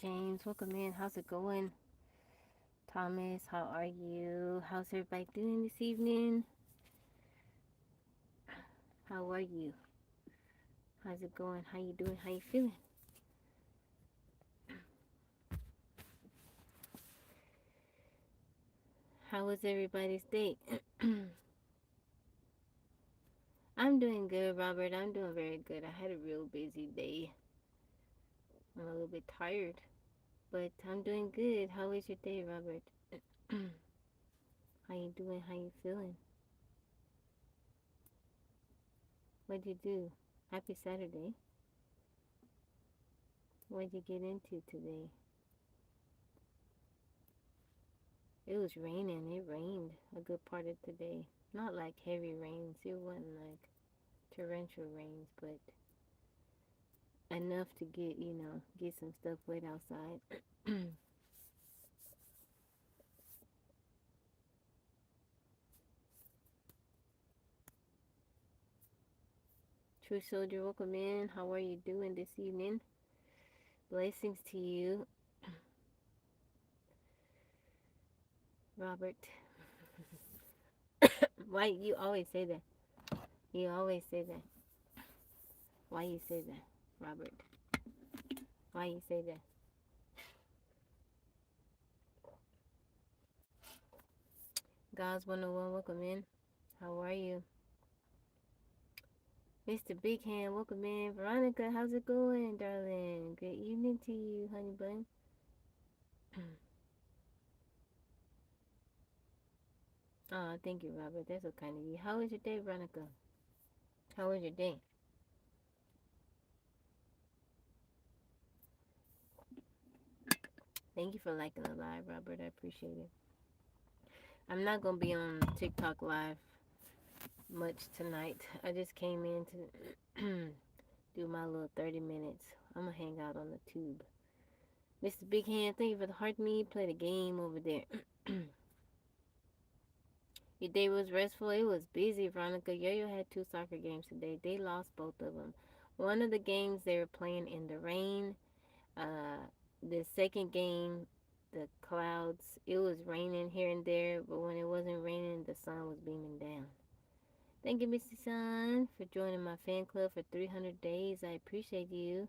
James, welcome in. How's it going? Thomas, how are you? How's everybody doing this evening? How are you? How's it going? How you doing? How you feeling? How was everybody's day? I'm doing good, Robert. I'm doing very good. I had a real busy day. I'm a little bit tired, but I'm doing good. How was your day, Robert? How you doing? How you feeling? What'd you do? Happy Saturday. What'd you get into today? It was raining. It rained a good part of today. Not like heavy rains. It wasn't like torrential rains, but enough to get some stuff wet outside. True Soldier, welcome in. How are you doing this evening? Blessings to you, Robert. Why you always say that? You always say that. Why you say that, Robert? Why you say that? God's 101, welcome in. How are you? Mr. Big Hand, welcome in. Veronica, how's it going, darling? Good evening to you, honey bun. Oh, thank you, Robert. That's so kind of you. How was your day, Veronica? How was your day? Thank you for liking the live, Robert. I appreciate it. I'm not going to be on TikTok live much tonight. I just came in to do my little 30 minutes. I'm going to hang out on the tube. Mr. Big Hand, thank you for the heart me. Play the game over there. Your day was restful. It was busy, Veronica. Yo-Yo had 2 soccer games today. They lost both of them. One of the games they were playing in the rain. The second game, the clouds, it was raining here and there, but when it wasn't raining, the sun was beaming down. Thank you, Mr. Sun, for joining my fan club for 300 days. I appreciate you.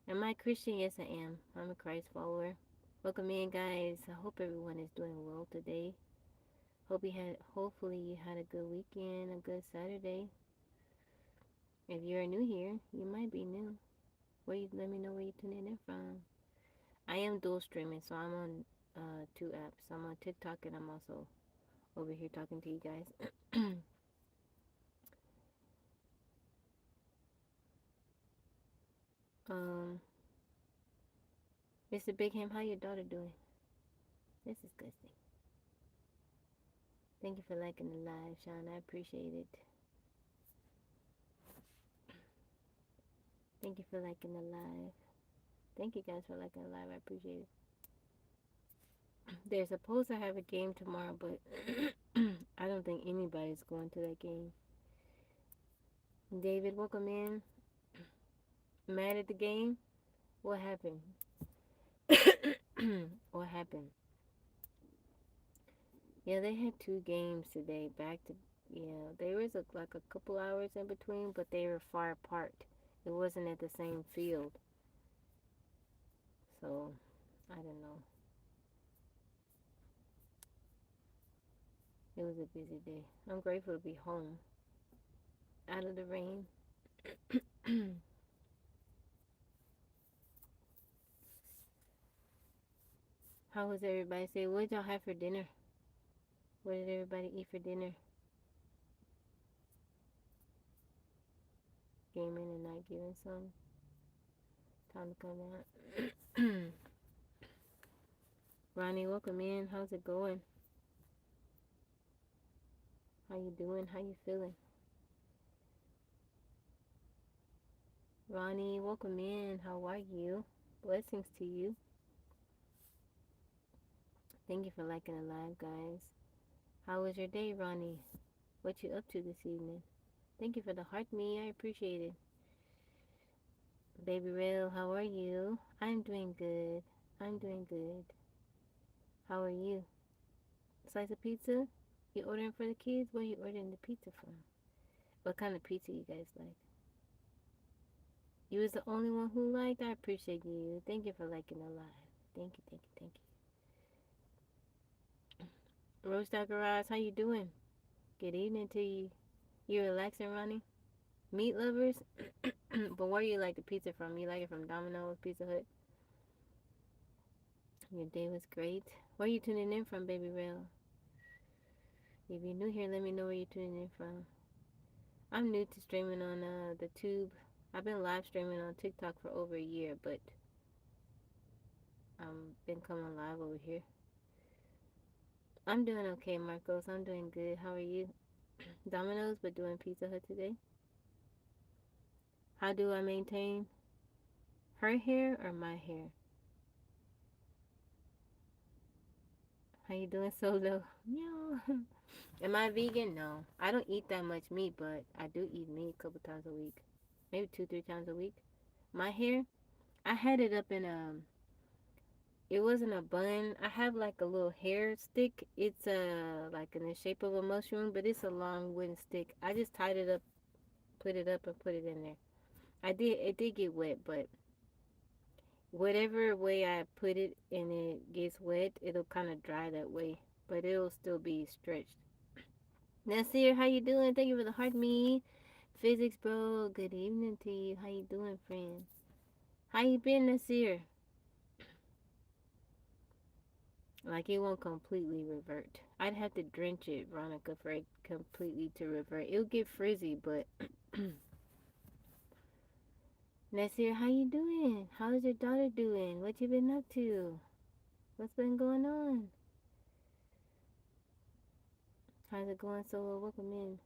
Am I Christian? Yes, I am. I'm a Christ follower. Welcome in, guys. I hope everyone is doing well today. Hopefully you had a good weekend, a good Saturday. If you're new here, you might be new. Let me know where you're tuning in from. I am dual streaming, so I'm on 2 apps. I'm on TikTok and I'm also over here talking to you guys. um, Mr. Bigham, how your daughter doing? This is good thing. Thank you for liking the live, Sean. I appreciate it. Thank you for liking the live. Thank you guys for liking the live. I appreciate it. They're supposed to have a game tomorrow, but I don't think anybody's going to that game. David, welcome in. Mad at the game? What happened? What happened? Yeah, they had 2 games today. Yeah, there was like a couple hours in between, but they were far apart. It wasn't at the same field. So, I don't know. It was a busy day. I'm grateful to be home, out of the rain. How was everybody? Say, what did y'all have for dinner? What did everybody eat for dinner? Gaming and not giving some. Time to come out. Ronnie, welcome in. How's it going? How you doing? How you feeling? Ronnie, welcome in. How are you? Blessings to you. Thank you for liking the live, guys. How was your day, Ronnie? What you up to this evening? Thank you for the heart me. I appreciate it. Baby Rail, how are you? I'm doing good. I'm doing good. How are you? Slice of pizza? You ordering for the kids? Where you ordering the pizza from? What kind of pizza you guys like? You was the only one who liked? I appreciate you. Thank you for liking the live. Thank you, thank you, thank you. Roast Dog Garage, how you doing? Good evening to you. You relaxing, Ronnie? Meat lovers? But where you like the pizza from? You like it from Domino's, Pizza Hut? Your day was great. Where you tuning in from, Baby Rail? If you're new here, let me know where you're tuning in from. I'm new to streaming on the tube. I've been live streaming on TikTok for over a year, but been coming live over here. I'm doing okay, Marcos. I'm doing good. How are you? Domino's, but doing Pizza Hut today. How do I maintain her hair or my hair? How you doing, Solo? Yeah. Am I vegan? No. I don't eat that much meat, but I do eat meat a couple times a week. Maybe 2, 3 times a week. My hair, I had it up in it wasn't a bun. I have like a little hair stick. It's like in the shape of a mushroom, but it's a long wooden stick. I just tied it up, put it up, and put it in there. It did get wet, but whatever way I put it and it gets wet, it'll kind of dry that way, but it'll still be stretched. Nasir, how you doing? Thank you for the heart me. Physics bro, good evening to you. How you doing, friend? How you been, Nasir? Like it won't completely revert. I'd have to drench it, Veronica, for it completely to revert. It'll get frizzy, but Nasir, how you doing? How's your daughter doing? What you been up to? What's been going on? How's it going, Solo? Welcome in.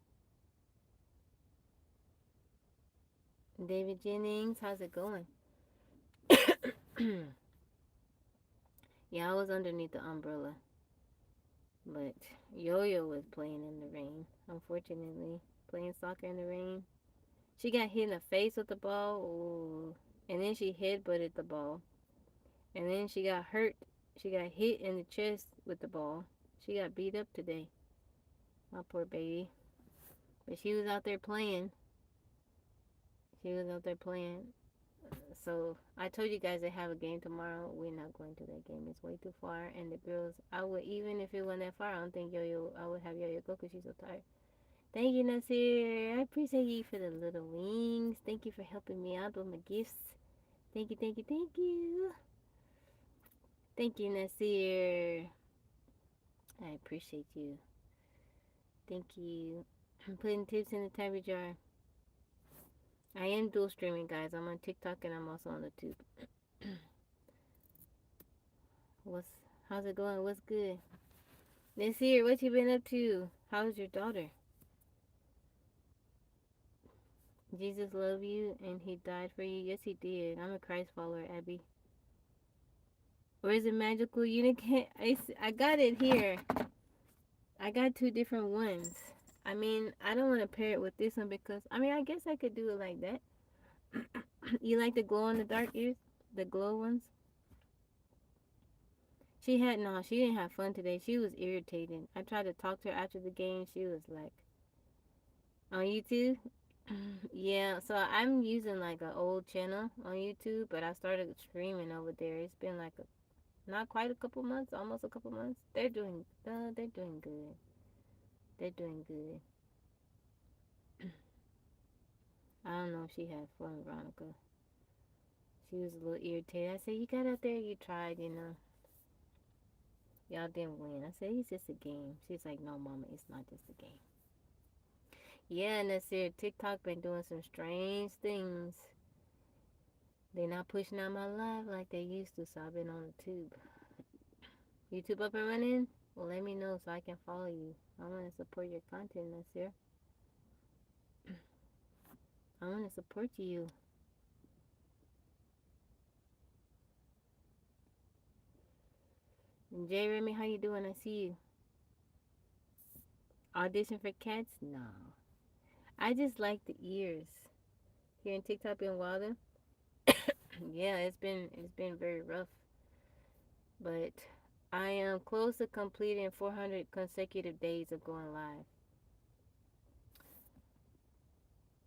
David Jennings, how's it going? Yeah, I was underneath the umbrella, but Yo-Yo was playing in the rain. Unfortunately, playing soccer in the rain. She got hit in the face with the ball, ooh, and then she headbutted the ball, and then she got hurt. She got hit in the chest with the ball. She got beat up today. My poor baby. But she was out there playing. She was out there playing. So I told you guys they have a game tomorrow. We're not going to that game. It's way too far. And the girls, I would, even if it wasn't that far, I don't think Yo-Yo, I would have Yo-Yo go because she's so tired. Thank you, Nasir. I appreciate you for the little wings. Thank you for helping me out with my gifts. Thank you, thank you, thank you. Thank you, Nasir. I appreciate you. Thank you. I'm putting tips in the tabby jar. I am dual streaming, guys. I'm on TikTok and I'm also on the tube. What's How's it going? What's good? Nasir, what you been up to? How's your daughter? Jesus loved you and he died for you. Yes, he did. I'm a Christ follower, Abby. Where's the magical unicorn? I got it here. I got 2 different ones. I mean, I don't want to pair it with this one because, I mean, I guess I could do it like that. You like the glow in the dark ears? The glow ones? No, she didn't have fun today. She was irritating. I tried to talk to her after the game. She was like, on YouTube? Yeah, so I'm using like an old channel on YouTube, but I started streaming over there. It's been like not quite a couple months, almost a couple months. They're doing good. They're doing good. I don't know if she had fun, Veronica. She was a little irritated. I said, you got out there, you tried, you know. Y'all didn't win. I said, it's just a game. She's like, no, mama, it's not just a game. Yeah, and that's it. TikTok been doing some strange things. They not pushing out my live like they used to, so I've been on the tube. YouTube up and running? Well, let me know so I can follow you. I want to support your content, Nasir. I want to support you. J Remy, how you doing? I see you. Audition for cats? No. I just like the ears. Here in TikTok being wilder. Yeah, it's been very rough. But I am close to completing 400 consecutive days of going live.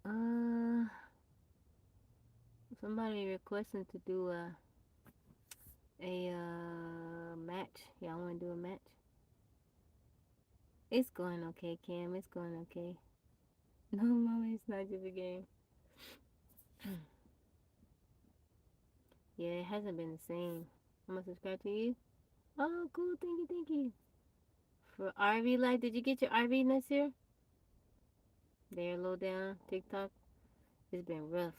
Uh, somebody requesting to do a match. Y'all want to do a match? It's going okay, Cam. It's going okay. No, mama, it's not just a game. Yeah, it hasn't been the same. I'm gonna subscribe to you. Oh, cool. Thank you, thank you. For RV Life, did you get your RV this year? There, low down TikTok. It's been rough.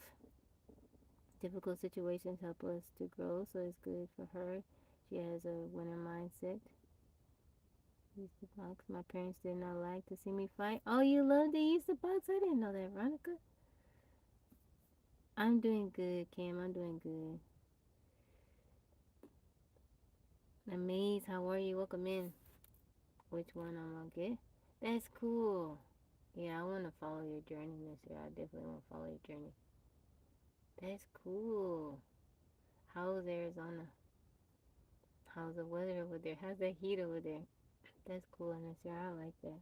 Difficult situations help us to grow, so it's good for her. She has a winner mindset. Easter box. My parents did not like to see me fight. Oh, you love the Easter box? I didn't know that, Veronica. I'm doing good, Kim. I'm doing good. Amaze, how are you? Welcome in. Which one I'm gonna get? That's cool. Yeah, I want to follow your journey this year. I definitely want to follow your journey. That's cool. How's Arizona? How's the weather over there? How's the heat over there? That's cool in this year. I like that.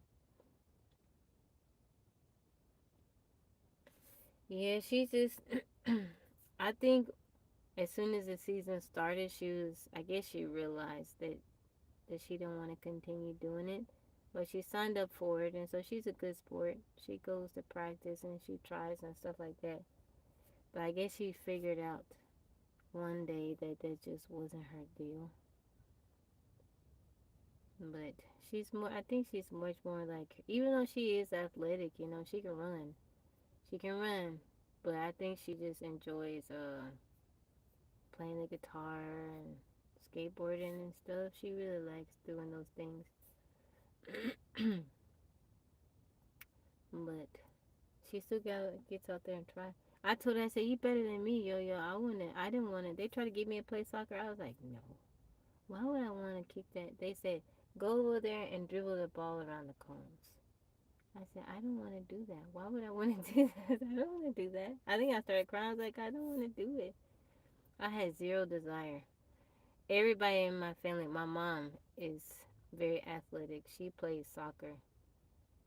Yeah, she just. I think as soon as the season started, she was. I guess she realized that she didn't want to continue doing it, but she signed up for it, and so she's a good sport. She goes to practice and she tries and stuff like that. But I guess she figured out one day that that just wasn't her deal. But she's more. I think she's much more like. Even though she is athletic, she can run. She can run. But I think she just enjoys playing the guitar and skateboarding and stuff. She really likes doing those things. But she still gets out there and try. I told her, I said, you better than me, yo yo. I didn't want to. They tried to get me to play soccer. I was like, no. Why would I want to kick that? They said, go over there and dribble the ball around the cones. I said, I don't want to do that. Why would I want to do that? I don't want to do that. I think I started crying. I was like, I don't want to do it. I had zero desire. Everybody in my family, my mom is very athletic. She plays soccer.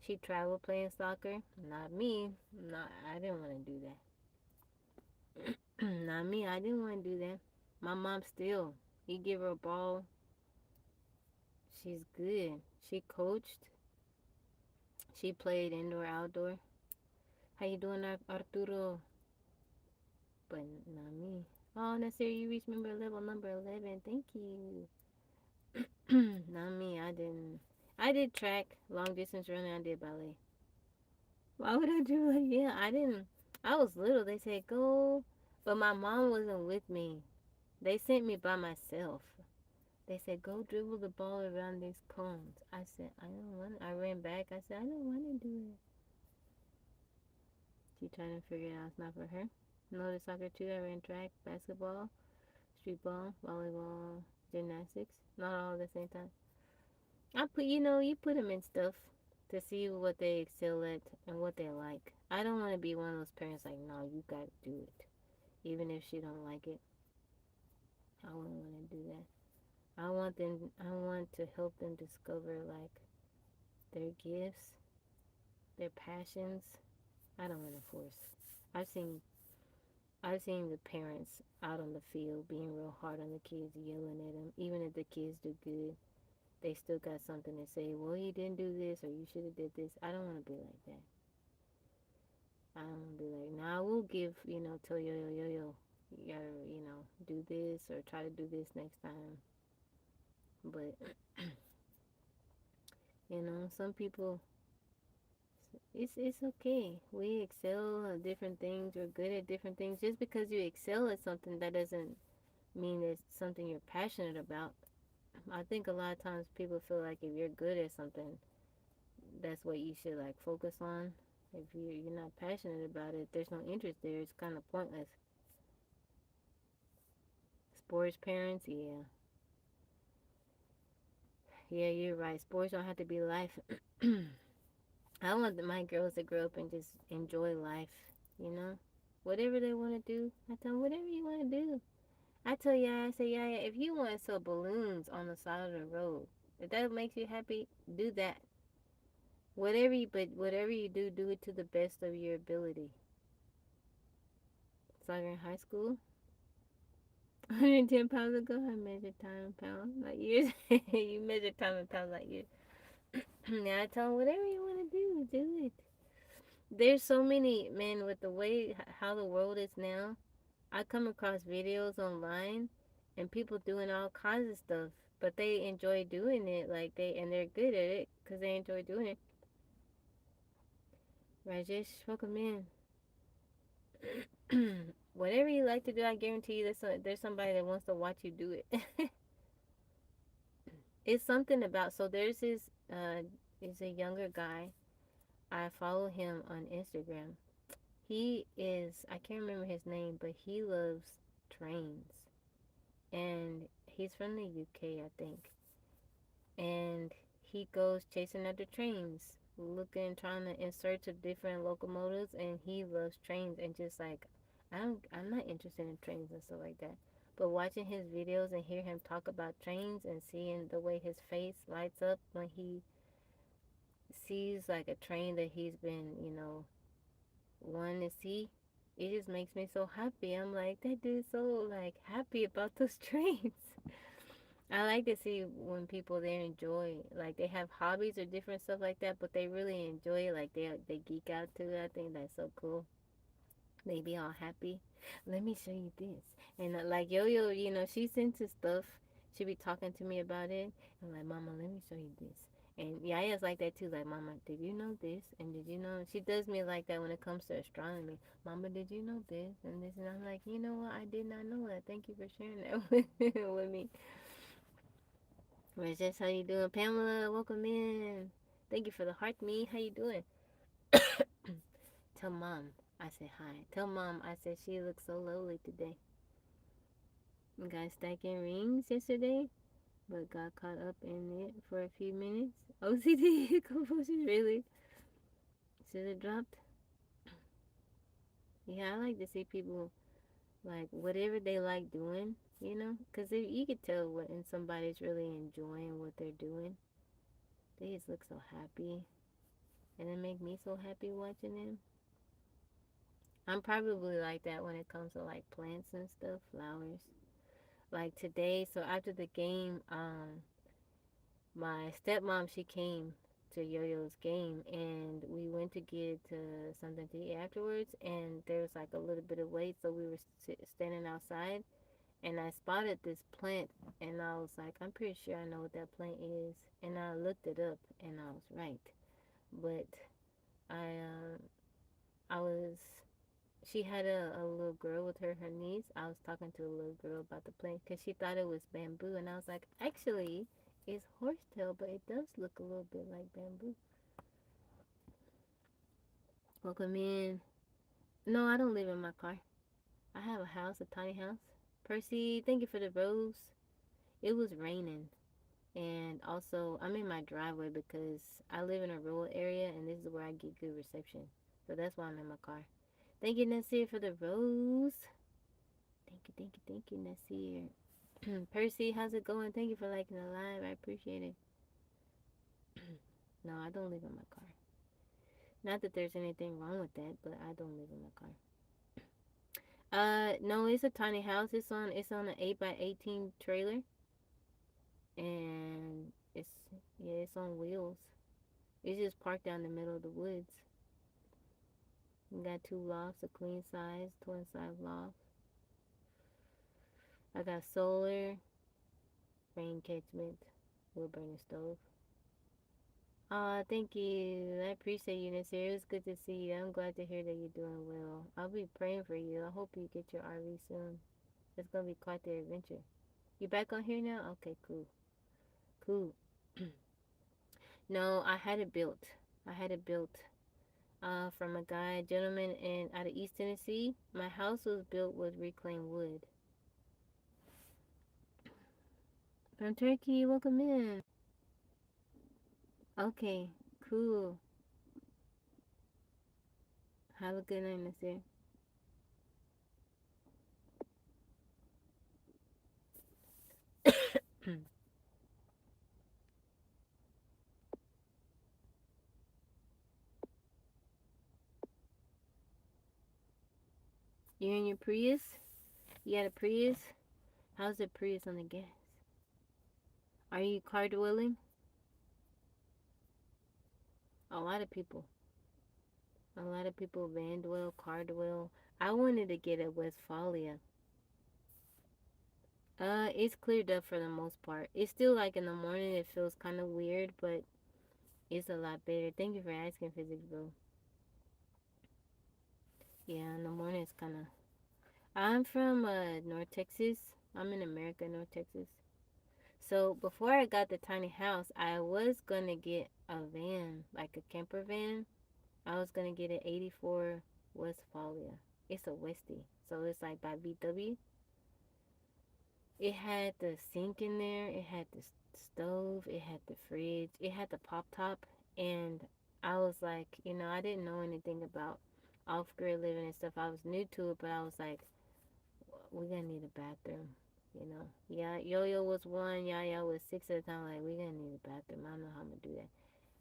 She traveled playing soccer. Not me. Not. I didn't want to do that. Not me. I didn't want to do that. My mom still. You give her a ball, she's good. She coached. She played indoor, outdoor. How you doing, Arturo? But not me. Oh, Nasir, you reached member level number 11. Thank you. Not me. I didn't. I did track, long distance running. I did ballet. Why would I do it? Yeah, I didn't. I was little. They said go, but my mom wasn't with me. They sent me by myself. They said go dribble the ball around these cones. I said I don't want. I ran back. I said I don't want to do it. She trying to figure it out. It's not for her. No, the soccer too. I ran track, basketball, street ball, volleyball, gymnastics. Not all at the same time. You put them in stuff to see what they excel at and what they like. I don't want to be one of those parents like, no, you got to do it. Even if she don't like it, I wouldn't want to do that. I want to help them discover like their gifts, their passions. I don't want to force. I've seen I've seen the parents out on the field being real hard on the kids, yelling at them. Even if the kids do good, they still got something to say. Well, you didn't do this, or you should have did this. I don't want to be like that. I don't want to be like, nah, I will give, tell yo, you gotta, do this or try to do this next time. But, some people, it's okay. We excel at different things. We're good at different things. Just because you excel at something, that doesn't mean it's something you're passionate about. I think a lot of times people feel like if you're good at something, that's what you should like focus on. If you're not passionate about it, there's no interest there. It's kind of pointless. Sports parents, yeah. Yeah, you're right. Sports don't have to be life. I want my girls to grow up and just enjoy life, you know? Whatever they want to do, I tell them, whatever you want to do. I tell Yaya, I say, Yaya, if you want to sell balloons on the side of the road, if that makes you happy, do that. But whatever you do, do it to the best of your ability. So you're in high school, 110 pounds ago, I measured time in pounds, not years. You measure time in pounds, not years. Now I tell them, whatever you want to do it. There's so many, man, with the way how the world is now. I come across videos online and people doing all kinds of stuff, but they enjoy doing it. They're good at it because they enjoy doing it. Rajesh, welcome in. Whatever you like to do, I guarantee you there's somebody that wants to watch you do it. It's something about, so there's this, is a younger guy. I follow him on Instagram. I can't remember his name, but he loves trains. And he's from the UK, I think. And he goes chasing after trains, looking, trying to in search of different locomotives, and he loves trains. And just like, I'm not interested in trains and stuff like that. But watching his videos and hear him talk about trains and seeing the way his face lights up when he sees like a train that he's been, wanting to see, it just makes me so happy. I'm like, that dude's so like happy about those trains. I like to see when people there enjoy, like they have hobbies or different stuff like that, but they really enjoy it. Like they geek out to it. I think that's so cool. They be all happy. Let me show you this. And like Yo Yo, she's into stuff. She be talking to me about it. I'm like, Mama, let me show you this. And Yaya's like that too. Like, Mama, did you know this? And did you know? She does me like that when it comes to astronomy. Mama, did you know this and this? And I'm like, you know what? I did not know that. Thank you for sharing that with me. Just how you doing, Pamela? Welcome in. Thank you for the heart, me. How you doing? Tell mom I said hi. Tell mom I said she looks so lovely today. We got stacking rings yesterday, but got caught up in it for a few minutes. OCD compulsion, really? Should have dropped. Yeah, I like to see people like whatever they like doing, because you could tell when somebody's really enjoying what they're doing. They just look so happy, and it make me so happy watching them. I'm probably like that when it comes to like plants and stuff, flowers. Like today, so after the game, my stepmom she came to Yo-Yo's game, and we went to get something to eat afterwards. And there was like a little bit of wait, so we were standing outside, and I spotted this plant, and I was like, I'm pretty sure I know what that plant is. And I looked it up, and I was right. But I I was she had a little girl with her niece. I was talking to a little girl about the plant because she thought it was bamboo, and I was like, actually, it's horsetail, but it does look a little bit like bamboo. Welcome in. No, I don't live in my car. I have a house, a tiny house. Percy, thank you for the rose. It was raining, and also I'm in my driveway because I live in a rural area, and this is where I get good reception. So that's why I'm in my car. Thank you, Nasir, for the rose. Thank you, Nasir. Percy, how's it going? Thank you for liking the live. I appreciate it. No, I don't live in my car. Not that there's anything wrong with that, but I don't live in my car. No, it's a tiny house. It's on an 8x18 trailer, and it's on wheels. It's just parked down the middle of the woods. We got two lofts, a queen size, twin size loft. I got solar, rain catchment, wood burning stove. Thank you. I appreciate you, Nasir. It was good to see you. I'm glad to hear that you're doing well. I'll be praying for you. I hope you get your RV soon. It's gonna be quite the adventure. You back on here now? Okay, cool. Cool. No, I had it built. I had it built from a guy, gentleman in out of East Tennessee. My house was built with reclaimed wood. From Turkey, welcome in. Okay, cool. Have a good night, Nasir. You're in your Prius? You got a Prius? How's the Prius on the gas? Are you car dwelling? A lot of people. A lot of people van dwell, car dwell. I wanted to get a Westphalia. It's cleared up for the most part. It's still like in the morning it feels kind of weird, but it's a lot better. Thank you for asking, Physics Bro. Yeah, in the morning it's kind of. I'm from North Texas. I'm in America, North Texas. So before I got the tiny house, I was gonna get a van, like a camper van. I was gonna get an '84 Westphalia. It's a Westie, so it's like by VW. It had the sink in there. It had the stove. It had the fridge. It had the pop top. And I was like, I didn't know anything about off grid living and stuff. I was new to it, but I was like, we're gonna need a bathroom. Yeah, Yo Yo was one. Yaya was six at the time. Like, we're gonna need a bathroom. I don't know how I'm gonna do that.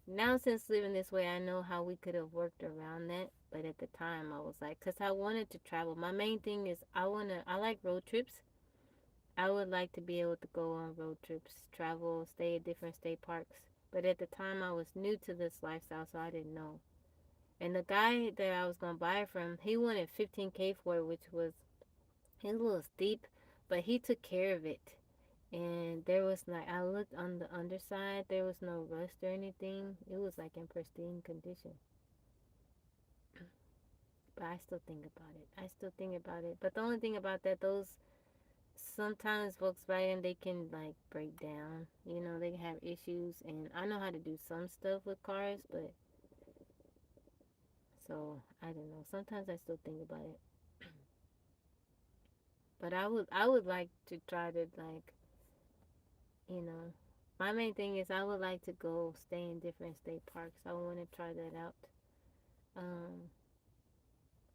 Now, since living this way, I know how we could have worked around that. But at the time, I was like, because I wanted to travel. My main thing is I like road trips. I would like to be able to go on road trips, travel, stay at different state parks. But at the time, I was new to this lifestyle, so I didn't know. And the guy that I was gonna buy it from, he wanted 15K for it, which was a little steep, but he took care of it. And there was like I looked on the underside, there was no rust or anything. It was like in pristine condition. But I still think about it. I still think about it. But the only thing about that, those sometimes Volkswagen they can like break down. They can have issues, and I know how to do some stuff with cars, but so I don't know. Sometimes I still think about it. But I would like to try to like you know my main thing is I would like to go stay in different state parks. I want to try that out. Um,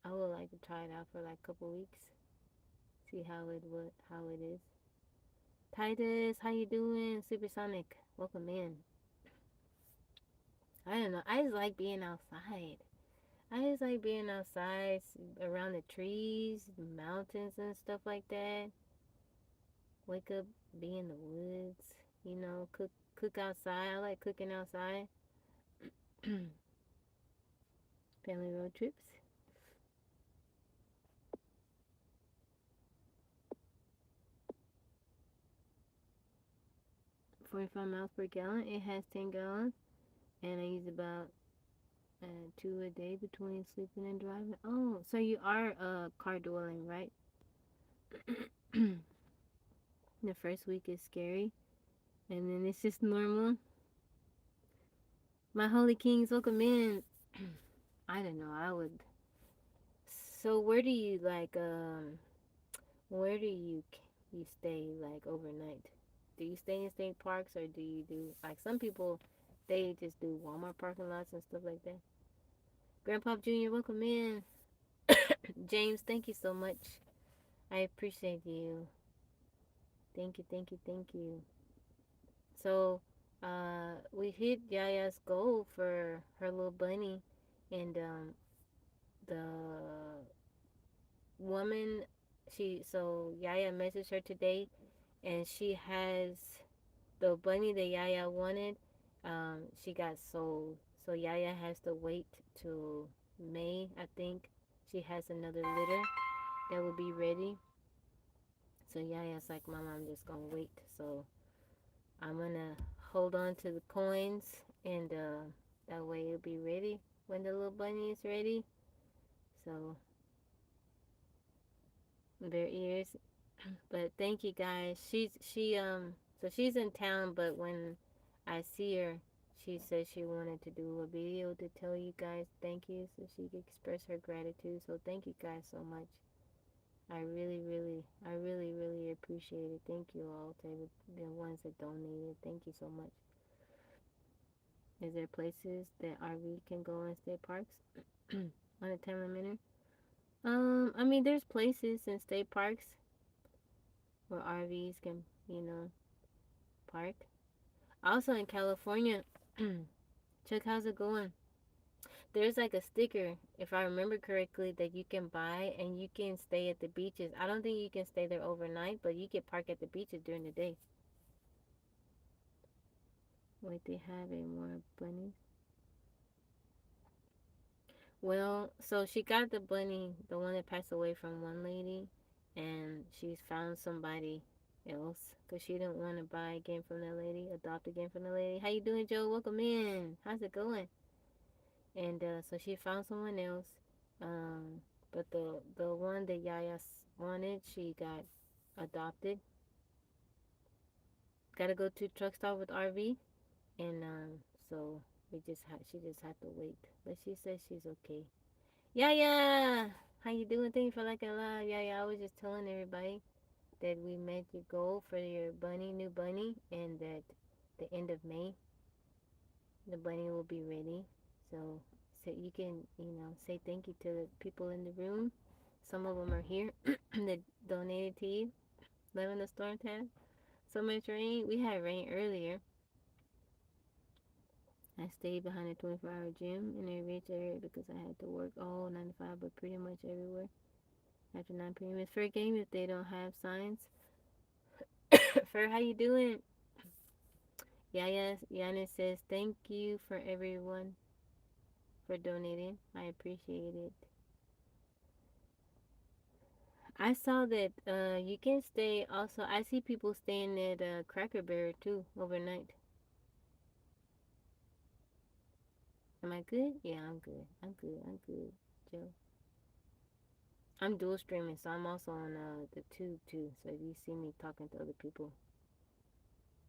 I would like to try it out for like a couple weeks, see how it is. Titus, how you doing? Supersonic, welcome in. I don't know. I just like being outside. I just like being outside, around the trees, the mountains, and stuff like that. Wake up, be in the woods. Cook outside. I like cooking outside. Family road trips. 45 miles per gallon. It has 10 gallons, and I use about two a day between sleeping and driving. Oh, so you are car dwelling, right? The first week is scary, and then it's just normal. My holy kings, welcome in. I don't know. I would. So where do you like? Where do you stay like overnight? Do you stay in state parks or do you do like some people? They just do Walmart parking lots and stuff like that. Grandpa Junior, welcome in. James, thank you so much. I appreciate you. Thank you, thank you, thank you. So, we hit Yaya's goal for her little bunny, and the woman, Yaya messaged her today, and she has the bunny that Yaya wanted. She got sold, so Yaya has to wait till May. I think she has another litter that will be ready. So Yaya's like, Mom, I'm just gonna wait. So I'm gonna hold on to the coins, and that way it'll be ready when the little bunny is ready. So their ears. But thank you guys. She's in town, but when I see her, she said she wanted to do a video to tell you guys thank you, so she could express her gratitude. So thank you guys so much. I really, really appreciate it. Thank you all to the ones that donated. Thank you so much. Is there places that RV can go in state parks on a time limiter? I mean, there's places in state parks where RVs can, park. Also in California, check how's it going. There's like a sticker, if I remember correctly, that you can buy and you can stay at the beaches. I don't think you can stay there overnight, but you can park at the beaches during the day. Wait, they have a more bunnies. Well, so she got the bunny, the one that passed away from one lady, and she's found somebody else because she didn't want to buy again from that lady, adopt again from the lady. How you doing, Joe? Welcome in. How's it going? And so she found someone else. Um, but the one that Yaya wanted, she got adopted. Got to go to truck stop with RV, and so she just had to wait. But she says she's okay. Yaya, how you doing? Thank you for liking live. Yaya, I was just telling everybody that we met your goal for your new bunny, and that the end of May, the bunny will be ready. So you can, say thank you to the people in the room. Some of them are here that donated to you. Living the storm time. So much rain. We had rain earlier. I stayed behind a 24-hour gym in a rich area because I had to work all 9 to 5, but pretty much everywhere. After 9 p.m. It's fair game if they don't have signs. Fur, how you doing? Yaya Yana says thank you for everyone for donating. I appreciate it. I saw that you can stay also. I see people staying at Cracker Barrel too overnight. Am I good? Yeah, I'm good. I'm good. I'm good, Joe. I'm dual streaming, so I'm also on the tube too. So if you see me talking to other people,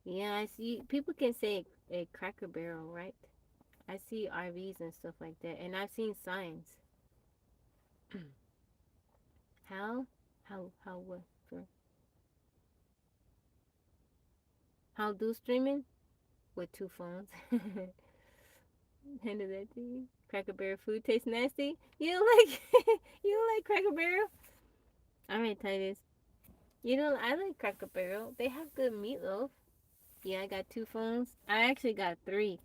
yeah, I see people can say a Cracker Barrel, right? I see RVs and stuff like that, and I've seen signs. How? How what? For how do streaming with two phones? Handle that to you. Cracker Barrel food tastes nasty. You don't like you don't like Cracker Barrel? Alright, Titus. You don't. I like Cracker Barrel. They have good meatloaf. Yeah, I got two phones. I actually got three.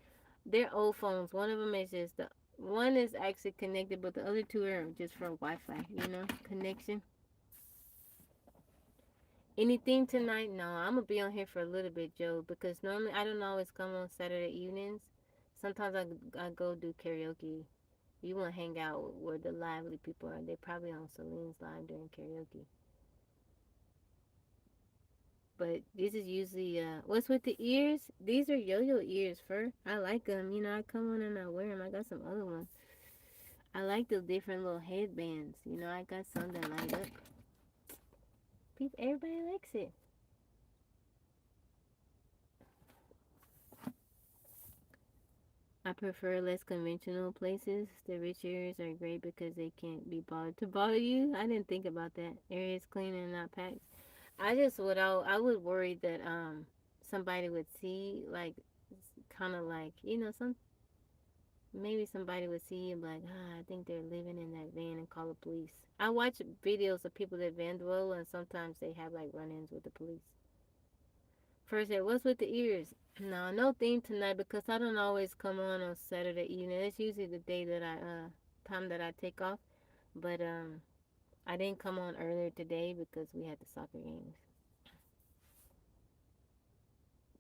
They're old phones. One of them is just the one is actually connected, but the other two are just for Wi-Fi. Connection. Anything tonight? No, I'm gonna be on here for a little bit, Joe, because normally I don't always come on Saturday evenings. Sometimes I go do karaoke. You want to hang out where the lively people are. They're probably on Celine's live during karaoke. But this is usually what's with the ears? These are yo-yo ears, fur. I like them. I come on and I wear them. I got some other ones. I like the different little headbands. I got some that light up. Everybody likes it. I prefer less conventional places. The rich areas are great because they can't be bothered to bother you. I didn't think about that. Areas clean and not packed. I would worry that somebody would see, like, kind of like, maybe somebody would see and be like, I think they're living in that van, and call the police. I watch videos of people that vandal, and sometimes they have like run-ins with the police. First, what's with the ears? No, no theme tonight because I don't always come on Saturday evening. It's usually the day that time that I take off. But I didn't come on earlier today because we had the soccer games.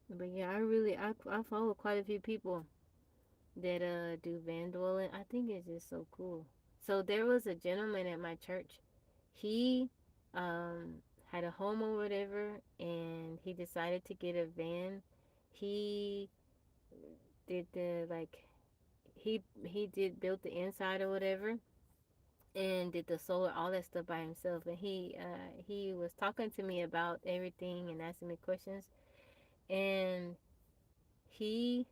But yeah, I follow quite a few people that do vandaling. I think it's just so cool. So there was a gentleman at my church. He had a home or whatever, and he decided to get a van. He did the like he did built the inside or whatever, and did the solar, all that stuff by himself. And he was talking to me about everything and asking me questions. And he,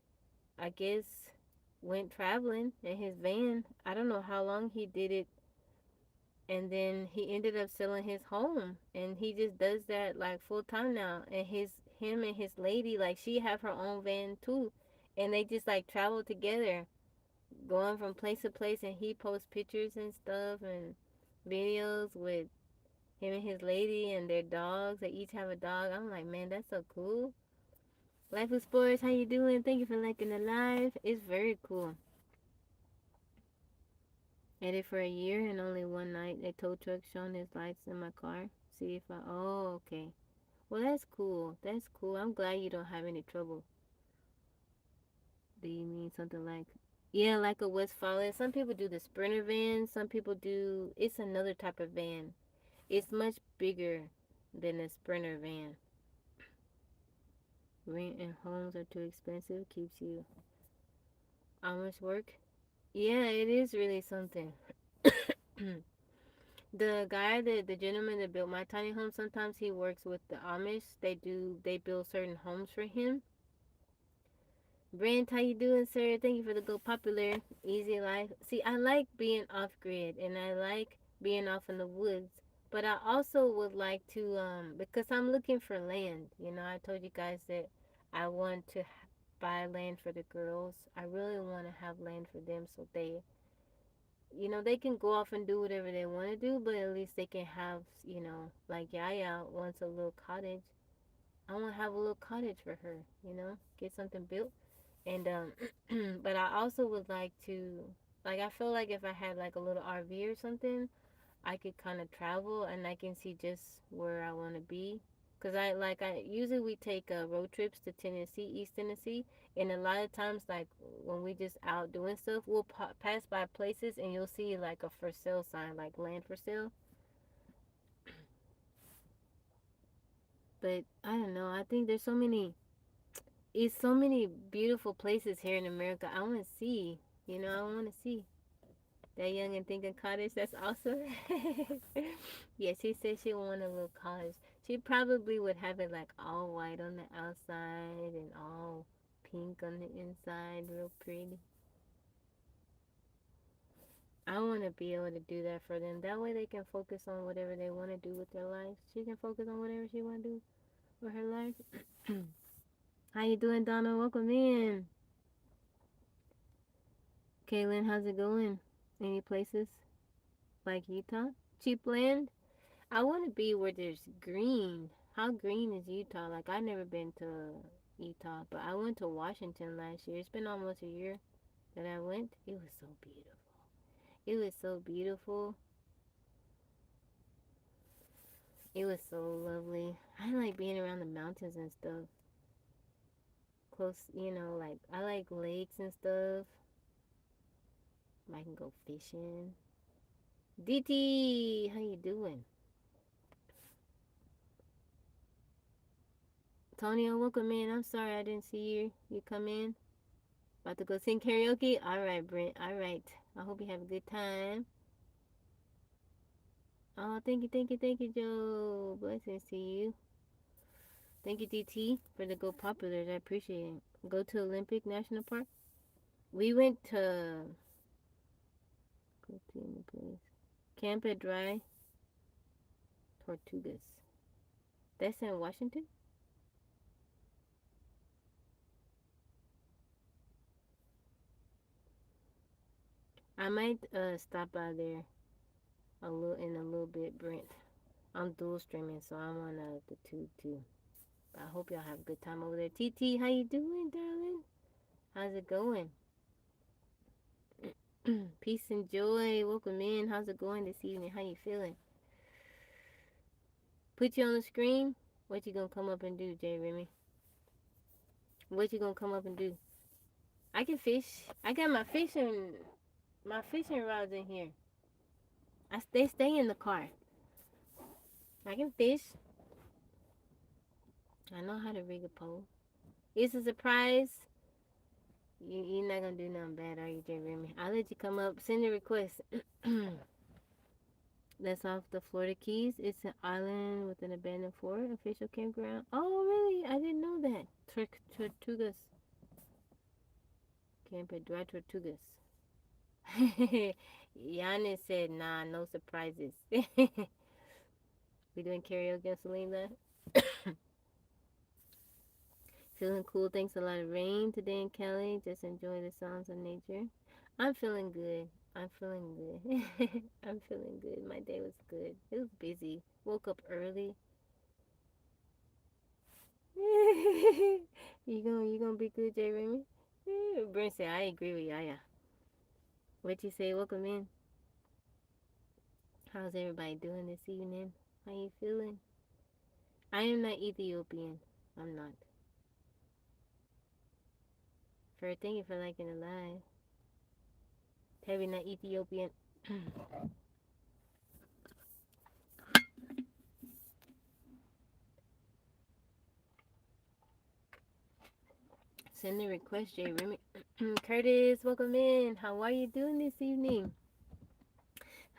I guess, went traveling in his van. I don't know how long he did it, and then he ended up selling his home, and he just does that like full time now. And him and his lady, like, she have her own van too, and they just like travel together, going from place to place, and he posts pictures and stuff and videos with him and his lady and their dogs. They each have a dog. I'm like, man, that's so cool. Life with Sports, how you doing? Thank you for liking the live. It's very cool. Edit for a year and only one night. A tow truck shone his lights in my car. See if I. Oh, okay. Well, that's cool. That's cool. I'm glad you don't have any trouble. Do you mean something like? Yeah, like a Westfalia. Some people do the Sprinter van. Some people do. It's another type of van. It's much bigger than a Sprinter van. Rent and homes are too expensive. Keeps you. How much work? Yeah, it is really something. The gentleman that built my tiny home, sometimes he works with the Amish. They build certain homes for him. Brent, how you doing, sir? Thank you for the go popular easy life. See, I like being off grid and I like being off in the woods, but I also would like to because I'm looking for land. You know, I told you guys that I want to buy land for the girls. I really want to have land for them so they can go off and do whatever they want to do, but at least they can have, like Yaya wants a little cottage. I want to have a little cottage for her, get something built. And, but I also would like to, like, I feel like if I had like a little RV or something, I could kind of travel and I can see just where I want to be. Cause I usually we take road trips to Tennessee, East Tennessee, and a lot of times like when we just out doing stuff, we'll pass by places and you'll see like a for sale sign, like land for sale. But I don't know. I think it's so many beautiful places here in America. I want to see. I want to see. That young and thinking cottage, that's awesome. Yeah, she said she wanted a little cottage. She probably would have it like all white on the outside and all pink on the inside, real pretty. I want to be able to do that for them. That way they can focus on whatever they want to do with their life. She can focus on whatever she want to do with her life. How you doing, Donna? Welcome in. Kaylin, how's it going? Any places like Utah? Cheap land? I want to be where there's green. How green is Utah? Like, I've never been to Utah, but I went to Washington last year. It's been almost a year that I went. It was so beautiful. It was so beautiful. It was so lovely. I like being around the mountains and stuff. Close, like, I like lakes and stuff. I can go fishing. DT, how you doing? Tonio, welcome in. I'm sorry I didn't see you. You come in. About to go sing karaoke? Alright, Brent. Alright. I hope you have a good time. Oh, thank you, Joe. Blessings to you. Thank you, DT, for the Go Populars. I appreciate it. Go to Olympic National Park. We went to go to any place. Camp at Dry Tortugas. That's in Washington. I might stop by there a little bit, Brent. I'm dual streaming, so I'm on the tube too. I hope y'all have a good time over there. TT, how you doing, darling? How's it going? Peace and joy. Welcome in. How's it going this evening? How you feeling? Put you on the screen. What you gonna come up and do, J Remy? What you gonna come up and do? I can fish. I got my fishing rods in here. They stay in the car. I can fish. I know how to rig a pole. It's a surprise. You're not gonna do nothing bad, are you, J Remy? I'll let you come up. Send a request. That's off the Florida Keys. It's an island with an abandoned fort, official campground. Oh, really? I didn't know that. Tortugas. Camp at Dry Tortugas. Giannis said, nah, no surprises. We doing karaoke, Selena? Feeling cool. Thanks a lot of rain today in Cali. Just enjoy the sounds of nature. I'm feeling good. I'm feeling good. I'm feeling good. My day was good. It was busy. Woke up early. You gonna be good, J. Remy? Brent said I agree with Yaya. What you say? Welcome in. How's everybody doing this evening? How you feeling? I am not Ethiopian. I'm not. Thank you for liking the live. Tabby not Ethiopian. Send a request, J. Remy. Curtis, welcome in. How are you doing this evening?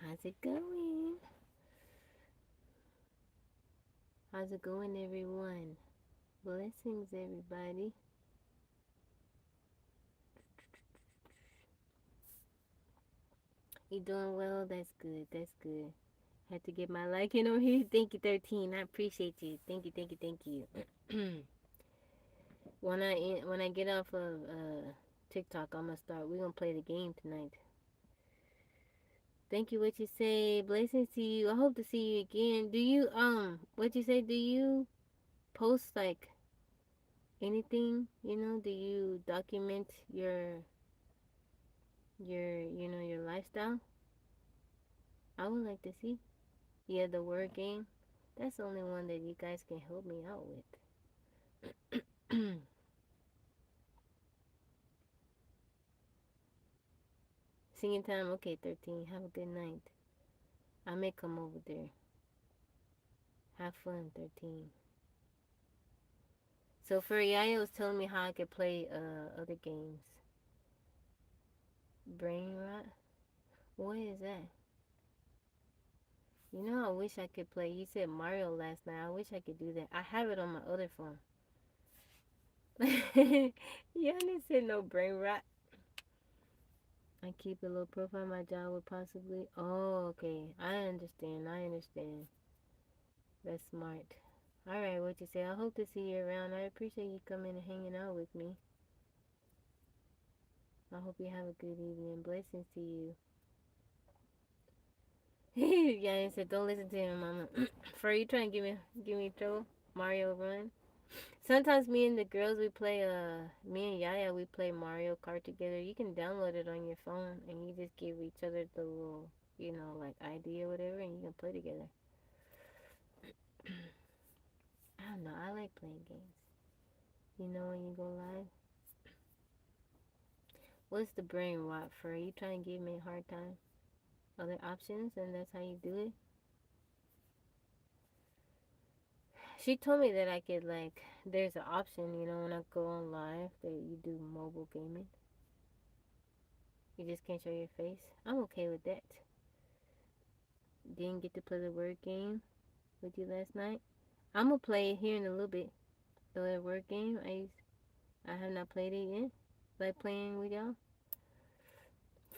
How's it going? How's it going, everyone? Blessings, everybody. You doing well? That's good. That's good. Had to get my liking on here. Thank you, 13. I appreciate you. Thank you, thank you, thank you. when I get off of TikTok, I'm gonna start. We're gonna play the game tonight. Thank you. What you say? Blessings to you. I hope to see you again. Do you what you say? Do you post like anything? Do you document your lifestyle? I would like to see. Yeah, the word game. That's the only one that you guys can help me out with. Singing time. Okay, 13. Have a good night. I may come over there. Have fun, 13. So for Yaya was telling me how I could play other games. Brain rot. What is that? I wish I could play. You said Mario last night. I wish I could do that. I have it on my other phone. Yanni said no brain rot. I keep a low profile. My job would possibly. Oh, okay. I understand. I understand. That's smart. All right, what you say? I hope to see you around. I appreciate you coming and hanging out with me. I hope you have a good evening. Blessings to you. Yeah, said don't listen to him, mama. For you trying to give me trouble? Mario Run. Sometimes me and the girls we play me and Yaya we play Mario Kart together. You can download it on your phone and you just give each other the little like ID or whatever and you can play together. I don't know, I like playing games. When you go live. What's the brain rot for? Are you trying to give me a hard time? Other options and that's how you do it? She told me that I could there's an option, when I go on live that you do mobile gaming. You just can't show your face. I'm okay with that. Didn't get to play the word game with you last night. I'm gonna play it here in a little bit. The word game. I have not played it yet. Like playing with y'all.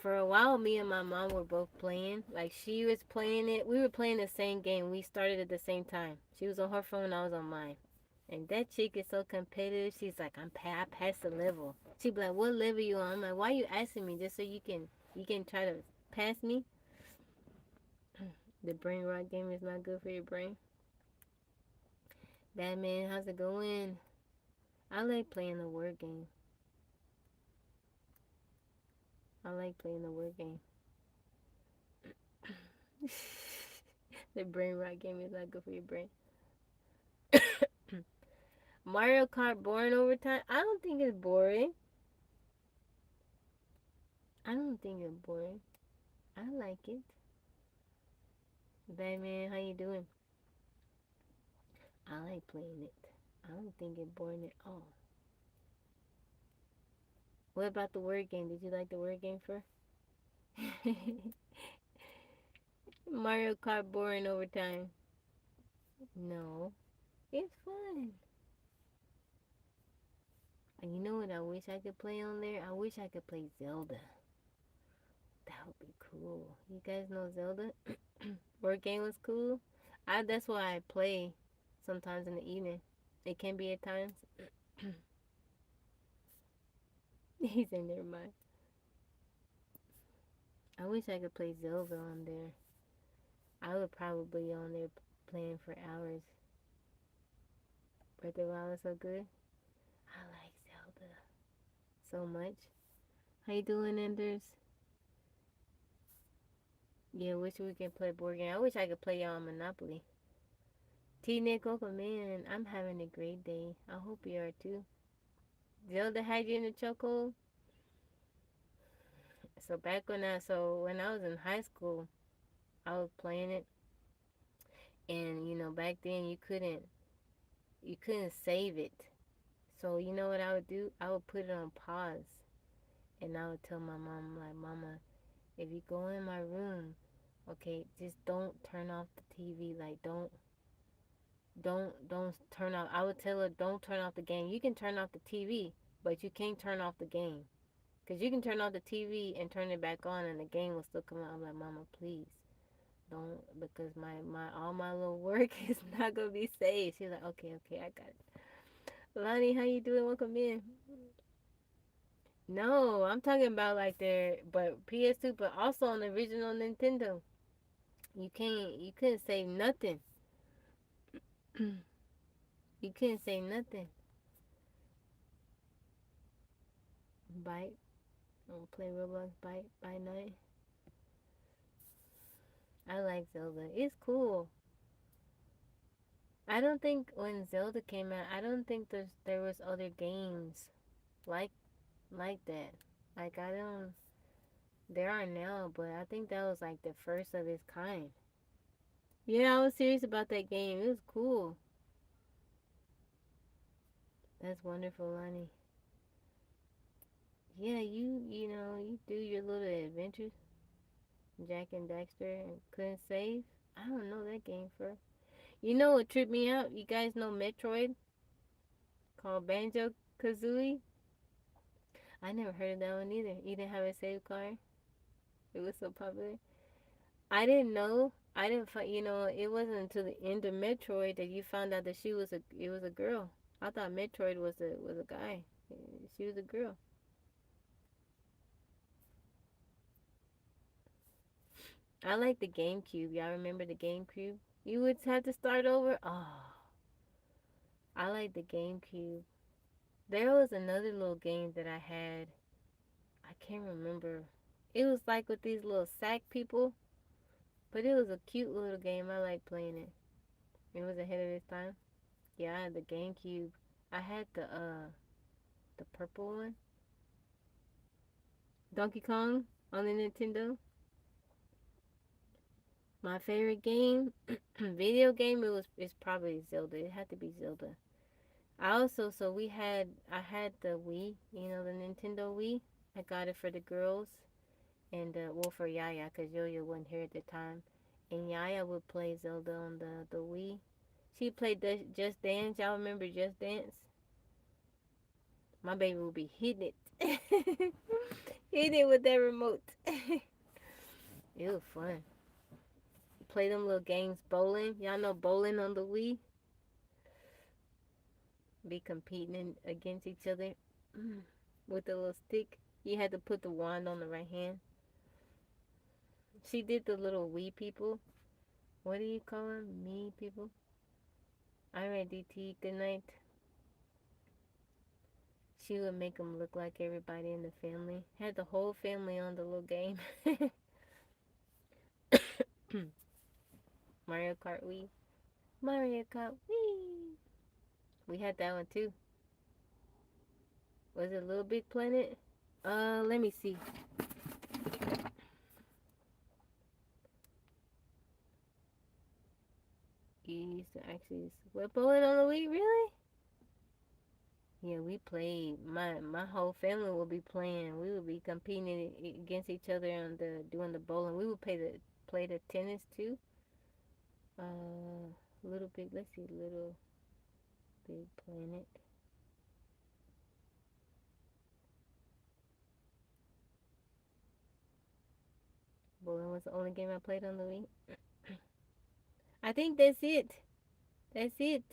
For a while, me and my mom were both playing. Like she was playing it. We were playing the same game. We started at the same time. She was on her phone. I was on mine. And that chick is so competitive. She's like, I passed the level. She be like, what level you on? I'm like, why are you asking me just so you can try to pass me? The brain rot game is not good for your brain. Batman, how's it going? I like playing the word game. I like playing the word game. The brain rot game is not good for your brain. Mario Kart boring over time? I don't think it's boring. I don't think it's boring. I like it. Batman, how you doing? I like playing it. I don't think it's boring at all. What about the word game? Did you like the word game for? Mario Kart boring over time? No. It's fun. And you know what I wish I could play on there? I wish I could play Zelda. That would be cool. You guys know Zelda? Word game was cool. That's why I play sometimes in the evening. It can be at times. He's in there, mind. I wish I could play Zelda on there. I would probably on there playing for hours. Breath of the Wild is so good. I like Zelda so much. How you doing, Enders? Yeah, wish we could play board game. I wish I could play y'all Monopoly. T Nick, welcome in. I'm having a great day. I hope you are too. Zelda had you in the chokehold. When I was in high school, I was playing it, and back then you couldn't save it. So you know what I would do? I would put it on pause, and I would tell my mom like, Mama, if you go in my room, okay, just don't turn off the TV. Like don't turn off. I would tell her don't turn off the game. You can turn off the TV, but you can't turn off the game. Cause you can turn off the TV and turn it back on, and the game will still come out. I'm like, Mama, please don't, because my all my little work is not gonna be saved. She's like, okay, okay, I got it. Lonnie, how you doing? Welcome in. No, I'm talking about like their, but PS2, but also on the original Nintendo. You couldn't save nothing. You couldn't say nothing. Bite. I'll play Roblox Bite by night. I like Zelda. It's cool. I don't think when Zelda came out, I don't think there was other games like like that. Like I don't. There are now, but I think that was like the first of its kind. Yeah, I was serious about that game. It was cool. That's wonderful, Lonnie. Yeah, you do your little adventures, Jack and Daxter, and couldn't save. I don't know that game for. You know what tripped me out? You guys know Metroid called Banjo Kazooie? I never heard of that one either. You didn't have a save card? It was so popular. I didn't know. I didn't find. It wasn't until the end of Metroid that you found out that it was a girl. I thought Metroid was a guy. She was a girl. I like the GameCube. Y'all remember the GameCube? You would have to start over. Oh, I like the GameCube. There was another little game that I had. I can't remember. It was like with these little sack people, but it was a cute little game. I like playing it. It was ahead of its time. Yeah, I had the GameCube. I had the purple one. Donkey Kong on the Nintendo. My favorite game, video game, it's probably Zelda. It had to be Zelda. I also so we had I had the Wii, the Nintendo Wii. I got it for the girls and well for Yaya because Yo-Yo wasn't here at the time, and Yaya would play Zelda on the Wii. She played the Just Dance. Y'all remember Just Dance? My baby would be hitting it, hitting it with that remote. It was fun. Play them little games, bowling. Y'all know bowling on the Wii. Be competing against each other with the little stick. You had to put the wand on the right hand. She did the little Wii people. What do you call them? Me people. Alright, DT. Good night. She would make them look like everybody in the family. Had the whole family on the little game. Mario Kart Wii. Mario Kart Wii. We had that one too. Was it Little Big Planet? Let me see. You used to actually sweat bowling on the Wii, really? Yeah, we played. My whole family would be playing. We would be competing against each other on the doing the bowling. We would play the tennis too. Little big. Let's see, Little Big Planet. Bowling was the only game I played on the Wii. I think that's it. That's it.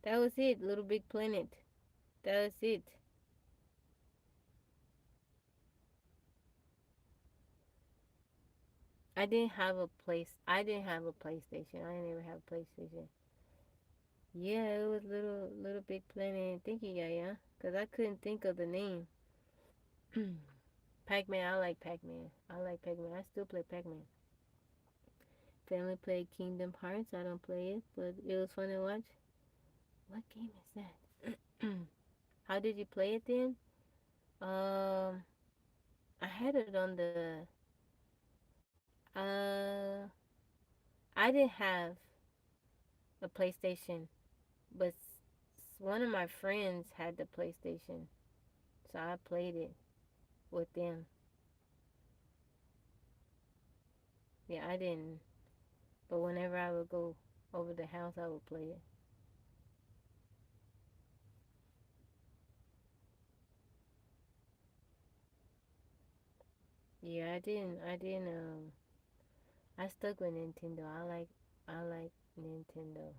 That was it. Little Big Planet. That was it. I didn't have a PlayStation. I didn't ever have a PlayStation. Yeah, it was Little Big Planet. Thank you, yeah, cause I couldn't think of the name. Pac-Man. I like Pac-Man. I like Pac-Man. I still play Pac-Man. Family played Kingdom Hearts. I don't play it, but it was fun to watch. What game is that? How did you play it then? Um, I had it on uh, I didn't have a PlayStation, but one of my friends had the PlayStation, so I played it with them. Yeah, I didn't, but whenever I would go over the house, I would play it. Yeah, I didn't. I didn't. I stuck with Nintendo. I like Nintendo.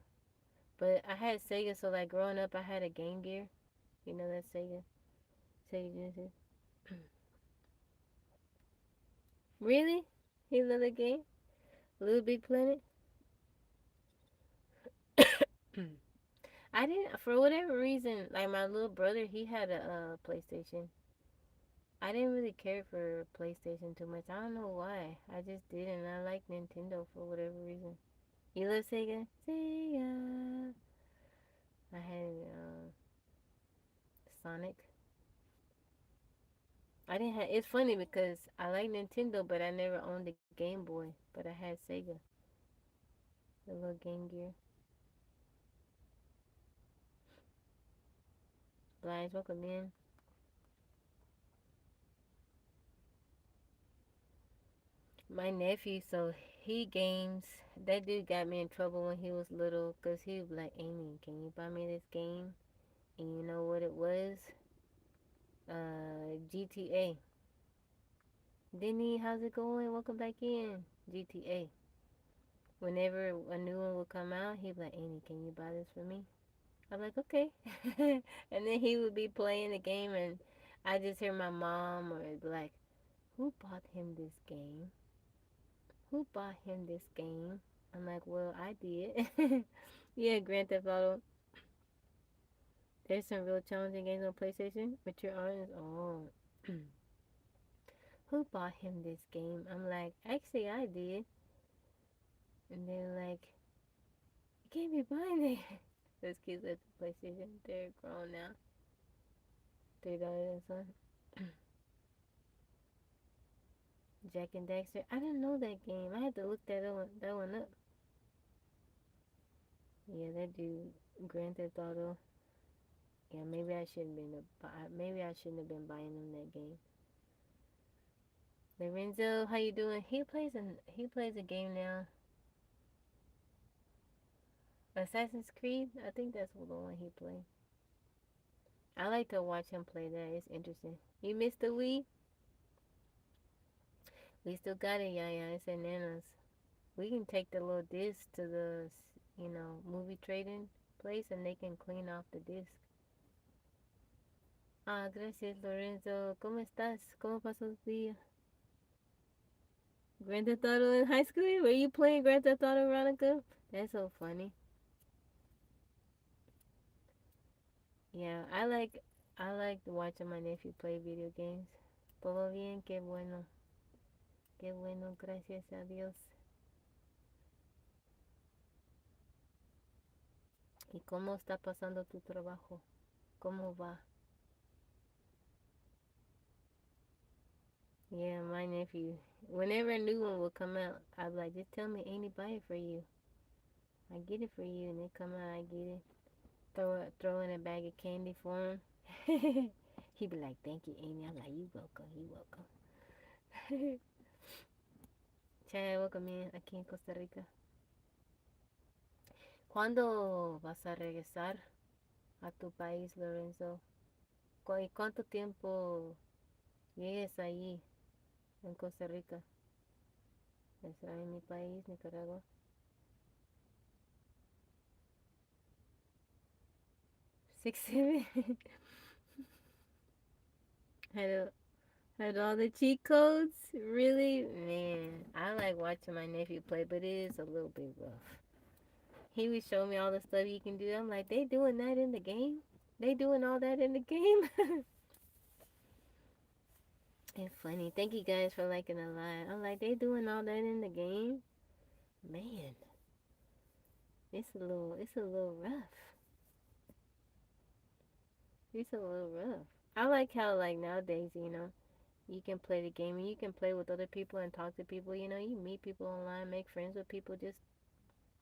But I had Sega, so like growing up, I had a Game Gear. You know that Sega Genesis. Really? He loved the game. Little Big Planet. I didn't, for whatever reason, like my little brother, he had a PlayStation. I didn't really care for PlayStation too much. I don't know why. I just didn't. I like Nintendo for whatever reason. You love Sega? Sega. I had Sonic. I didn't have. It's funny because I like Nintendo, but I never owned the Game Boy. But I had Sega, the little Game Gear. Blige, welcome in. My nephew, so he games. That dude got me in trouble when he was little because he was like, Amy, can you buy me this game? And you know what it was? GTA. Denny, how's it going? Welcome back in. GTA. Whenever a new one would come out, he'd be like, Amy, can you buy this for me? I'm like, okay. And then he would be playing the game, and I just hear my mom or like, who bought him this game? Who bought him this game? I'm like, well, I did. Yeah, Grand Theft Auto. There's some real challenging games on PlayStation, but you're honest. Oh, who bought him this game? I'm like, actually, I did. And they're like, you can't be buying it. Those kids at the PlayStation, they're grown now. $3 and son. Jack and Daxter. I didn't know that game. I had to look that one up. Yeah, that dude, Grand Theft Auto. Yeah, maybe I shouldn't have been buying him that game. Lorenzo, how you doing? He plays a game now. Assassin's Creed. I think that's the one he played. I like to watch him play that. It's interesting. You missed the Wii? We still got it, yeah, yeah. It's at Nana's. We can take the little disc to the, movie trading place, and they can clean off the disc. Ah, gracias, Lorenzo. ¿Cómo estás? ¿Cómo pasó tu día? Grand Theft Auto in high school? Were you playing Grand Theft Auto, Veronica? That's so funny. Yeah, I like watching my nephew play video games. Todo bien, qué bueno. Qué bueno, gracias a Dios. ¿Y cómo está pasando tu trabajo? ¿Cómo va? Yeah, my nephew. Whenever a new one will come out, I'm like, just tell me, Annie, buy it for you. I get it for you, and they come out, I get it. Throw in a bag of candy for him. He be like, thank you, Amy. I'm like, you welcome, you welcome. Chad, welcome in aquí en Costa Rica. ¿Cuándo vas a regresar a tu país, Lorenzo? ¿Y cuánto tiempo llegues ahí en Costa Rica? ¿Estará en mi país, Nicaragua? 6, 7. Hello, Had all the cheat codes? Really? Man, I like watching my nephew play, but it is a little bit rough. He would show me all the stuff you can do. I'm like, they doing that in the game? They doing all that in the game? It's funny. Thank you guys for liking the live. I'm like, they doing all that in the game? Man, it's a little rough. It's a little rough. I like how like nowadays, you can play the game and you can play with other people and talk to people. You meet people online, make friends with people just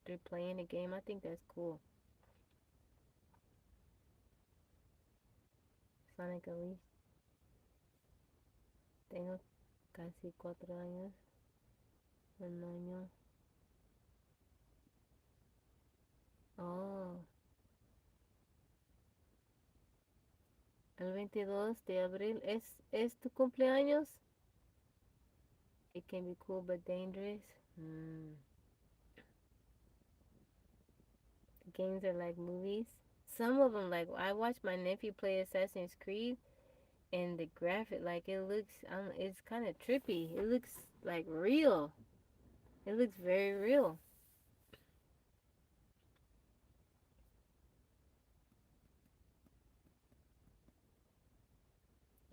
through playing the game. I think that's cool. Sonic Elise, tengo casi 4 años, un año. Oh, el 22 de abril es tu cumpleaños. It can be cool but dangerous. Mm. The games are like movies. Some of them, like I watched my nephew play Assassin's Creed, and the graphic, like it's kind of trippy. It looks like real. It looks very real.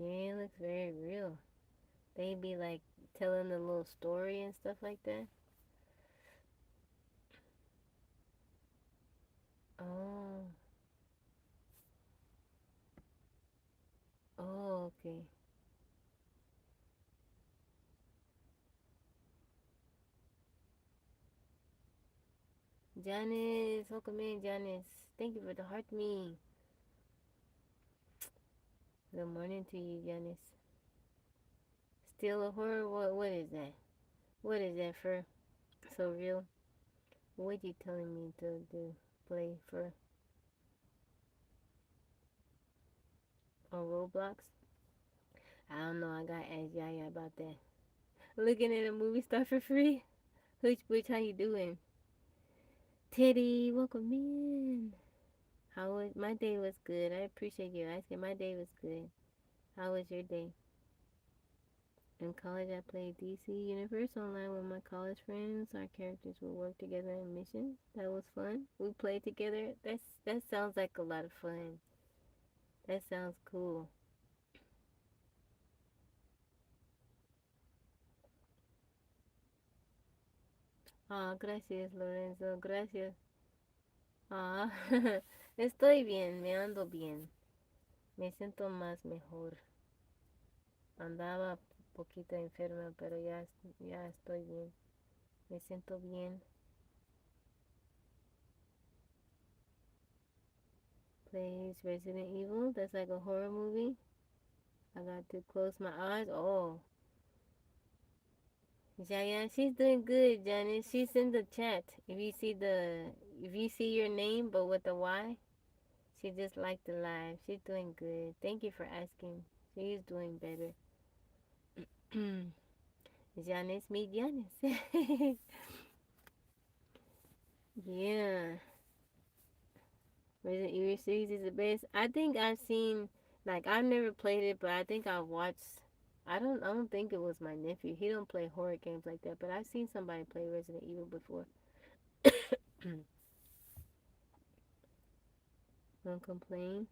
Yeah, it looks very real. They be like telling the little story and stuff like that. Oh, oh, okay. Janice, welcome in, Janice. Thank you for the heart me. Good morning to you, Janice. Still a horror? What is that? What is that for? So real? What you telling me to do? Play for on Roblox? I don't know. I got to ask Yaya about that. Looking at a movie star for free? Which how you doing? Teddy, welcome in. How was my day? Was good. I appreciate you asking. My day was good. How was your day? In college, I played DC Universe online with my college friends. Our characters would work together in missions. That was fun. We played together. That sounds like a lot of fun. That sounds cool. Ah, gracias, Lorenzo. Gracias. Ah, estoy bien. Me ando bien. Me siento más mejor. Andaba un poquito enferma, pero ya estoy bien. Me siento bien. Plays Resident Evil. That's like a horror movie. I got to close my eyes. Oh, yeah, she's doing good, Janice. She's in the chat. If you see your name but with a Y, she just liked the live. She's doing good. Thank you for asking. She's doing better. Janice, meet Janice. Yeah, Resident Evil series is the best. I think I've seen, like, I've never played it, but I think I've watched. I don't think it was my nephew. He don't play horror games like that, but I've seen somebody play Resident Evil before. Don't complain.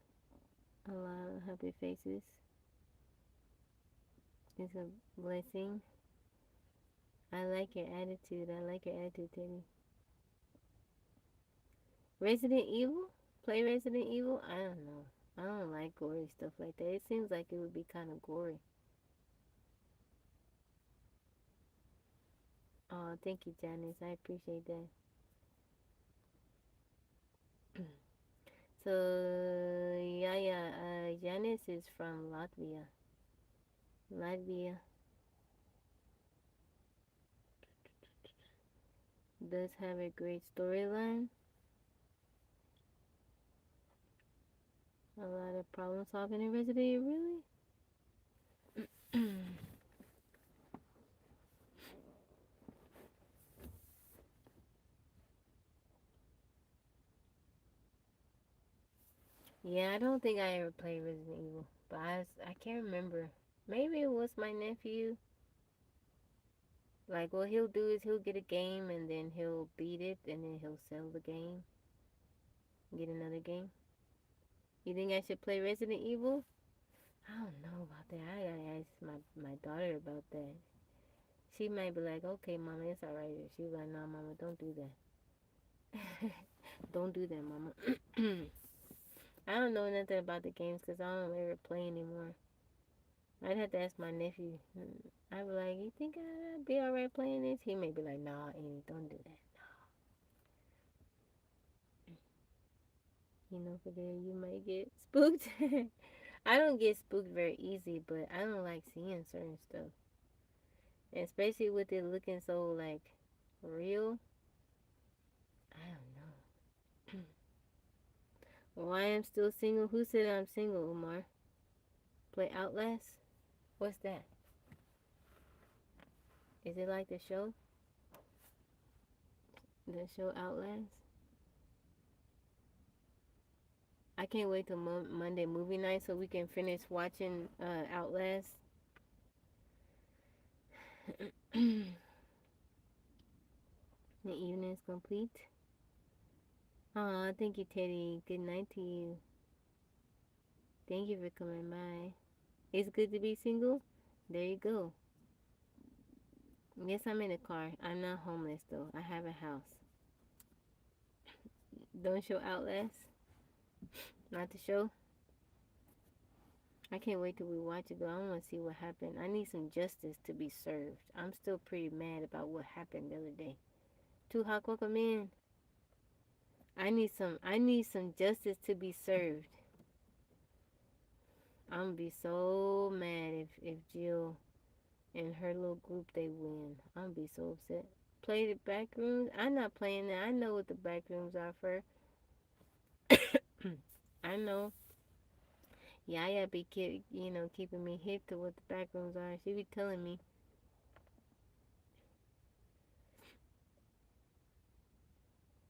A lot of happy faces. It's a blessing. I like your attitude. I like your attitude, Teddy. Resident Evil? Play Resident Evil? I don't know. I don't like gory stuff like that. It seems like it would be kind of gory. Oh, thank you, Janice. I appreciate that. So, yeah, Janice is from Latvia. Latvia does have a great storyline. A lot of problem solving in Resident Evil, really? Yeah, I don't think I ever played Resident Evil, but I can't remember. Maybe it was my nephew. Like, what he'll do is he'll get a game and then he'll beat it and then he'll sell the game, get another game. You think I should play Resident Evil? I don't know about that. I gotta ask my daughter about that. She might be like, okay, mama, it's alright. She's like, no, mama, don't do that. Don't do that, mama. I don't know nothing about the games because I don't ever play anymore. I'd have to ask my nephew. I'd be like, you think I'd be alright playing this? He may be like, nah, Annie, don't do that. You know, for there you might get spooked. I don't get spooked very easy, but I don't like seeing certain stuff. And especially with it looking so like real. I don't know. Why I'm still single? Who said I'm single, Umar? Play Outlast? What's that? Is it like the show? The show Outlast? I can't wait till Monday movie night so we can finish watching Outlast. The evening is complete. Aw, thank you, Teddy. Good night to you. Thank you for coming by. It's good to be single. There you go. Yes, I'm in a car. I'm not homeless though. I have a house. Don't show Outlast. Not the show. I can't wait till we watch it though. I want to see what happened. I need some justice to be served. I'm still pretty mad about what happened the other day. Too hot, welcome in. I need some justice to be served. I'm gonna be so mad if Jill and her little group they win. I'm gonna be so upset. Play the back rooms. I'm not playing that. I know what the back rooms are for. I know. Yaya be keeping me hip to what the back rooms are. She be telling me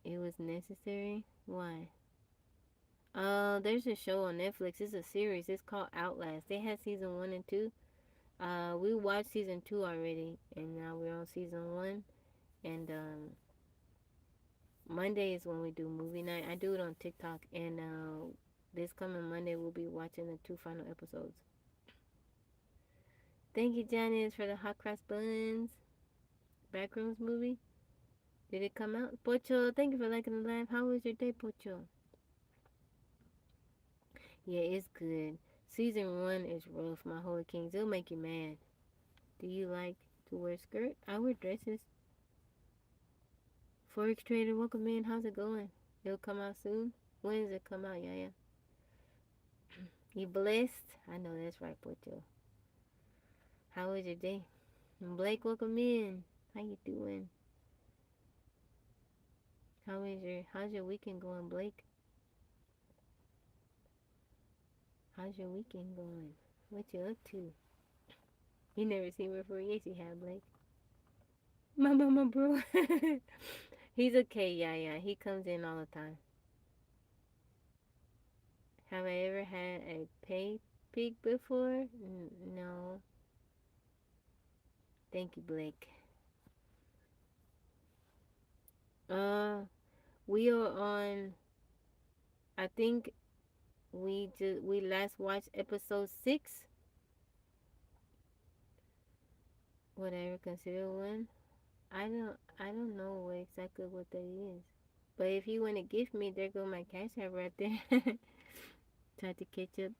it was necessary. Why? There's a show on Netflix. It's a series. It's called Outlast. They had season 1 and 2. We watched season 2 already, and now we're on season 1. And Monday is when we do movie night. I do it on TikTok, and this coming Monday we'll be watching the 2 final episodes. Thank you, Janice, for the hot cross buns. Backrooms movie. Did it come out? Pocho, thank you for liking the live. How was your day, Pocho? Yeah, it's good. Season 1 is rough, my holy kings. It'll make you mad. Do you like to wear skirt? I wear dresses. Forex trader, welcome in. How's it going? It'll come out soon. When does it come out, Yaya? You blessed? I know that's right, Pocho. How was your day? And Blake, welcome in. How you doing? How's your weekend going, Blake? How's your weekend going? What you up to? You never seen me before? Yes, you have, Blake. My mama, bro. He's okay, yeah. He comes in all the time. Have I ever had a pay pig before? No. Thank you, Blake. Uh, we are on. I think we last watched episode 6. Would I ever consider one? I don't know exactly what that is. But if you want to gift me, there go my cash app right there. Try to catch up.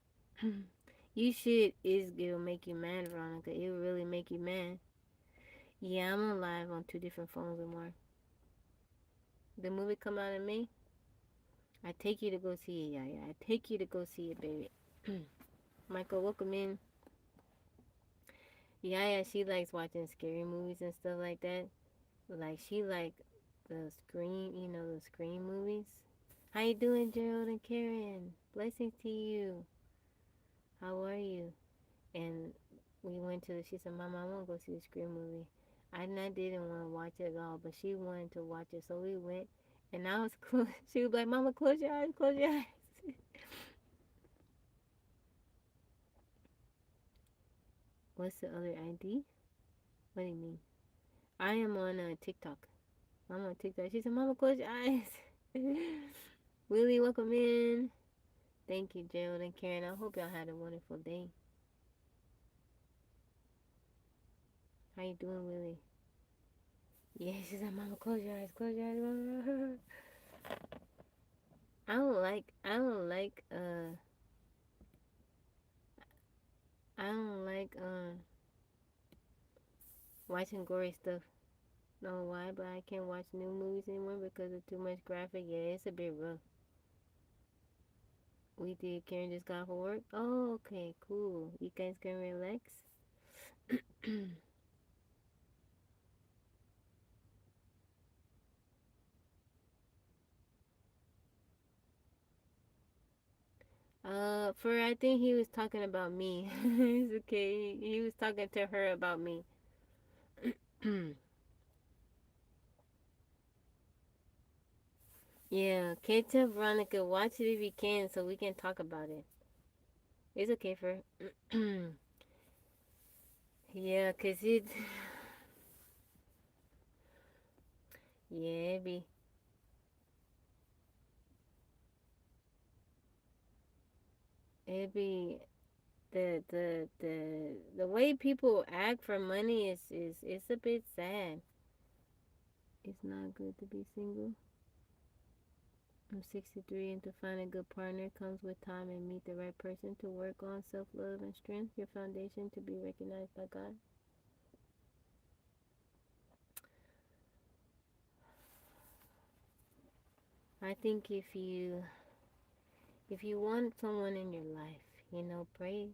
You should. It'll make you mad, Veronica. It'll really make you mad. Yeah, I'm on live on 2 different phones or more. The movie come out in May. I take you to go see it, yeah. I take you to go see it, baby. Michael, welcome in. Yeah, she likes watching scary movies and stuff like that. Like she like the Scream movies. How you doing, Gerald and Karen? Blessings to you. How are you? And we went to. She said, "Mama, I want to go see the Scream movie." Didn't want to watch it at all, but she wanted to watch it, so we went. And I was close. She was like, "Mama, close your eyes, close your eyes." What's the other ID? What do you mean? I am on TikTok. I'm on TikTok. She said, Mama, close your eyes. Willie, welcome in. Thank you, Gerald and Karen. I hope y'all had a wonderful day. How you doing, Willie? Yeah, she said, Mama, close your eyes, close your eyes. I don't like watching gory stuff. Know why? But I can't watch new movies anymore because of too much graphic. Yeah, it's a bit rough. We did. Karen just got off of work. Oh, okay, cool. You guys can relax. For I think he was talking about me. It's okay. He was talking to her about me. Yeah, catch up, Veronica. Watch it if you can, so we can talk about it. It's okay for. Yeah, cause yeah, it be the way people act for money is it's a bit sad. It's not good to be single. I'm 63 and to find a good partner comes with time and meet the right person to work on self-love and strength, your foundation to be recognized by God. I think if you want someone in your life, pray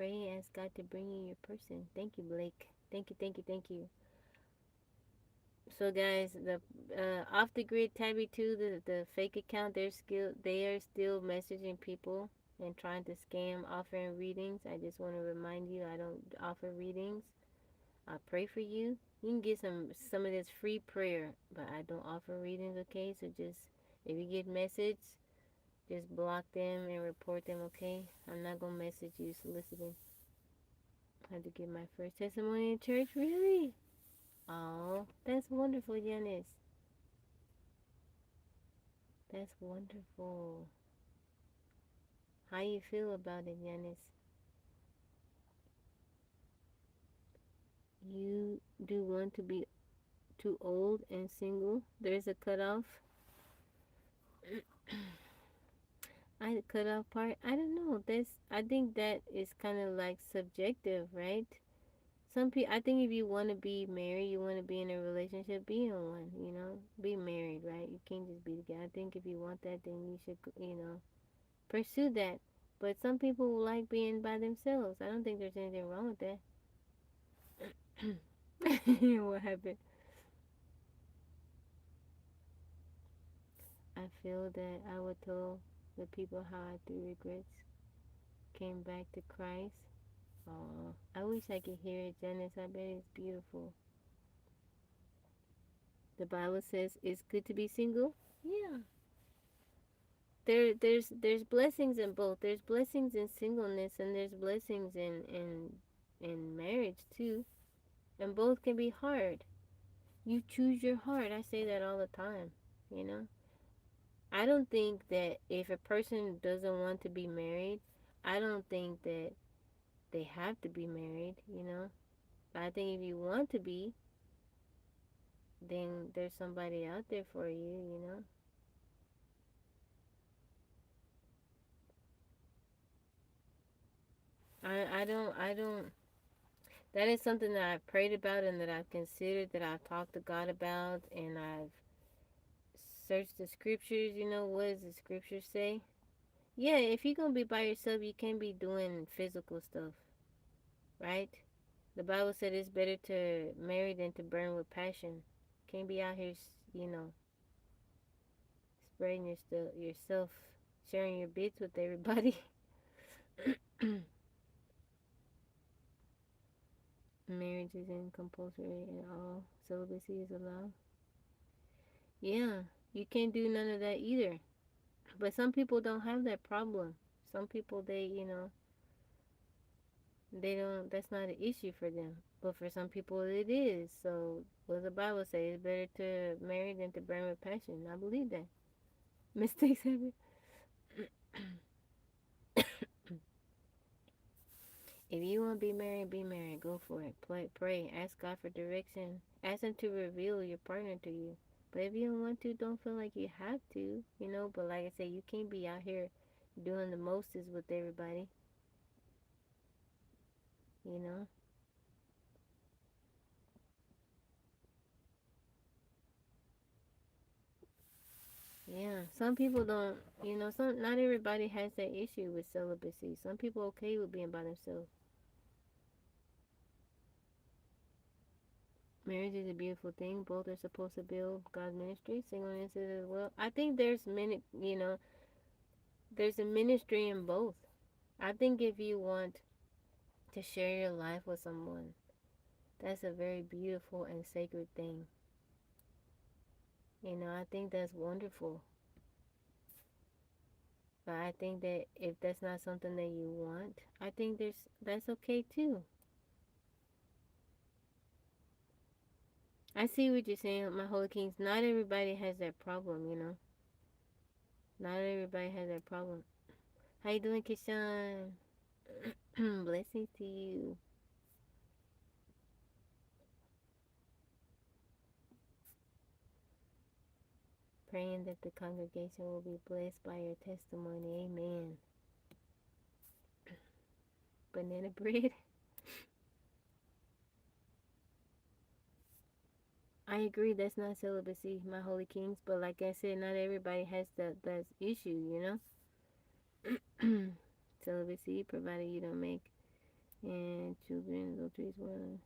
and ask God to bring you your person. Thank you, Blake. Thank you, thank you, thank you. So guys, the off the grid tabby 2, the fake account, they are still messaging people and trying to scam offering readings. I just want to remind you, I don't offer readings. I pray for you. You can get some of this free prayer, but I don't offer readings. Okay, so just if you get message, just block them and report them. Okay, I'm not gonna message you soliciting. I had to get my first testimony in church. Really? Oh, that's wonderful, Yanis. That's wonderful. How you feel about it, Yanis? You do want to be too old and single? There's a cutoff. I cutoff part. I don't know. I think that is kind of like subjective, right? Some people. I think if you want to be married, you want to be in a relationship, be in one. Be married, right? You can't just be together. I think if you want that, then you should, pursue that. But some people like being by themselves. I don't think there's anything wrong with that. What happened? I feel that I would tell the people how I through regrets came back to Christ. Oh, I wish I could hear it, Janice. I bet it's beautiful. The Bible says it's good to be single. Yeah. There's blessings in both. There's blessings in singleness and there's blessings in marriage too. And both can be hard. You choose your heart. I say that all the time, you know? I don't think that if a person doesn't want to be married, I don't think that they have to be married. But I think if you want to be, then there's somebody out there for you. I don't, that is something that I've prayed about and that I've considered, that I've talked to God about, and I've searched the scriptures. What does the scripture say? Yeah, if you're going to be by yourself, you can't be doing physical stuff, right? The Bible said it's better to marry than to burn with passion. Can't be out here, you know, spreading yourself, sharing your bits with everybody. Marriage isn't compulsory at all. Celibacy is allowed. Yeah, you can't do none of that either. But some people don't have that problem. Some people, They don't. That's not an issue for them. But for some people, it is. So, what does the Bible say? It's better to marry than to burn with passion. I believe that. Mistakes happen. If you want to be married, be married. Go for it. Pray. Ask God for direction. Ask Him to reveal your partner to you. But if you don't want to, don't feel like you have to, you know. But like I said, you can't be out here doing the mostest with everybody, you know. Yeah, some people don't, you know, some not everybody has that issue with celibacy. Some people okay with being by themselves. Marriage is a beautiful thing. Both are supposed to build God's ministry. Singleness is as well. I think there's many, you know, there's a ministry in both. I think if you want to share your life with someone, that's a very beautiful and sacred thing. You know, I think that's wonderful. But I think that if that's not something that you want, I think that's okay too. I see what you're saying, my holy kings. Not everybody has that problem, you know. Not everybody has that problem. How you doing, Kishan? Blessings to you. Praying that the congregation will be blessed by your testimony. Amen. Banana bread. I agree. That's not celibacy, my holy kings. But like I said, not everybody has that issue, you know. Celibacy, provided you don't make and children, adulteries, well.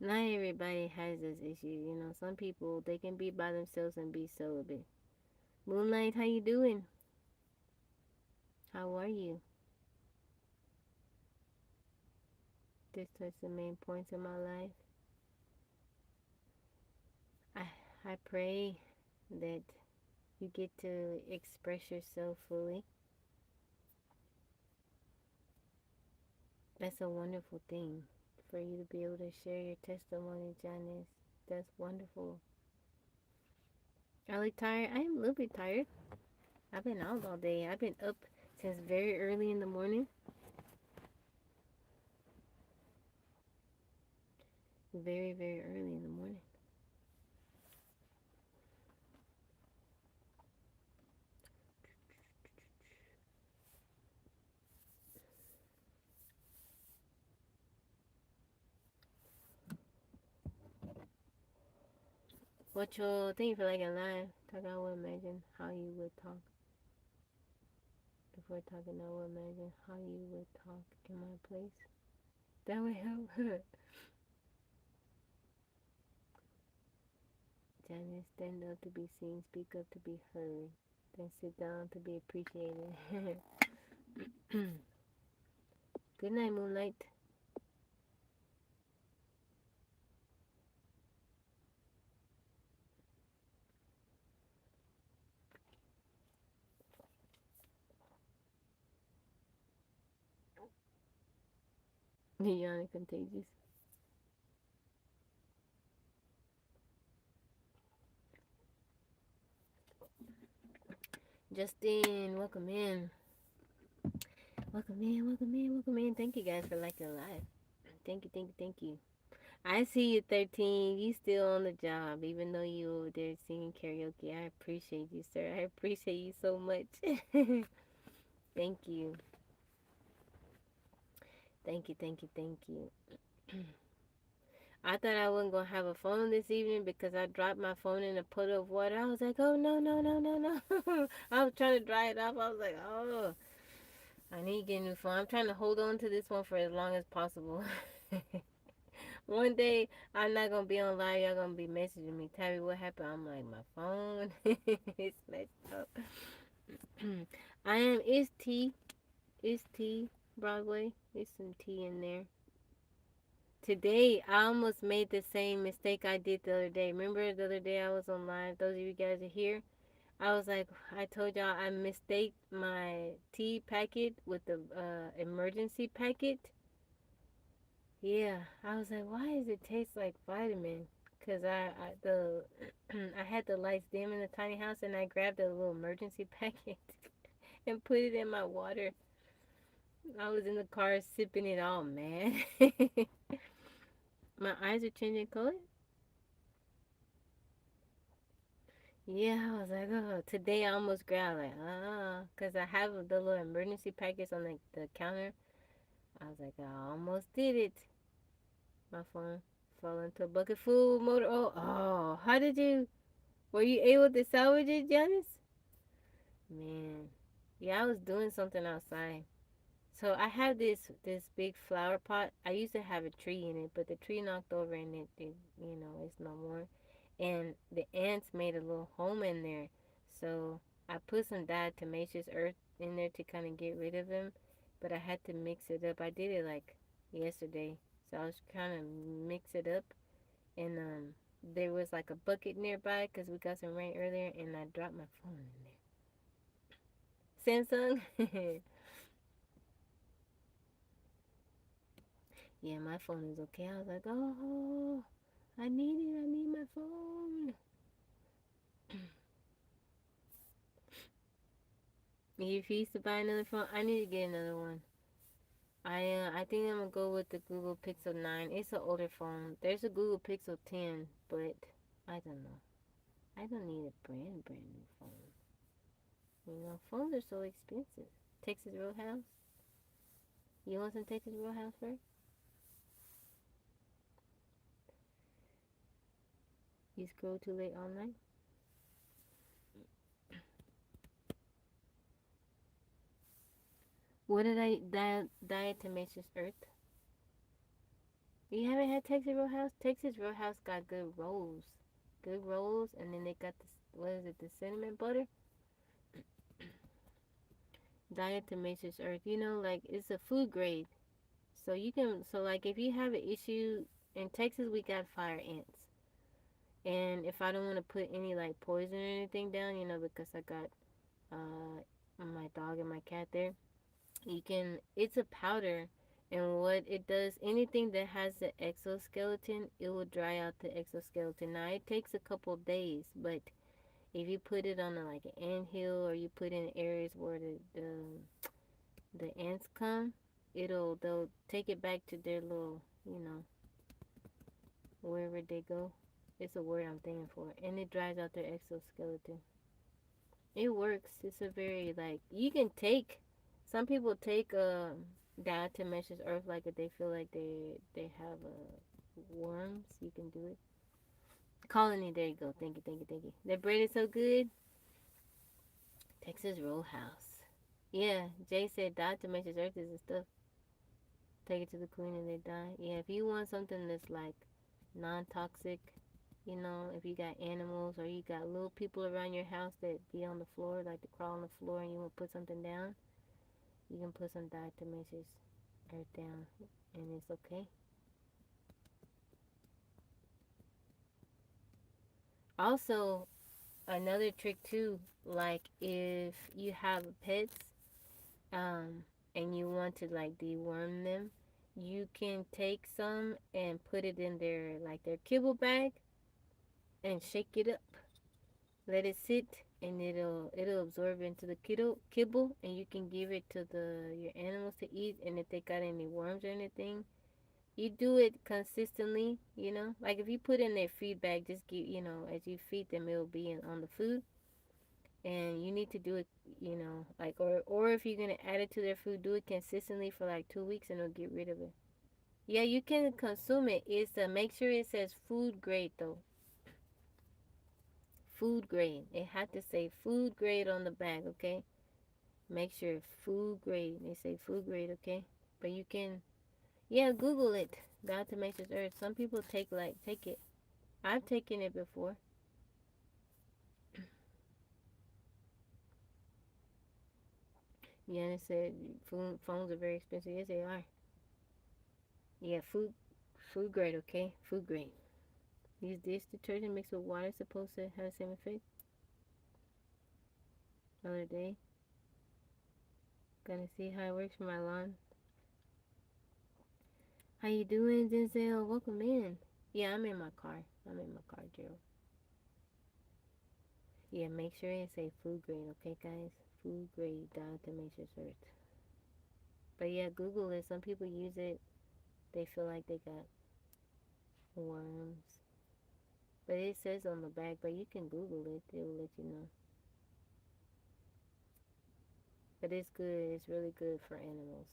Not everybody has this issue, you know. Some people they can be by themselves and be celibate. Moonlight, how you doing? How are you? This touched the main points of my life. I I pray that you get to express yourself fully. That's a wonderful thing for you to be able to share your testimony, Janice. That's wonderful. I look tired. I am a little bit tired. I've been out all day. I've been up since very early in the morning. Very, very early in the morning. What you think for like a live talk? I would imagine how you would talk. Before talking, I would imagine how you would talk in my place. That would help. Janice, stand up to be seen, speak up to be heard, then sit down to be appreciated. Good night, Moonlight. Yana Contagious. Justin, welcome in. Welcome in, welcome in, welcome in. Thank you guys for liking the live. Thank you, thank you, thank you. I see you 13. You still on the job, even though you over there singing karaoke. I appreciate you, sir. I appreciate you so much. Thank you. Thank you, thank you, thank you. I thought I wasn't gonna have a phone this evening because I dropped my phone in a puddle of water. I was like, oh no, no, no, no, no. I was trying to dry it off. I was like, oh, I need to get a new phone. I'm trying to hold on to this one for as long as possible. One day I'm not gonna be on live. Y'all gonna be messaging me, Tabby, what happened? I'm like, my phone is messed up. I am. It's T. It's T. Broadway. It's some T in there. Today I almost made the same mistake I did the other day. Remember the other day I was on live. Those of you guys are here. I was like, I told y'all I mistaked my tea packet with the emergency packet. Yeah, I was like, why does it taste like vitamin? Cause I had the lights dim in the tiny house, and I grabbed a little emergency packet and put it in my water. I was in the car sipping it all, man. My eyes are changing color. Yeah, I was like, oh, today I almost grabbed like, cause I have the little emergency packets on the counter. I was like, I almost did it. My phone fell into a bucket full of motor oil. Oh, how did you? Were you able to salvage it, Janice? Man, yeah, I was doing something outside. So I have this big flower pot. I used to have a tree in it, but the tree knocked over and it's no more. And the ants made a little home in there. So I put some diatomaceous earth in there to kind of get rid of them, but I had to mix it up. I did it like yesterday, so I was trying to mix it up, and there was like a bucket nearby because we got some rain earlier, and I dropped my phone in there. Samsung. Yeah, my phone is okay. I was like, oh, I need it. I need my phone. If he used to buy another phone, I need to get another one. I think I'm gonna go with the Google Pixel 9. It's an older phone. There's a Google Pixel 10, but I don't know. I don't need a brand new phone. Phones are so expensive. Texas Roadhouse. You want some Texas Roadhouse first? You scroll too late all night. What did I diet to make this earth? You haven't had Texas Roadhouse? Texas Roadhouse got good rolls, and then they got this. What is it? The cinnamon butter. Diet to make this earth. Like it's a food grade, so you can. So like if you have an issue in Texas, we got fire ants, and if I don't want to put any like poison or anything down, because I got my dog and my cat there, you can. It's a powder. And what it does, anything that has the exoskeleton, it will dry out the exoskeleton. Now it takes a couple days, but if you put it on like an ant hill, or you put in areas where the ants come, they'll take it back to their little, wherever they go. It's a word I'm thinking for, and it dries out their exoskeleton. It works. It's a very like you can take. Some people take diatomaceous earth like if they feel like they have worms. You can do it. Colony. There you go. Thank you. Thank you. Thank you. That bread is so good. Texas Roadhouse. Yeah, Jay said diatomaceous earth is the stuff. Take it to the queen and they die. Yeah, if you want something that's like non-toxic, if you got animals or you got little people around your house that be on the floor, like to crawl on the floor, and you want to put something down, you can put some diatomaceous earth down, and it's okay. Also, another trick too, like if you have pets, um, and you want to like deworm them, you can take some and put it in their kibble bag and shake it up. Let it sit, and it'll absorb into the kibble, and you can give it to the your animals to eat. And if they got any worms or anything, you do it consistently. Like if you put in their feed bag, just give as you feed them, it'll be on the food. And you need to do it, like or if you're gonna add it to their food, do it consistently for like 2 weeks, and it'll get rid of it. Yeah, you can consume it. It's make sure it says food grade though. Food grade. It had to say food grade on the bag, okay? Make sure food grade. They say food grade, okay? But you can, yeah, Google it. God to make this earth. Some people take it. I've taken it before. Yeah, and it said phones are very expensive. Yes, they are. Yeah, food grade, okay? Food grade. Use dish detergent mixed with water supposed to have the same effect. other day. Gonna see how it works for my lawn. How you doing, Denzel? Welcome in. Yeah, I'm in my car. I'm in my car, Gerald. Yeah, make sure it say food grade, okay, guys? Food grade diatomaceous earth. But yeah, Google it. Some people use it. They feel like they got worms. But it says on the back, but you can Google it. It will let you know. But it's good. It's really good for animals.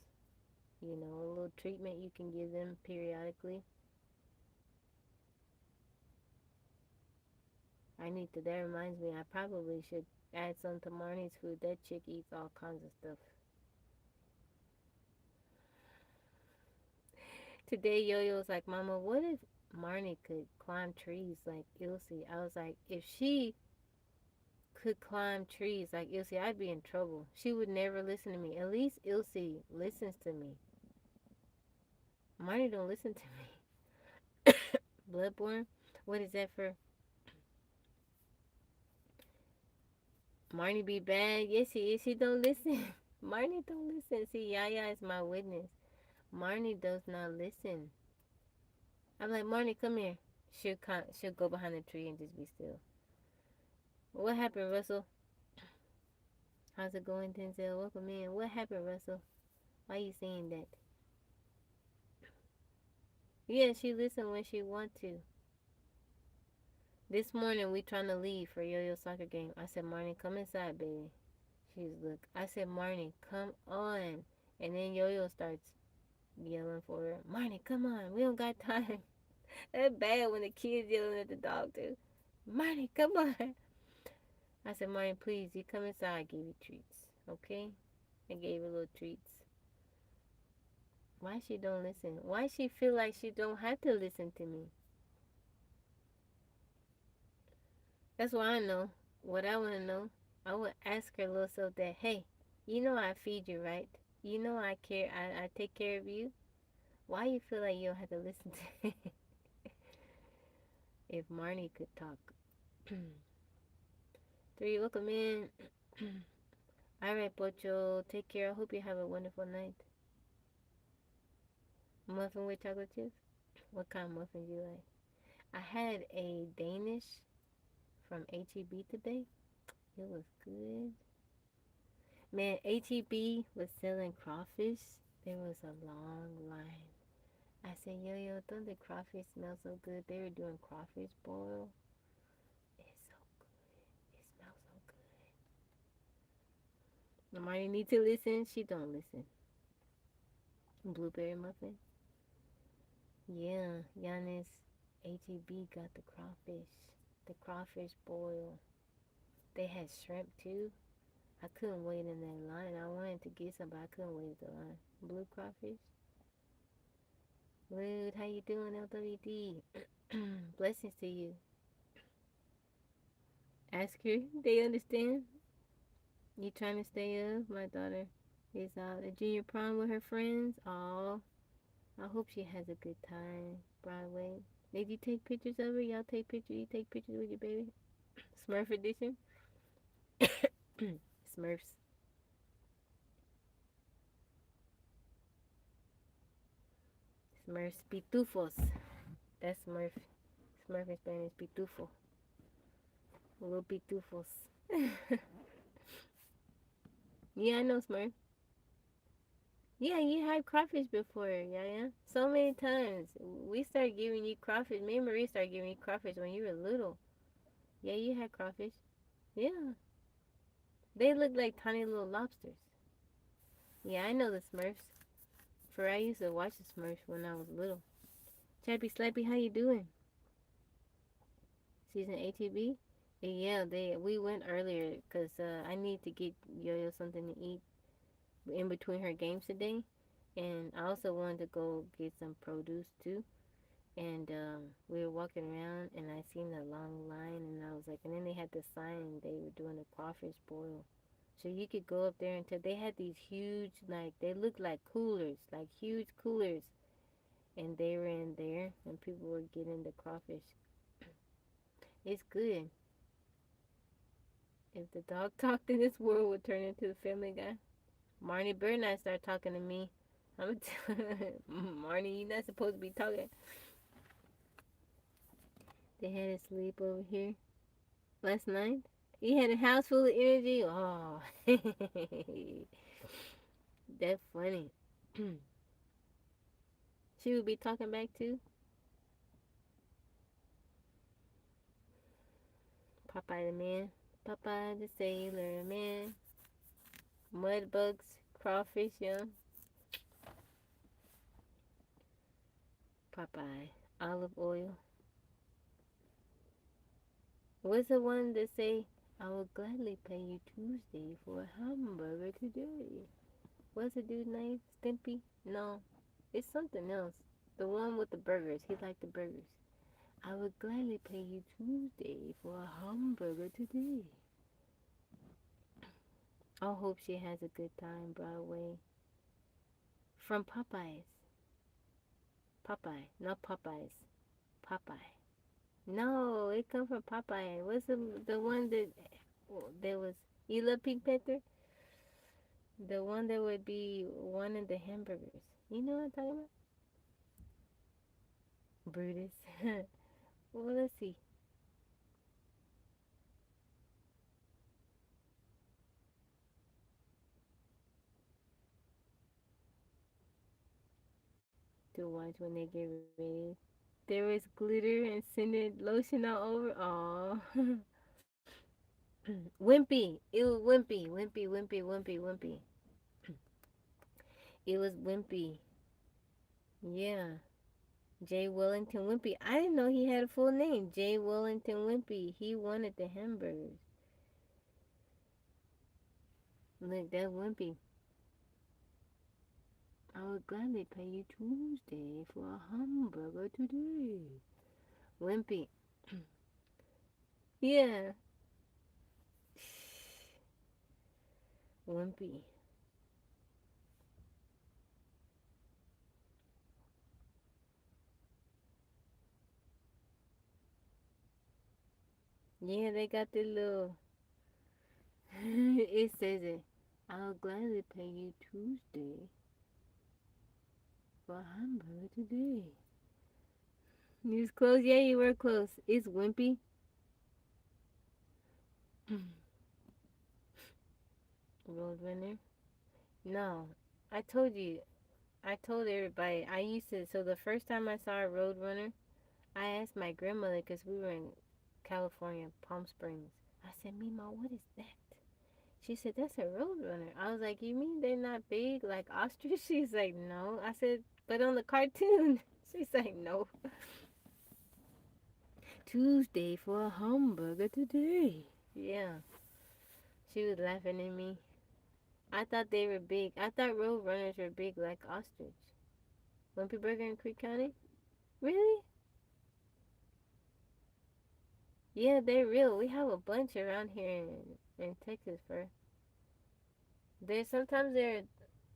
You know, a little treatment you can give them periodically. I need to. That reminds me, I probably should add some to Marnie's food. That chick eats all kinds of stuff. Today, Yo-Yo was like, Mama, what if Marnie could climb trees like Ilse? I was like, if she could climb trees like Ilse, I'd be in trouble. She would never listen to me. At least Ilse listens to me. Marnie don't listen to me. Bloodborne? What is that for? Marnie be bad? Yes, she is. She don't listen. Marnie don't listen. See, Yaya is my witness. Marnie does not listen. I'm like, Marnie, come here. She'll go behind the tree and just be still. What happened, Russell? How's it going, Denzel? Welcome in. What happened, Russell? Why you saying that? Yeah, she listen when she want to. This morning we trying to leave for Yo-Yo soccer game. I said, Marnie, come inside, baby. She's look. I said, Marnie, come on. And then Yo-Yo starts yelling for her. Marnie, come on. We don't got time. That's bad when the kids yelling at the dog too. Marnie, come on. I said, Marnie, please, you come inside. I give you treats, okay? I gave her little treats. Why she don't listen? Why she feel like she don't have to listen to me? That's what I know. What I want to know, I would ask her little self that, hey, you know I feed you, right? You know I care. I take care of you. Why you feel like you don't have to listen to me? If Marnie could talk. Three, welcome in. All right, Pocho. Take care. I hope you have a wonderful night. Muffin with chocolate chips? What kind of muffin do you like? I had a Danish from HEB today. It was good. Man, HEB was selling crawfish. There was a long line. I said, yo, don't the crawfish smell so good? They were doing crawfish boil. It's so good. It smells so good. Nobody need to listen. She don't listen. Blueberry muffin. Yeah, Giannis HEB got the crawfish. The crawfish boil. They had shrimp too. I couldn't wait in that line. I wanted to get some, but I couldn't wait in the line. Blue crawfish. Lude, how you doing, LWD? Blessings to you. Ask her. They understand. You trying to stay up? My daughter is out at junior prom with her friends. Oh, I hope she has a good time. Broadway. Did you take pictures of her? Y'all take pictures? You take pictures with your baby? Smurf edition? Smurfs. Smurfs pitufos. That's Smurf. Smurf in Spanish, pitufo. Little pitufos. Yeah, I know Smurf. Yeah, you had crawfish before, yeah. So many times. We started giving you crawfish. Me and Marie started giving you crawfish when you were little. Yeah, you had crawfish. Yeah. They look like tiny little lobsters. Yeah, I know the Smurfs. For I used to watch the Smurfs when I was little. Chappy Slappy, how you doing? Season ATB? Yeah, we went earlier because I need to get Yo-Yo something to eat in between her games today. And I also wanted to go get some produce too. And we were walking around and I seen the long line and I was like, and then they had the sign they were doing a crawfish boil. So you could go up there and tell they had these huge, like, they looked like coolers, like huge coolers. And they were in there and people were getting the crawfish. It's good. If the dog talked, then this world would turn into the Family Guy. Marnie better not start talking to me. I'm Marnie, you not supposed to be talking. They had a sleep over here last night. He had a house full of energy. Oh, that's funny. She would be talking back too. Popeye the man. Popeye the sailor man. Mud bugs, crawfish, yeah. Popeye. Olive oil. What's the one that say, I will gladly pay you Tuesday for a hamburger today? What's the dude's name? Stimpy? No. It's something else. The one with the burgers. He liked the burgers. I would gladly pay you Tuesday for a hamburger today. I hope she has a good time, Broadway. From Popeyes. Popeye. Not Popeyes. Popeye. No, it come from Popeye. What's the one that there was? You love Pink Panther? The one that would be one of the hamburgers. You know what I'm talking about? Brutus. Well, let's see. To watch when they get ready. There was glitter and scented lotion all over. Aw. Wimpy. It was Wimpy. Wimpy, Wimpy, Wimpy, Wimpy. It was Wimpy. Yeah. J. Wellington Wimpy. I didn't know he had a full name. J. Wellington Wimpy. He wanted the hamburgers. Look, that Wimpy. I would gladly pay you Tuesday for a hamburger today. Wimpy. Yeah. Wimpy. Yeah, they got the little. It says it. I'll gladly pay you Tuesday for a hamburger today. You was close? Yeah, you were close. It's Wimpy. Roadrunner. No, I told you. I told everybody. I used to. So the first time I saw a Roadrunner, I asked my grandmother because we were in California, Palm Springs. I said, Mima, what is that? She said, that's a Roadrunner. I was like, you mean they're not big like ostrich? She's like, no. I said, but on the cartoon. She's like, no. Tuesday for a hamburger today. Yeah. She was laughing at me. I thought they were big. I thought Roadrunners were big like ostrich. Wimpy Burger in Creek County? Really? Yeah, they're real. We have a bunch around here in Texas for. There's sometimes there.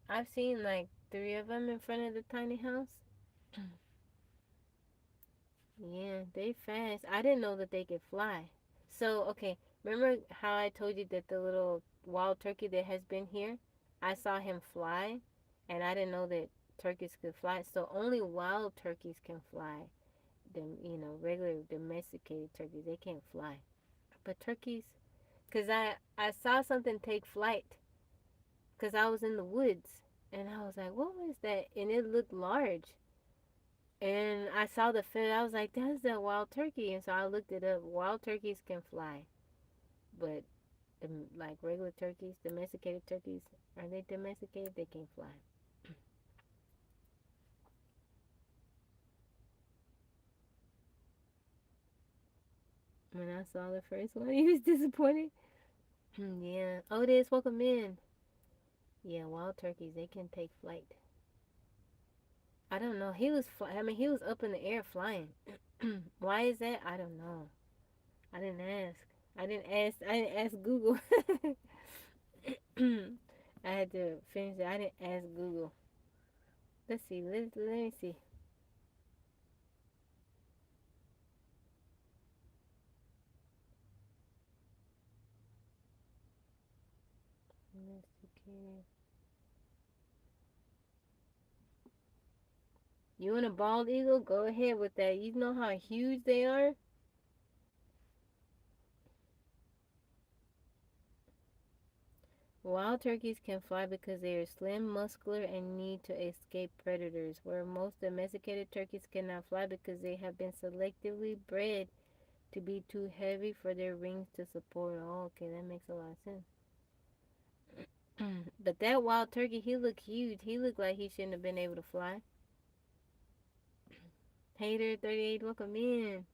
I've seen like three of them in front of the tiny house. Yeah, they fast. I didn't know that they could fly. So, okay, remember how I told you that the little wild turkey that has been here? I saw him fly, and I didn't know that turkeys could fly. So, only wild turkeys can fly. Regular domesticated turkeys, they can't fly. But turkeys, because I saw something take flight, because I was in the woods, and I was like, what was that? And it looked large. And I saw the feather. I was like, that's a wild turkey. And so I looked it up. Wild turkeys can fly. But like regular turkeys, domesticated turkeys, are they domesticated? They can't fly. When I saw the first one, he was disappointed. Yeah. Otis, welcome in. Yeah, wild turkeys, they can take flight. I don't know. He was up in the air flying. Why is that? I don't know. I didn't ask. I didn't ask Google. I had to finish it. I didn't ask Google. Let's see. Let me see. Domesticated. You want a bald eagle? Go ahead with that. You know how huge they are? Wild turkeys can fly because they are slim, muscular, and need to escape predators, where most domesticated turkeys cannot fly because they have been selectively bred to be too heavy for their wings to support. Oh, okay, that makes a lot of sense. But that wild turkey, he looked huge. He looked like he shouldn't have been able to fly. Hater 38, welcome in.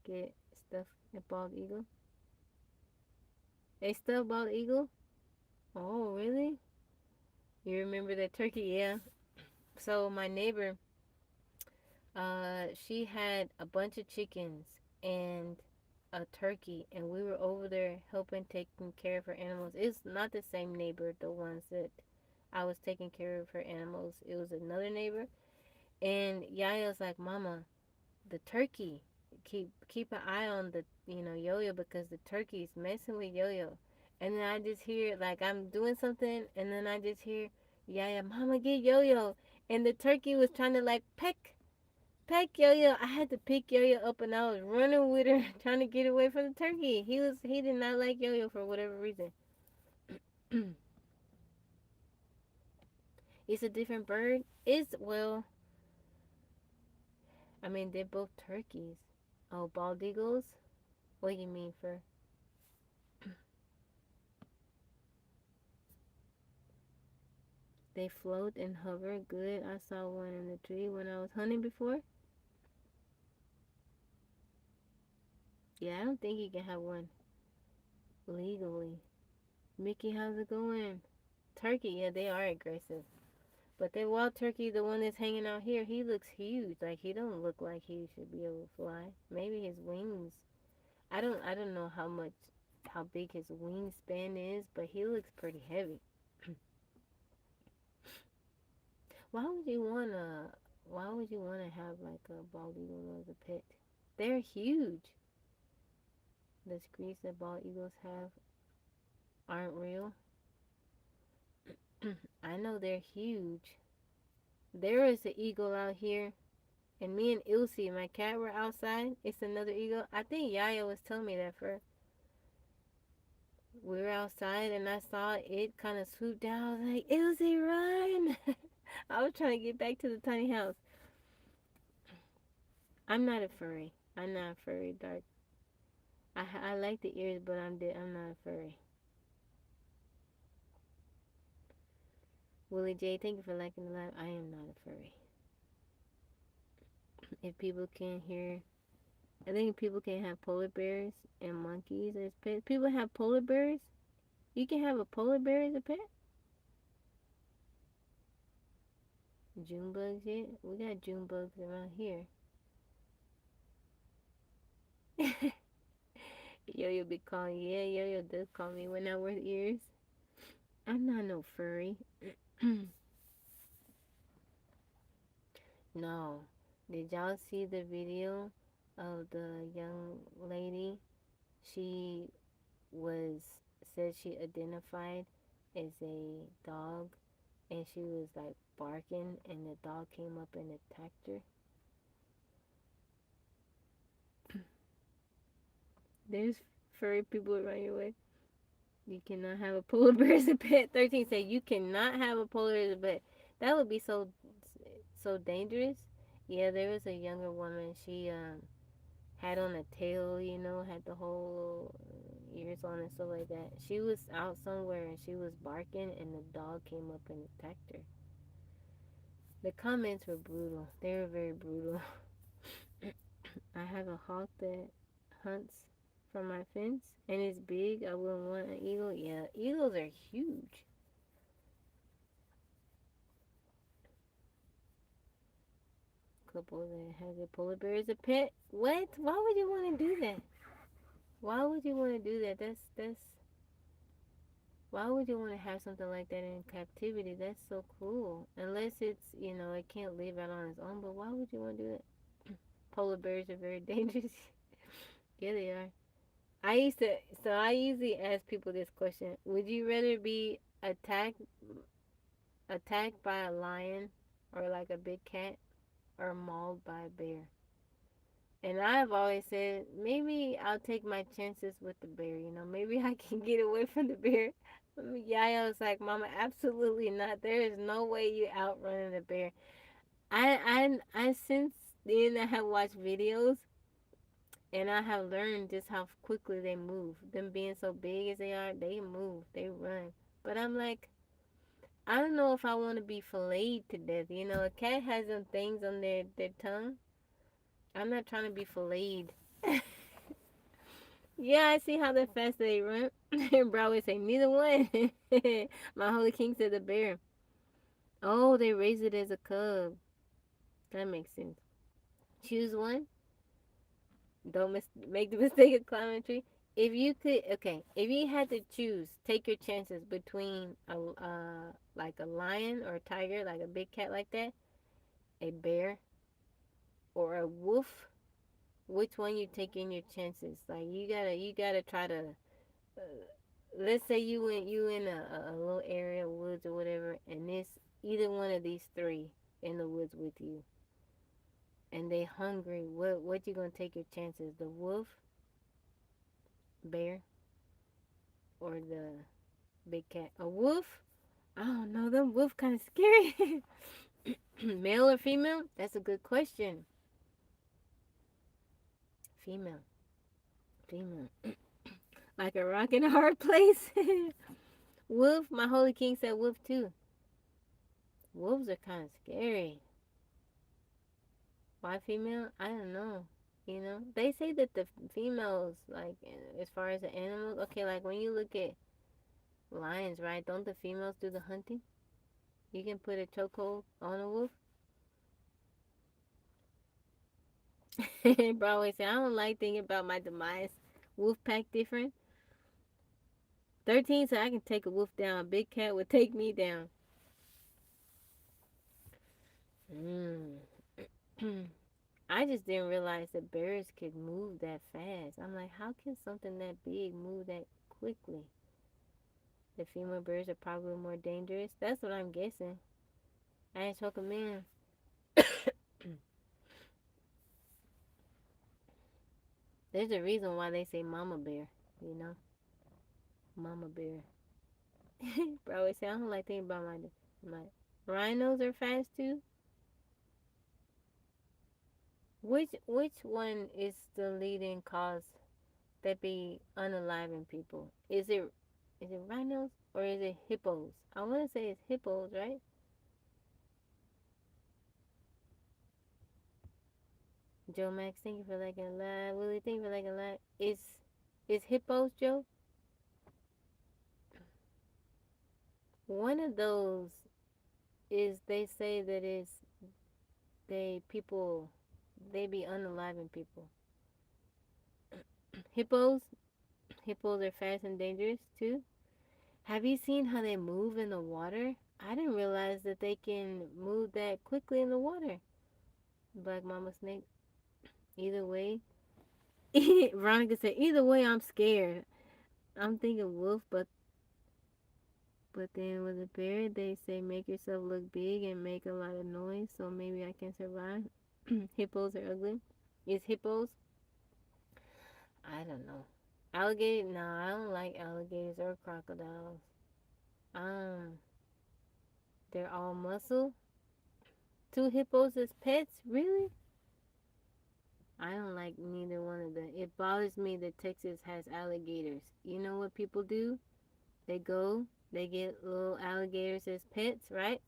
Get stuff at bald eagle. They stuffed bald eagle? Oh, really? You remember that turkey? Yeah. So my neighbor, she had a bunch of chickens and a turkey, and we were over there helping taking care of her animals. It's not the same neighbor, the ones that I was taking care of her animals. It was another neighbor, and Yaya was like, "Mama, the turkey, keep an eye on the Yo-Yo because the turkey's messing with Yo-Yo." And then I just hear like I'm doing something, and then I just hear Yaya, "Mama, get Yo-Yo," and the turkey was trying to like peck Yo-Yo. I had to pick Yo-Yo up, and I was running with her, trying to get away from the turkey. He did not like Yo-Yo for whatever reason. It's a different bird. It's well, I mean they're both turkeys. Oh, bald eagles. What do you mean for? They float and hover. Good. I saw one in the tree when I was hunting before. Yeah, I don't think you can have one legally. Mickey, how's it going? Turkey, yeah, they are aggressive. But that wild turkey, the one that's hanging out here, he looks huge. Like he don't look like he should be able to fly. Maybe his wings. I don't know how big his wingspan is, but he looks pretty heavy. Why would you wanna why would you wanna have like a bald eagle as a pet? They're huge. The screeds that bald eagles have aren't real. I know they're huge. There is an eagle out here, and me and Ilse, my cat, were outside. It's another eagle. I think Yaya was telling me that first. We were outside, and I saw it kind of swoop down. I was like, Ilse, run! I was trying to get back to the tiny house. I'm not a furry. I'm not a furry, dark. I like the ears, but I'm not a furry. Willie J, thank you for liking the live. I am not a furry. If people can hear, I think people can have polar bears and monkeys as pets. People have polar bears. You can have a polar bear as a pet. June bugs yet? We got June bugs around here. Yo-Yo be calling. Yeah, Yo-Yo does call me when I wear ears. I'm not no furry. No. Did y'all see the video of the young lady? She was said she identified as a dog, and she was like barking, and the dog came up and attacked her. There's furry people around your way. You cannot have a polar bear as a pet. 13 said you cannot have a polar bear as a pet. That would be so dangerous. Yeah, there was a younger woman. She had on a tail, had the whole ears on and stuff like that. She was out somewhere and she was barking, and the dog came up and attacked her. The comments were brutal. They were very brutal. I have a hawk that hunts from my fence, and it's big. I wouldn't want an eagle. Yeah, eagles are huge. Couple that has a polar bear as a pet. What? Why would you want to do that? Why would you want to do that? That's. Why would you want to have something like that in captivity? That's so cruel. Unless it's it can't live out on its own. But why would you want to do that? Polar bears are very dangerous. Yeah, they are. I used to. So I usually ask people this question: would you rather be attacked attacked by a lion or like a big cat or mauled by a bear. And I've always said maybe I'll take my chances with the bear. Maybe I can get away from the bear. Yaya was like, "Mama, absolutely not. There is no way you outrunning the bear." I since then I have watched videos and I have learned just how quickly they move. Them being so big as they are, they move, they run. But I'm like, I don't know if I want to be filleted to death. A cat has them things on their tongue. I'm not trying to be filleted. Yeah, I see how fast they run. And bro would say, neither one. My holy king said the bear. Oh, they raise it as a cub. That makes sense. Choose one. Don't make the mistake of climbing a tree. If you could, okay, if you had to choose, take your chances between like a lion or a tiger, like a big cat like that, a bear, or a wolf. Which one you taking your chances? Like you gotta try to. Uh, let's say you in a little area, woods or whatever, and this either one of these three in the woods with you, and they hungry. What you gonna take your chances? The wolf, bear, or the big cat? A wolf? I don't know. Them wolf kind of scary. Male or female? That's a good question. Female, female. Like a rock in a hard place. Wolf. My holy king said wolf too. Wolves are kind of scary. Why female? I don't know. They say that the females, like, as far as the animals, okay, like when you look at lions, right? Don't the females do the hunting? You can put a chokehold on a wolf. Bro always say, I don't like thinking about my demise. Wolf pack different. 13 said I can take a wolf down. A big cat would take me down. Mm. I just didn't realize that bears could move that fast. I'm like, how can something that big move that quickly? The female bears are probably more dangerous. That's what I'm guessing. I ain't talking man. There's a reason why they say mama bear, you know? Mama bear. Bro always say, I don't like thinking about my rhinos are fast too. Which one is the leading cause that be unaliving people? Is it rhinos or is it hippos? I want to say it's hippos, right? Joe Max, thank you for liking a lot. Willie, thank you for liking a lot. Is hippos, Joe? One of those is they say that they be unaliving people. Hippos, hippos are fast and dangerous too. Have you seen how they move in the water? I didn't realize that they can move that quickly in the water. Black Mama Snake. Either way, Veronica said, either way, I'm scared. I'm thinking wolf, but then with a bear, they say make yourself look big and make a lot of noise, so maybe I can survive. Hippos are ugly. Is hippos? I don't know. Alligator? No, I don't like alligators or crocodiles. Um, they're all muscle. Two hippos as pets? Really? I don't like neither one of them. It bothers me that Texas has alligators. You know what people do? They get little alligators as pets, right?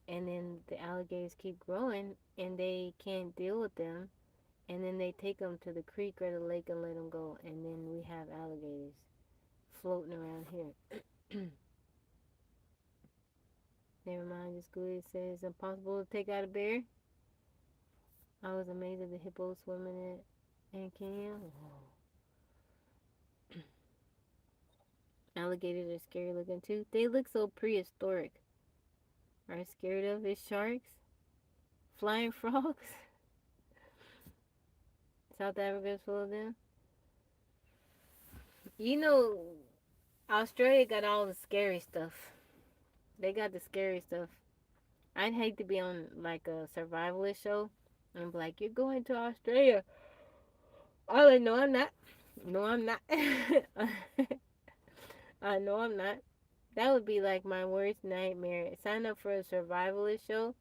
And then the alligators keep growing and they can't deal with them. And then they take them to the creek or the lake and let them go. And then we have alligators floating around here. Never mind, just good. It says it's impossible to take out a bear. I was amazed at the hippo swimming in Kenya. Whoa. Alligators are scary looking too. They look so prehistoric. Are scared of is sharks, flying frogs. South Africa's full of them. You know, Australia got all the scary stuff. They got the scary stuff. I'd hate to be on like a survivalist show and be like, "You're going to Australia." I like, no, I'm not. No, I'm not. I know I'm not. That would be like my worst nightmare. Sign up for a survivalist show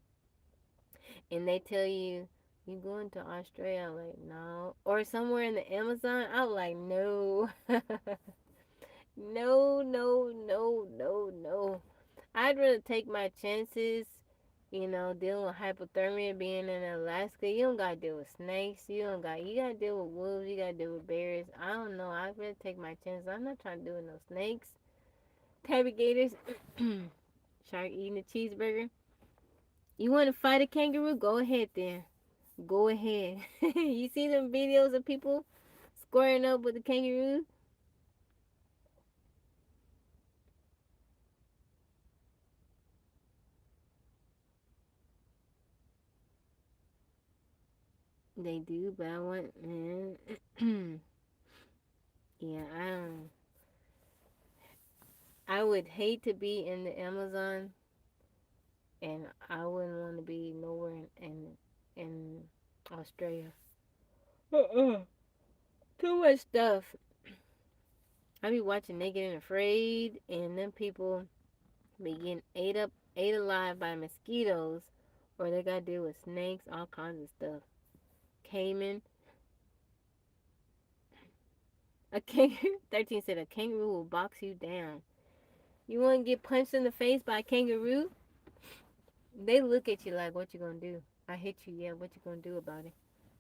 and they tell you you going to Australia. I'm like, no. Or somewhere in the Amazon. I'm like, no. No, no, no, no, no. I'd rather take my chances, dealing with hypothermia, being in Alaska. You don't gotta deal with snakes. You gotta deal with wolves. You gotta deal with bears. I don't know. I'd rather take my chances. I'm not trying to deal with no snakes. Tabby gators. Shark eating a cheeseburger. You want to fight a kangaroo? Go ahead then. Go ahead. You see them videos of people squaring up with the kangaroo? They do, but I want. Yeah, I would hate to be in the Amazon, and I wouldn't want to be nowhere in Australia. Uh-uh. Too much stuff. I be watching Naked and Afraid, and them people be getting ate alive by mosquitoes, or they gotta deal with snakes, all kinds of stuff. Cayman, a kangaroo. 13 said a kangaroo will box you down. You want to get punched in the face by a kangaroo? They look at you like, what you gonna do? I hit you, yeah. What you gonna do about it?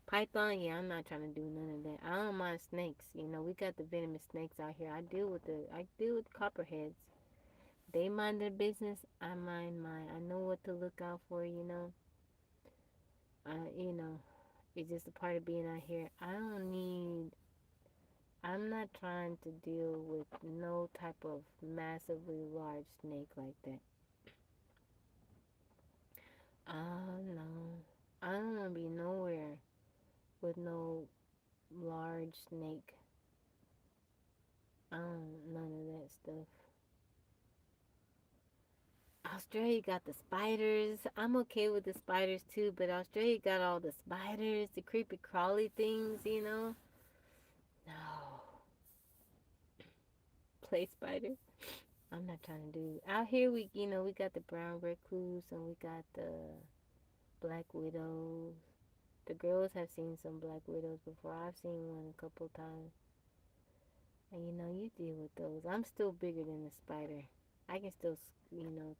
Python, yeah. I'm not trying to do none of that. I don't mind snakes. We got the venomous snakes out here. I deal with copperheads. They mind their business. I mind mine. I know what to look out for. Uh, you know, it's just a part of being out here. I don't need. I'm not trying to deal with no type of massively large snake like that. No. I don't want to be nowhere with no large snake. I don't, none of that stuff. Australia got the spiders. I'm okay with the spiders too, but Australia got all the spiders, the creepy crawly things. No. Play spider. I'm not trying to do. Out here, we got the brown recluse and we got the black widows. The girls have seen some black widows before. I've seen one a couple times. And you deal with those. I'm still bigger than the spider. I can still,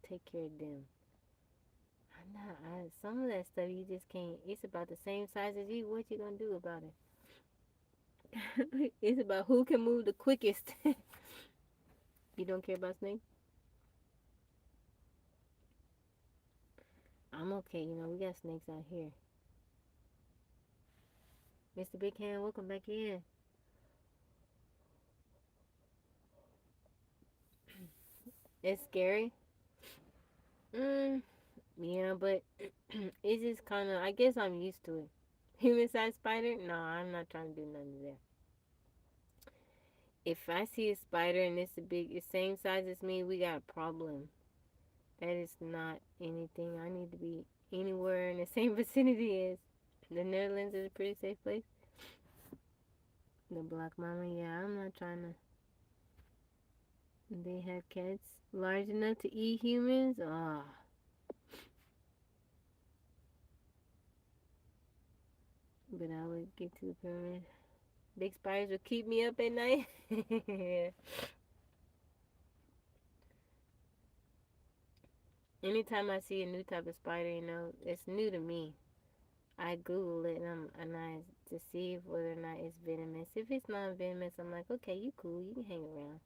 take care of them. I'm not. Some of that stuff you just can't. It's about the same size as you. What you gonna do about it? It's about who can move the quickest. You don't care about snakes? I'm okay. We got snakes out here. Mr. Big Hand, welcome back in. It's scary. Mm, yeah, but it's just kind of. I guess I'm used to it. Human-sized spider? No, I'm not trying to do none of that. If I see a spider and it's the same size as me, we got a problem. That is not anything I need to be anywhere in the same vicinity as. The Netherlands is a pretty safe place. The Black Mama, yeah, I'm not trying to. They have cats large enough to eat humans? Ah, oh, but I would get to the pyramid. Big spiders would keep me up at night. Anytime I see a new type of spider, it's new to me. I Google it and I to see whether or not it's venomous. If it's non venomous, I'm like, okay, you cool, you can hang around.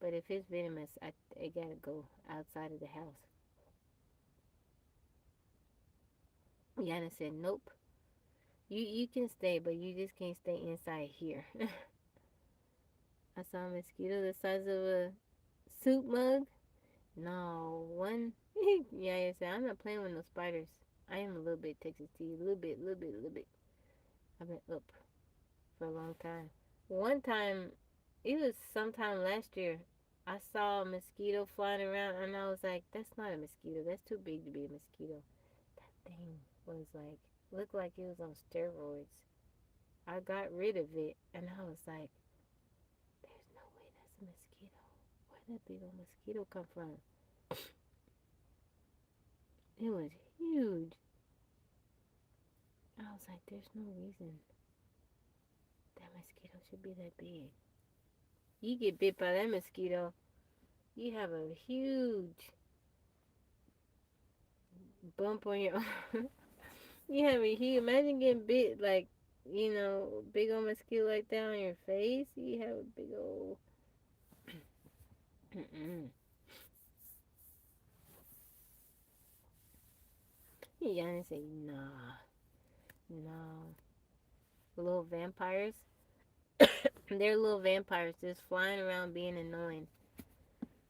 But if it's venomous, I gotta go outside of the house. Yana said, nope. You can stay, but you just can't stay inside here. I saw a mosquito the size of a soup mug. No, one. Yeah, I said, I'm not playing with no spiders. I am a little bit Texas tea. A little bit, little bit, little bit. I've been up for a long time. One time, it was sometime last year. I saw a mosquito flying around, and I was like, "That's not a mosquito. That's too big to be a mosquito." That thing was like, looked like it was on steroids. I got rid of it, and I was like, "There's no way that's a mosquito. Where did that big old mosquito come from?" It was huge. I was like, "There's no reason that mosquito should be that big." You get bit by that mosquito, you have a huge bump on your arm. You have a huge, imagine getting bit like, big old mosquito like that on your face. You have a big old, mm-mm. You gotta say, nah, no. Little vampires. They're little vampires just flying around being annoying.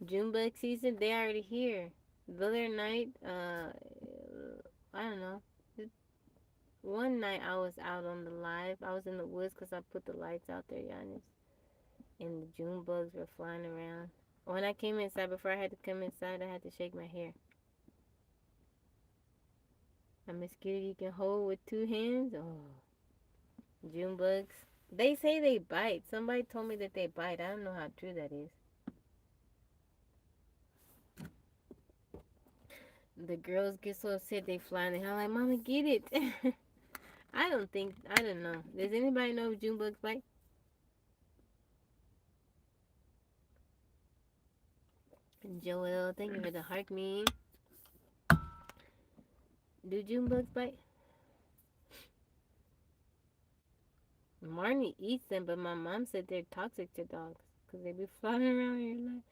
Junebug season, they already here. The other night, I don't know. One night I was out on the live. I was in the woods because I put the lights out there, Giannis. And the June bugs were flying around. When I came inside, before I had to come inside, I had to shake my hair. A mosquito you can hold with two hands? Oh, June bugs. They say they bite. Somebody told me that they bite. I don't know how true that is. The girls get so upset they fly in the hell like, Mama, get it. I don't know. Does anybody know if June bugs bite? Joel, thank you for the heart meme. Do June bugs bite? Marnie eats them, but my mom said they're toxic to dogs because they be flying around here like.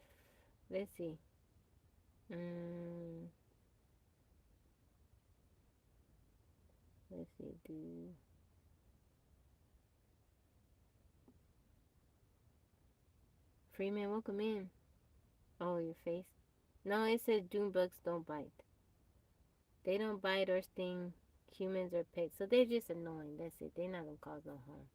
Let's see. Mm, let's see. Do Freeman, welcome in. Oh, your face. No, it says June bugs don't bite. They don't bite or sting humans or pets, so they're just annoying. That's it. They're not gonna cause no harm.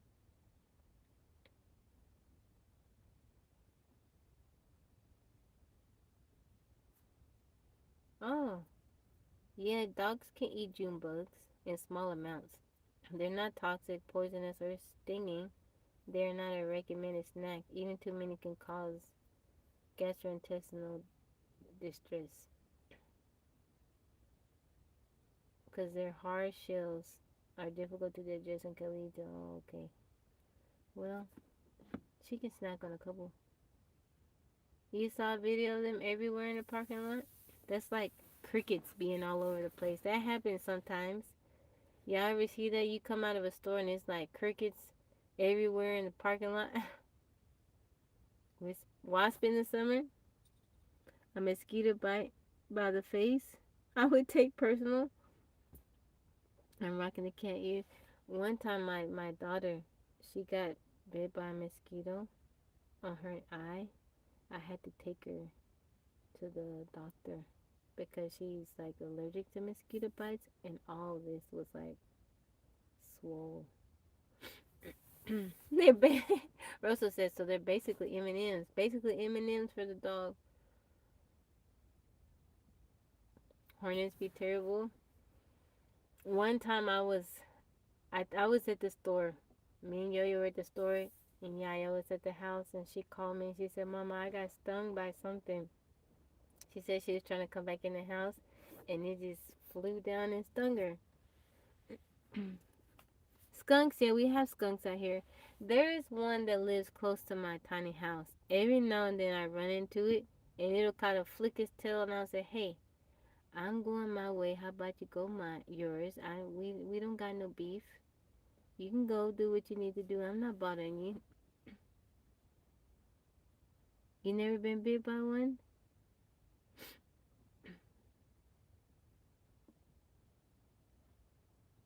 Oh, yeah. Dogs can eat June bugs in small amounts. They're not toxic, poisonous, or stinging. They're not a recommended snack. Even too many can cause gastrointestinal distress because their hard shells are difficult to digest and can lead to. Oh, okay. Well, she can snack on a couple. You saw a video of them everywhere in the parking lot? That's like crickets being all over the place. That happens sometimes. Y'all ever see that? You come out of a store and it's like crickets everywhere in the parking lot? With wasp in the summer? A mosquito bite by the face? I would take personal. I'm rocking the cat ears. One time, my daughter, she got bit by a mosquito on her eye. I had to take her to the doctor because she's like allergic to mosquito bites, and all of this was like swole. they're ba- Russell says so. They're basically M&Ms. Basically M&Ms for the dog. Hornets be terrible. One time I was at the store. Me and Yo-Yo were at the store, and Yaya was at the house, and she called me and she said, "Mama, I got stung by something." She said she was trying to come back in the house, and it just flew down and stung her. Skunks, yeah, we have skunks out here. There is one that lives close to my tiny house. Every now and then I run into it, and it'll kind of flick its tail, and I'll say, "Hey, I'm going my way. How about you go yours? We don't got no beef. You can go do what you need to do. I'm not bothering you." You never been bit by one?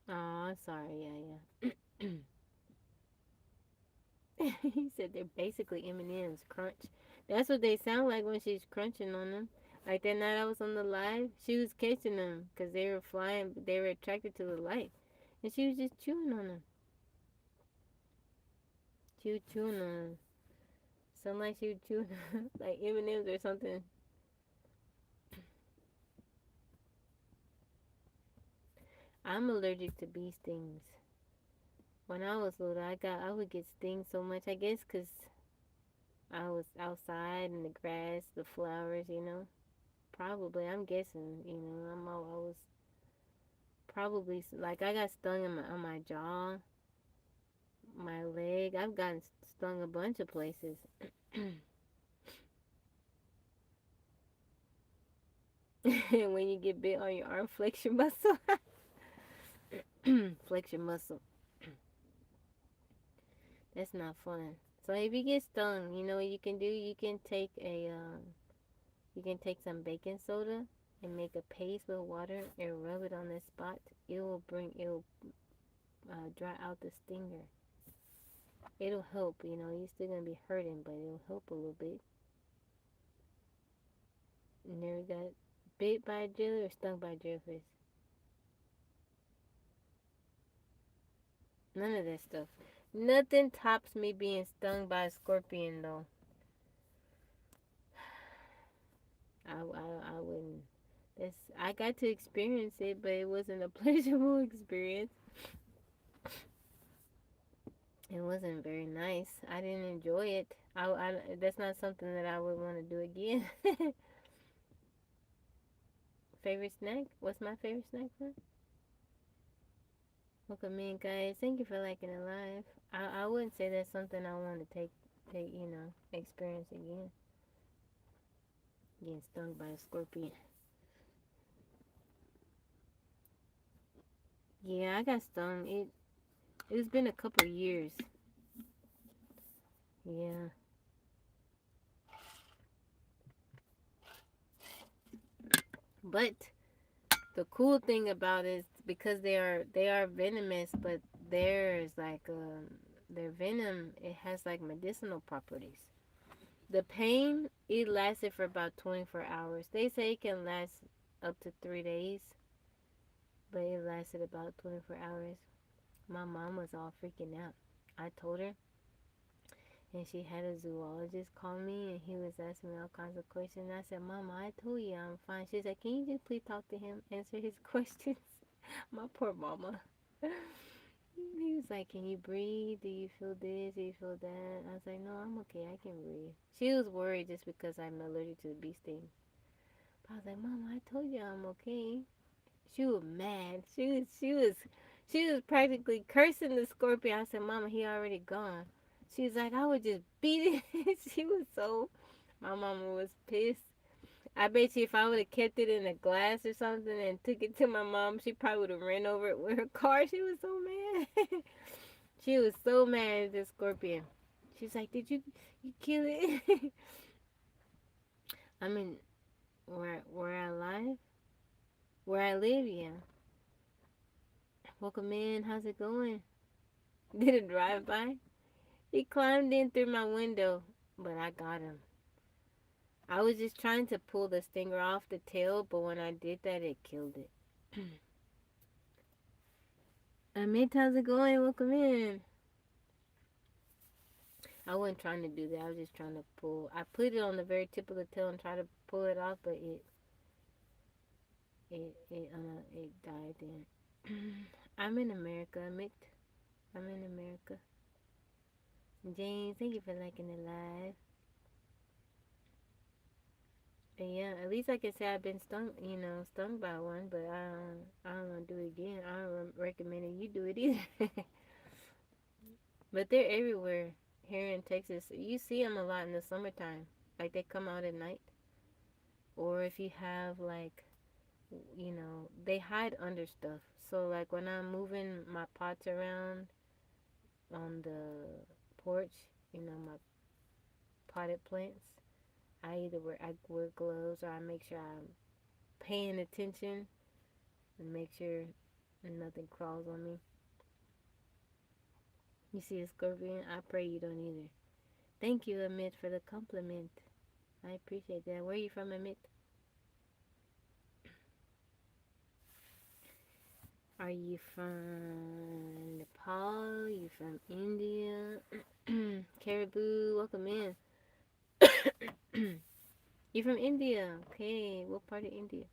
Oh, sorry. Yeah, yeah. He said they're basically M&M's. Crunch. That's what they sound like when she's crunching on them. Like that night I was on the live, she was catching them because they were flying. They were attracted to the light, and she was just chewing on them. She was chewing on them. Sound like you chew like M&Ms or something. I'm allergic to bee stings. When I was little, I would get stung so much. I guess 'cause I was outside in the grass, the flowers, you know. Probably, I'm guessing, you know. I was probably like I got stung on my jaw, my leg. I've gotten stung a bunch of places. When you get bit on your arm, flex your muscle. Flex your muscle. That's not fun. So if you get stung, you know what you can do? You can take some baking soda and make a paste with water and rub it on the spot. It'll dry out the stinger. It'll help. You know, you're still gonna be hurting, but it'll help a little bit. You never got bit by a jelly or stung by a jellyfish? None of that stuff. Nothing tops me being stung by a scorpion, though. I wouldn't. I got to experience it, but it wasn't a pleasurable experience. It wasn't very nice. I didn't enjoy it. That's not something that I would want to do again. Favorite snack? What's my favorite snack for? Welcome in, guys. Thank you for liking it live. I wouldn't say that's something I want to experience again. Getting stung by a scorpion. Yeah, I got stung. It's been a couple years. Yeah. But the cool thing about it is because they are venomous, but there's like their venom, it has like medicinal properties. The pain, it lasted for about 24 hours. They say it can last up to 3 days, but it lasted about 24 hours. My mom was all freaking out. I told her, and she had a zoologist call me, and he was asking me all kinds of questions. I said, Mama, I told you I'm fine. She said, can you just please talk to him, answer his questions? My poor mama. He was like, can you breathe? Do you feel this? Do you feel that? I was like, no, I'm okay. I can breathe. She was worried just because I'm allergic to the bee sting. But I was like, Mama, I told you I'm okay. She was mad. She was practically cursing the scorpion. I said, Mama, he already gone. She was like, I would just beat it. She was so. My mama was pissed. I bet you if I would have kept it in a glass or something and took it to my mom, she probably would have ran over it with her car. She was so mad. She was so mad at the scorpion. She's like, "Did you kill it?" I mean, where I live, where I live, yeah. Welcome in. How's it going? Did a drive by? He climbed in through my window, but I got him. I was just trying to pull the stinger off the tail, but when I did that, it killed it. Amit, how's it going? Welcome in. I wasn't trying to do that. I was just trying to pull. I put it on the very tip of the tail and try to pull it off, but it died then. I'm in America, Amit. I'm in America. James, thank you for liking it live. But yeah, at least I can say I've been stung, stung by one, but I don't want to do it again. I don't recommend it. You do it either. But they're everywhere here in Texas. You see them a lot in the summertime. Like they come out at night. Or if you have like, they hide under stuff. So like when I'm moving my pots around on the porch, my potted plants, I wear gloves or I make sure I'm paying attention and make sure nothing crawls on me. You see a scorpion? I pray you don't either. Thank you, Amit, for the compliment. I appreciate that. Where are you from, Amit? Are you from Nepal? Are you from India? Caribou, welcome in. You're from India. Okay, what part of India?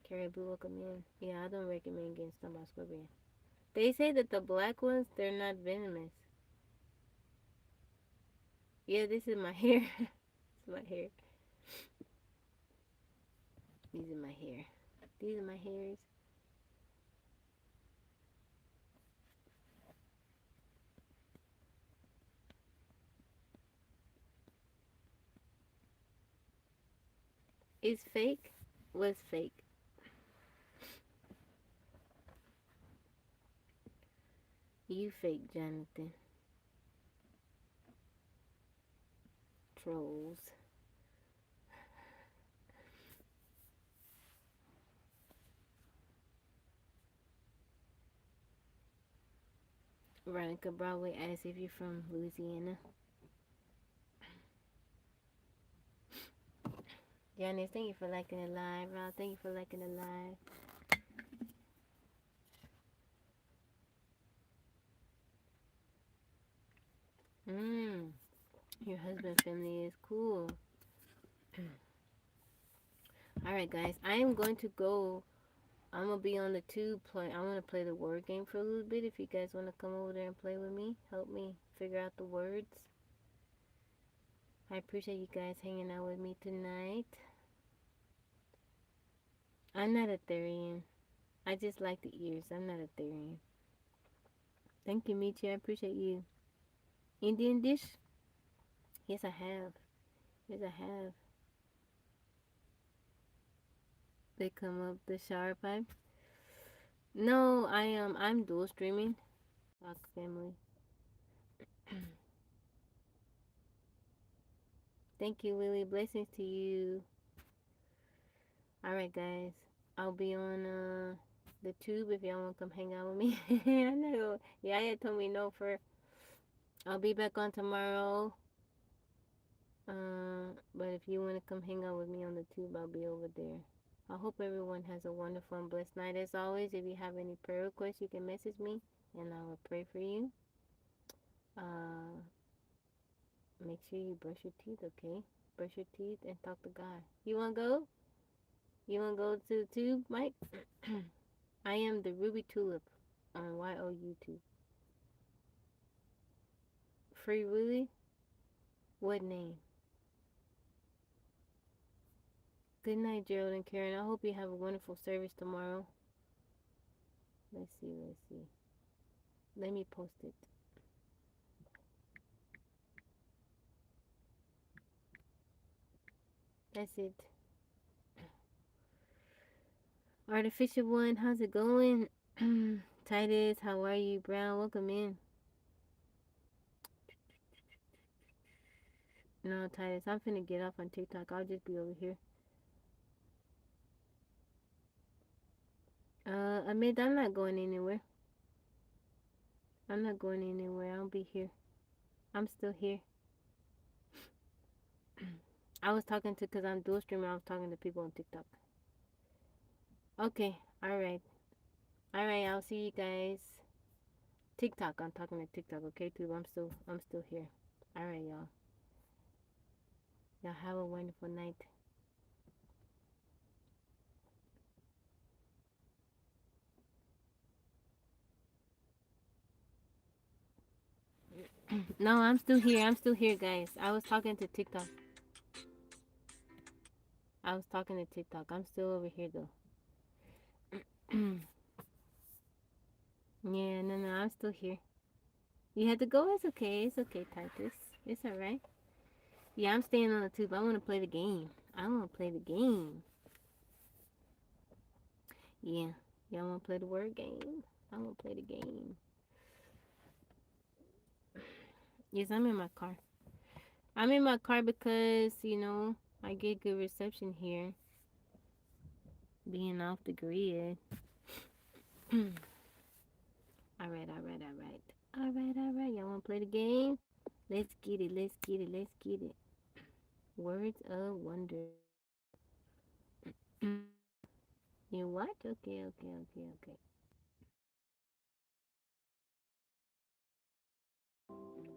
Caribou, welcome in. Yeah, I don't recommend getting stung by a scorpion. They say that the black ones, they're not venomous. Yeah, this is my hair. It's my hair. These are my hair. These are my hairs. It's fake? What's fake? You fake, Jonathan. Trolls. Veronica Broadway asks if you're from Louisiana. Janice, thank you for liking the live. Rob, thank you for liking the live. Mmm. Your husband family is cool. Alright, guys. I am going to go. I'm going to be on the tube play. I want to play the word game for a little bit. If you guys want to come over there and play with me, help me figure out the words. I appreciate you guys hanging out with me tonight. I'm not a Therian. I just like the ears. I'm not a Therian. Thank you, Michi. I appreciate you. Indian dish? Yes, I have. Yes, I have. They come up the shower pipe. No, I'm dual streaming. Rock family. Thank you, Lily. Blessings to you. Alright, guys. I'll be on the tube if y'all want to come hang out with me. I know. Yaya told me no for. I'll be back on tomorrow. But if you want to come hang out with me on the tube, I'll be over there. I hope everyone has a wonderful and blessed night. As always, if you have any prayer requests, you can message me and I will pray for you. Uh, Make sure you brush your teeth, okay? Brush your teeth and talk to God. You want to go? You want to go to the tube, Mike? I am the Ruby Tulip on YO YouTube. Free Willy? What name? Good night, Gerald and Karen. I hope you have a wonderful service tomorrow. Let's see. Let me post it. That's it. Artificial one, how's it going? Titus, how are you? Brown, welcome in. No, Titus, I'm finna get off on TikTok. I'll just be over here. Amid, I'm not going anywhere. I'm not going anywhere. I'll be here. I'm still here. I was talking to, because I'm dual streaming, I was talking to people on TikTok. Okay, alright. Alright, I'll see you guys. TikTok, I'm talking to TikTok, okay, too. I'm still here. Alright, y'all. Y'all have a wonderful night. No, I'm still here. I'm still here, guys. I was talking to TikTok. I was talking to TikTok. I'm still over here, though. Yeah, no, I'm still here. You had to go? It's okay. It's okay, Titus. It's alright. Yeah, I'm staying on the tube. I want to play the game. I want to play the game. Yeah. Y'all want to play the word game? I want to play the game. Yes, I'm in my car. I'm in my car because, I get good reception here. Being off the grid. Alright. Alright. Y'all want to play the game? Let's get it. Words of wonder. You what? Okay.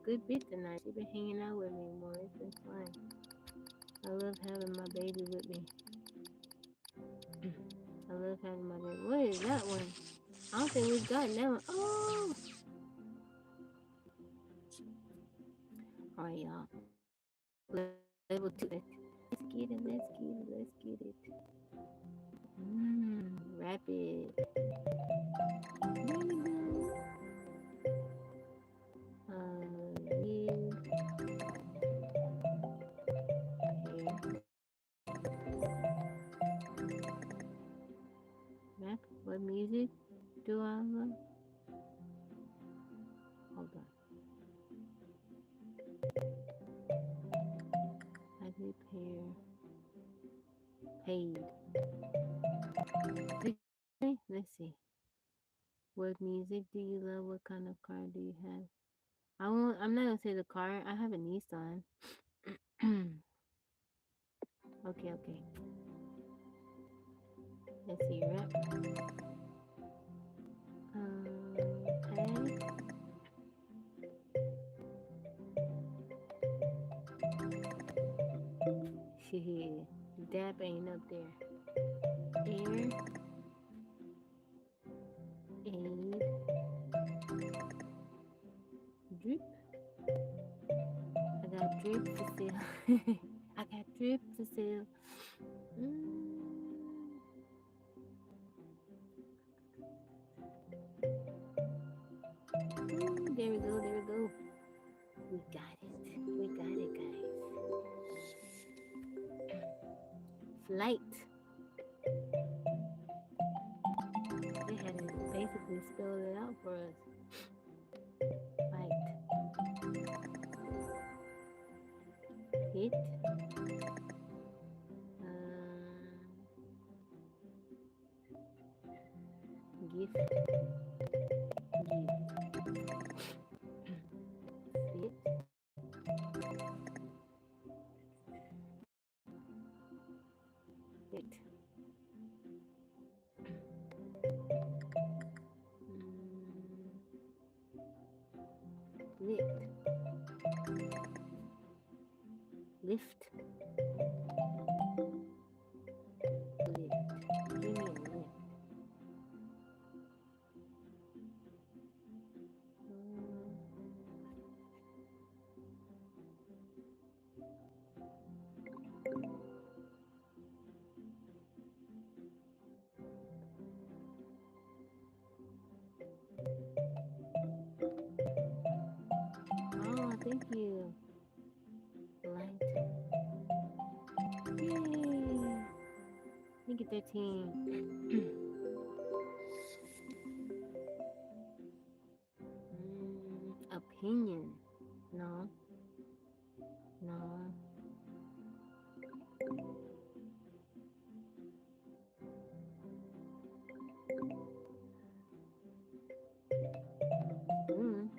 good bit tonight. She been hanging out with me more. It's been fun. I love having my baby with me. I love having my baby. What is that one? I don't think we've gotten that one. Oh! Alright, y'all. Level 2. Let's get it. Let's get it. Let's get it. Rapid. There we go. You. Here. Map. What music do I love? Hold on. I did pair. Paid. Let's see. What music do you love? What kind of car do you have? I'm not gonna say the car. I have a Nissan. Okay, okay. Let's see. Rap. Tag. Shit. Dap ain't up there. Air. Aid. Drip. I got drip to sell. I got drip to sell. There we go. There we go. We got it. We got it, guys. Flight. They had to basically spell it out for us. Fight. Hit. Gift. Gift. Fit. Fit. Lift. Lift. Lift. Give me a lift. Oh, thank you. Light. Yay! Thank you, 13. Opinion. No. No. Spoon.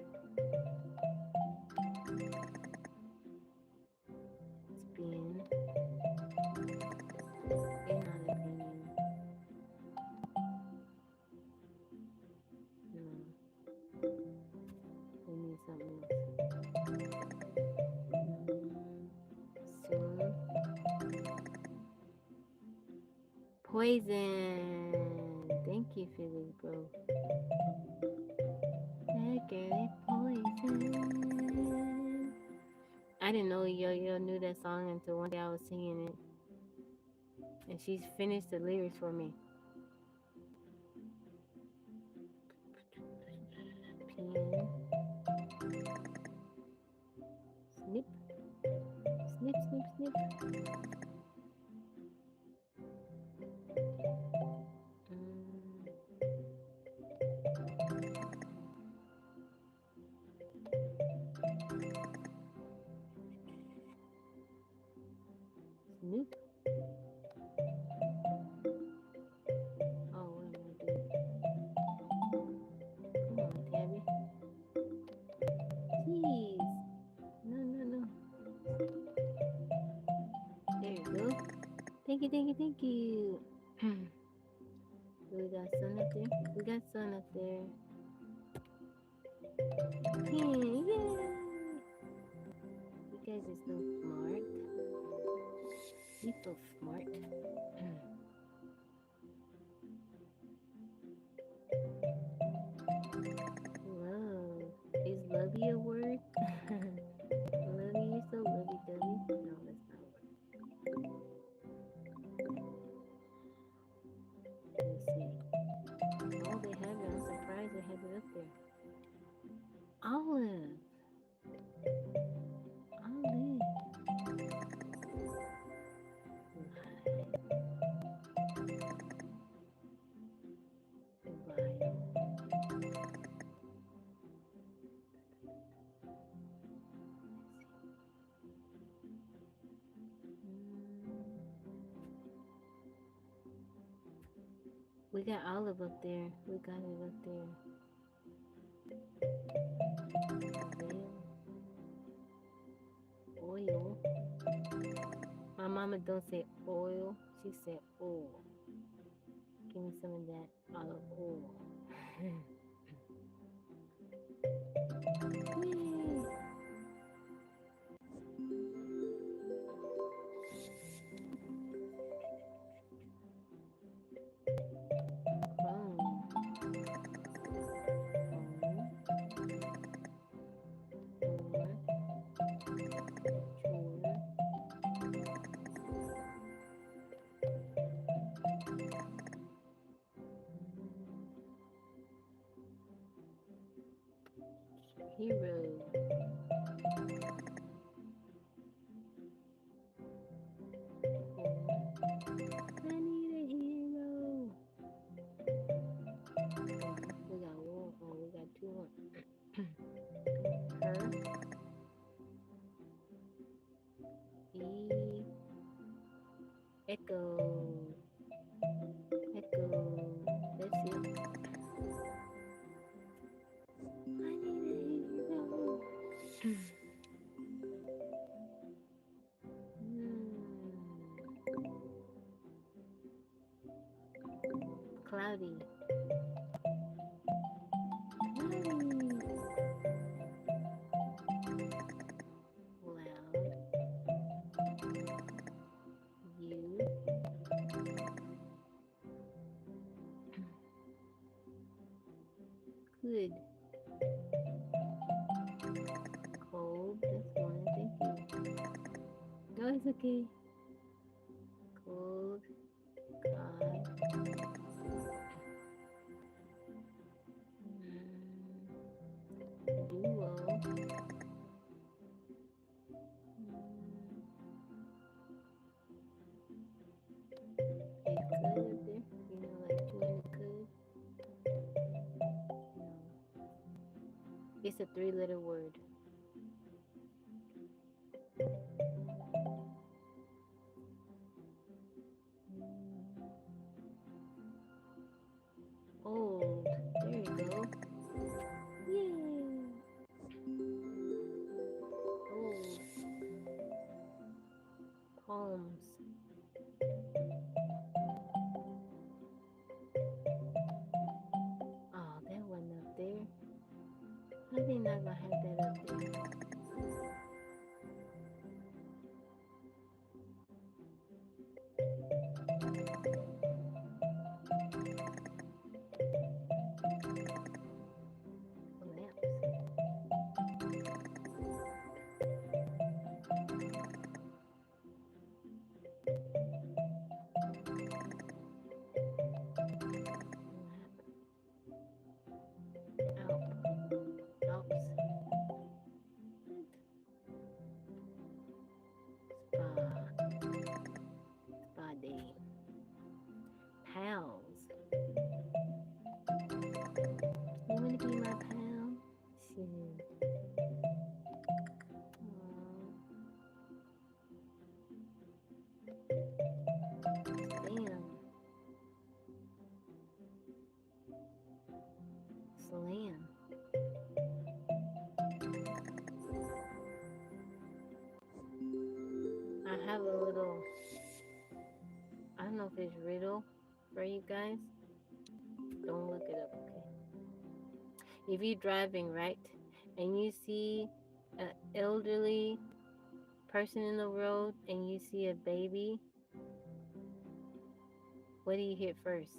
Spin. They're not opinion. No. We need something else. Soon. Poison. Thank you, Philly, bro. That girl is poison. I didn't know Yo knew that song until one day I was singing it. And she's finished the lyrics for me. Pin. Snip. Snip, snip, snip. Snoop. Oh, what am I doing? Come on, Tabby. Jeez. No. There you go. Thank you, thank you, thank you. We got sun up there. We got sun up there. Yay! is he so smart? He's so smart. Love. Is lovey a word? Lovey, you're so lovey dovey. No, that's not a word. Let me see. Oh, they have it. I'm surprised they have it up there. Olive. Olive. Vile. We got olive up there. We got it up there. Veil. Oil. My mama don't say oil. She said oil. Give me some of that olive oil. Yay. Clone. Hero. I need a hero. We got one. Oh, we got two more. Her. E. Echo. Echo. That's it. I need a hero. Cloudy. Cloudy. Loud. You. Good. Cold. That's one. Thank you. No, it's okay. Cold. God. Duo. It could up there. You know, like two in the could. No. It's a three-letter word. Old. There you go. Yay. Old. Palms. Oh, that wasn't up there. How they not gonna have that up there? Lamps. Alp. Alps. Spa. Spa day. Pals. You wanna be my pal? Shit. Damn. Slam. I have a little, I don't know if it's riddle for you guys. Don't look it up, okay? If you're driving, right, and you see an elderly person in the world and you see a baby, what do you hit first?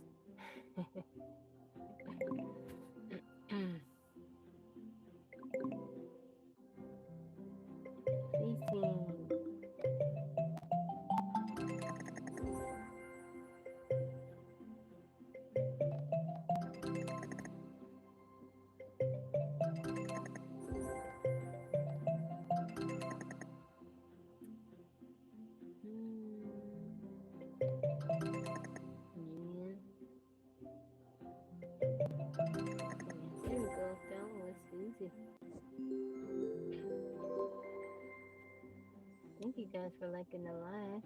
Facing. Union. There we go. That one was easy. Thank you guys for liking the live.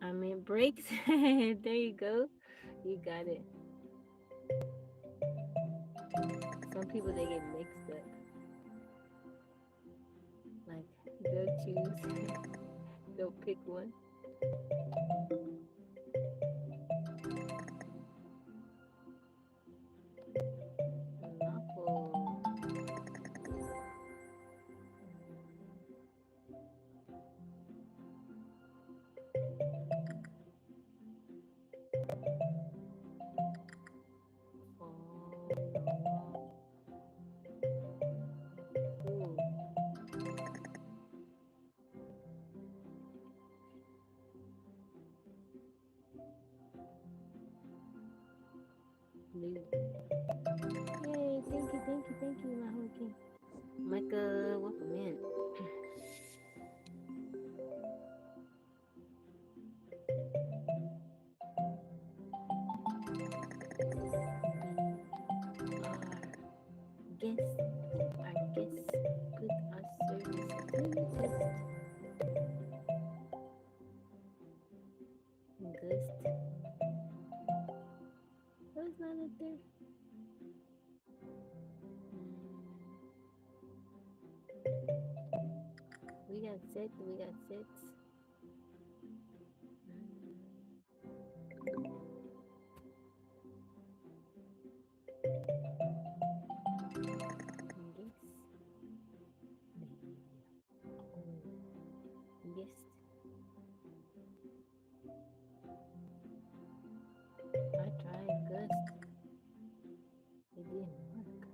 I mean breaks. There you go. You got it. Some people they get mixed up. Like they'll choose. They'll pick one. Lawful. Oh, ooh, blue. Yay! Thank you, my whole king. Micah, welcome in. Guess, our guests put our service to the test. Ghost. Who's not up there? We got set. We got sets. Guess. Guess. I tried Ghost. It didn't work.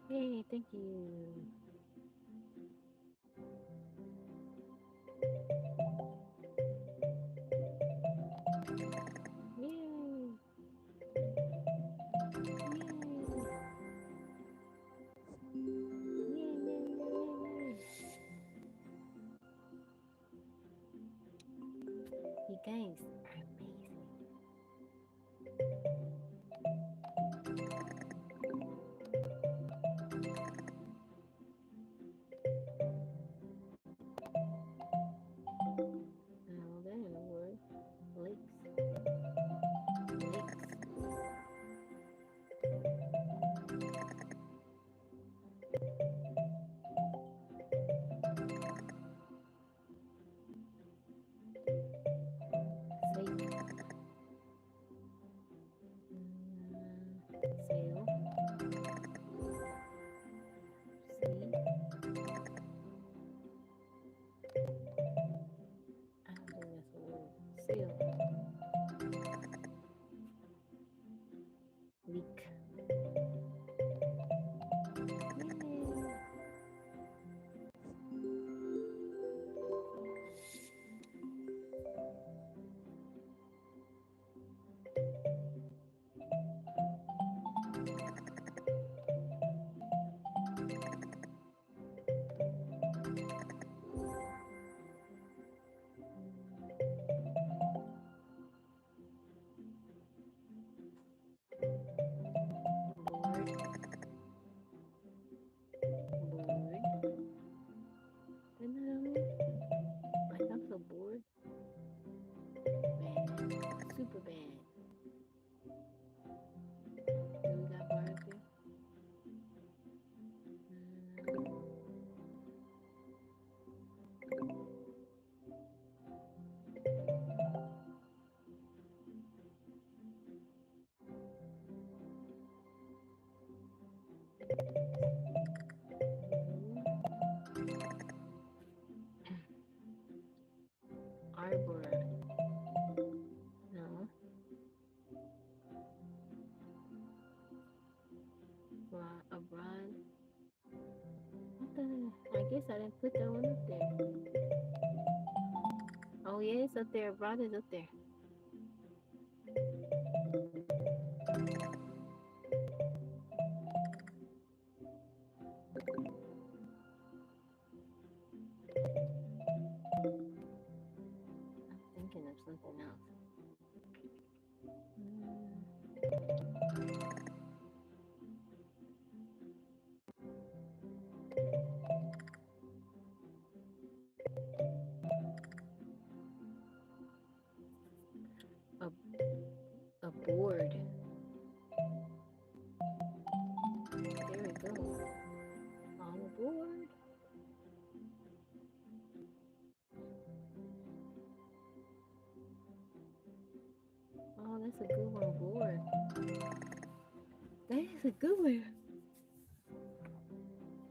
Hey, thank you. Yay! Yay! Yay! You guys are amazing. No, that didn't work. Licks. Licks. Sake. Sail. See. I don't think that's a word. Seal. Leak. Yay. Abroad. What the? I guess I didn't put that one up there. Oh yeah, it's up there. Abroad is up there. I'm thinking of something else. Mm, a a board. There we go. On the board. Oh, that's a good one. Board. That is a good one.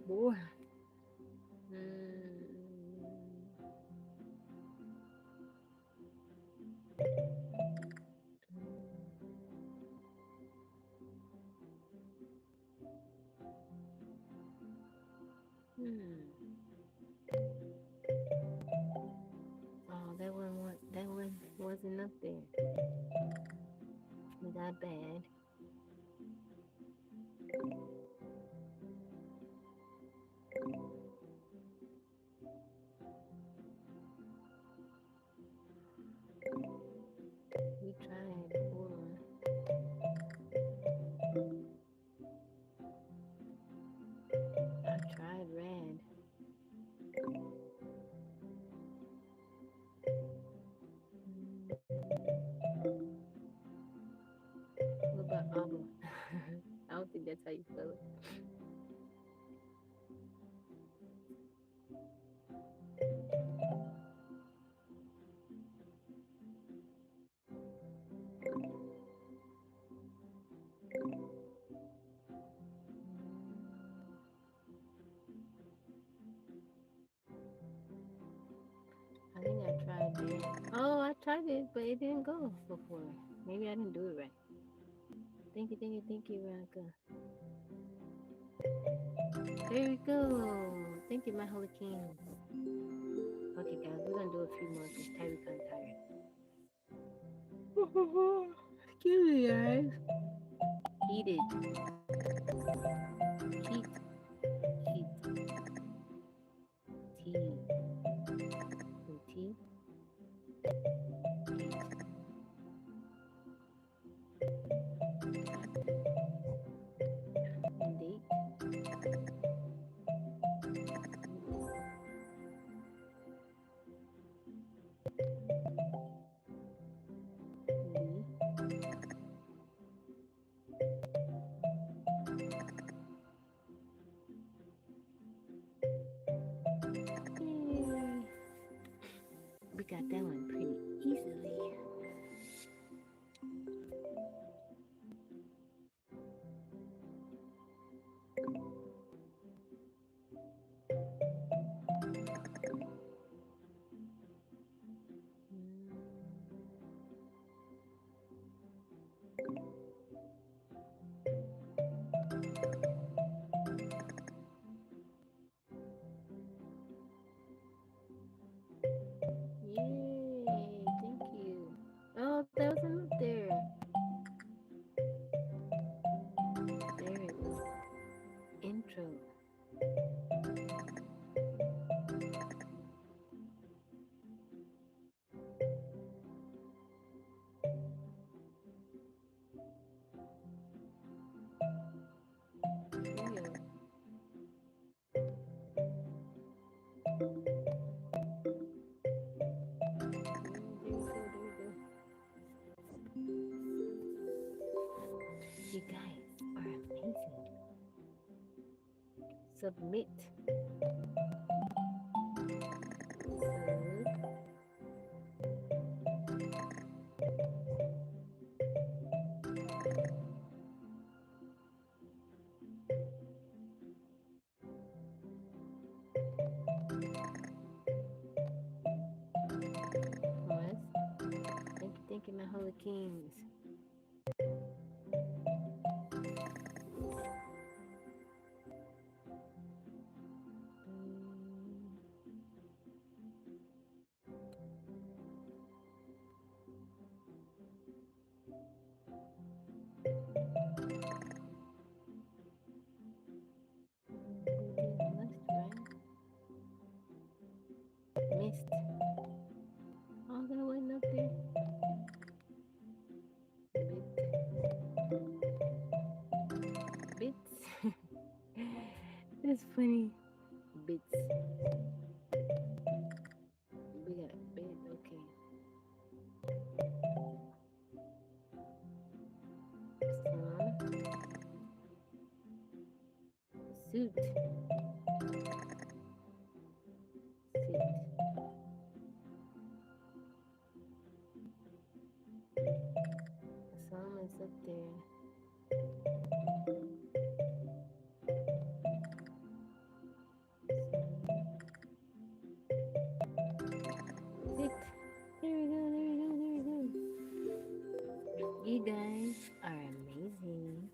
Board. Mm, hmm. Oh, that one wasn't up there. We got bad. We tried. Hold on. I tried red. What about Abba? I don't think that's how you spell it. I think I tried that. Oh, I tried it, but it didn't go before. Maybe I didn't do it right. Thank you, Veronica. There we go. Thank you, my holy king. Okay, guys, we're gonna do a few more because Terry kind of tired. Excuse me, guys. Heated. Heat. Heat. Tea. And tea. Heat. And date. Heat. Lee. Yay. We got that one pretty easily. Mm, yay. Thank you. Oh, that wasn't up there. There it was. Intro. Trio. There we go. There we go. You guys are amazing. Submit. Sub. Pause. Thank you, my holy kings. It's funny. Bits. We got bit. Okay. Some suit. Suit. Some is up there. Sit. There we go. There we go. There we go. You guys are amazing.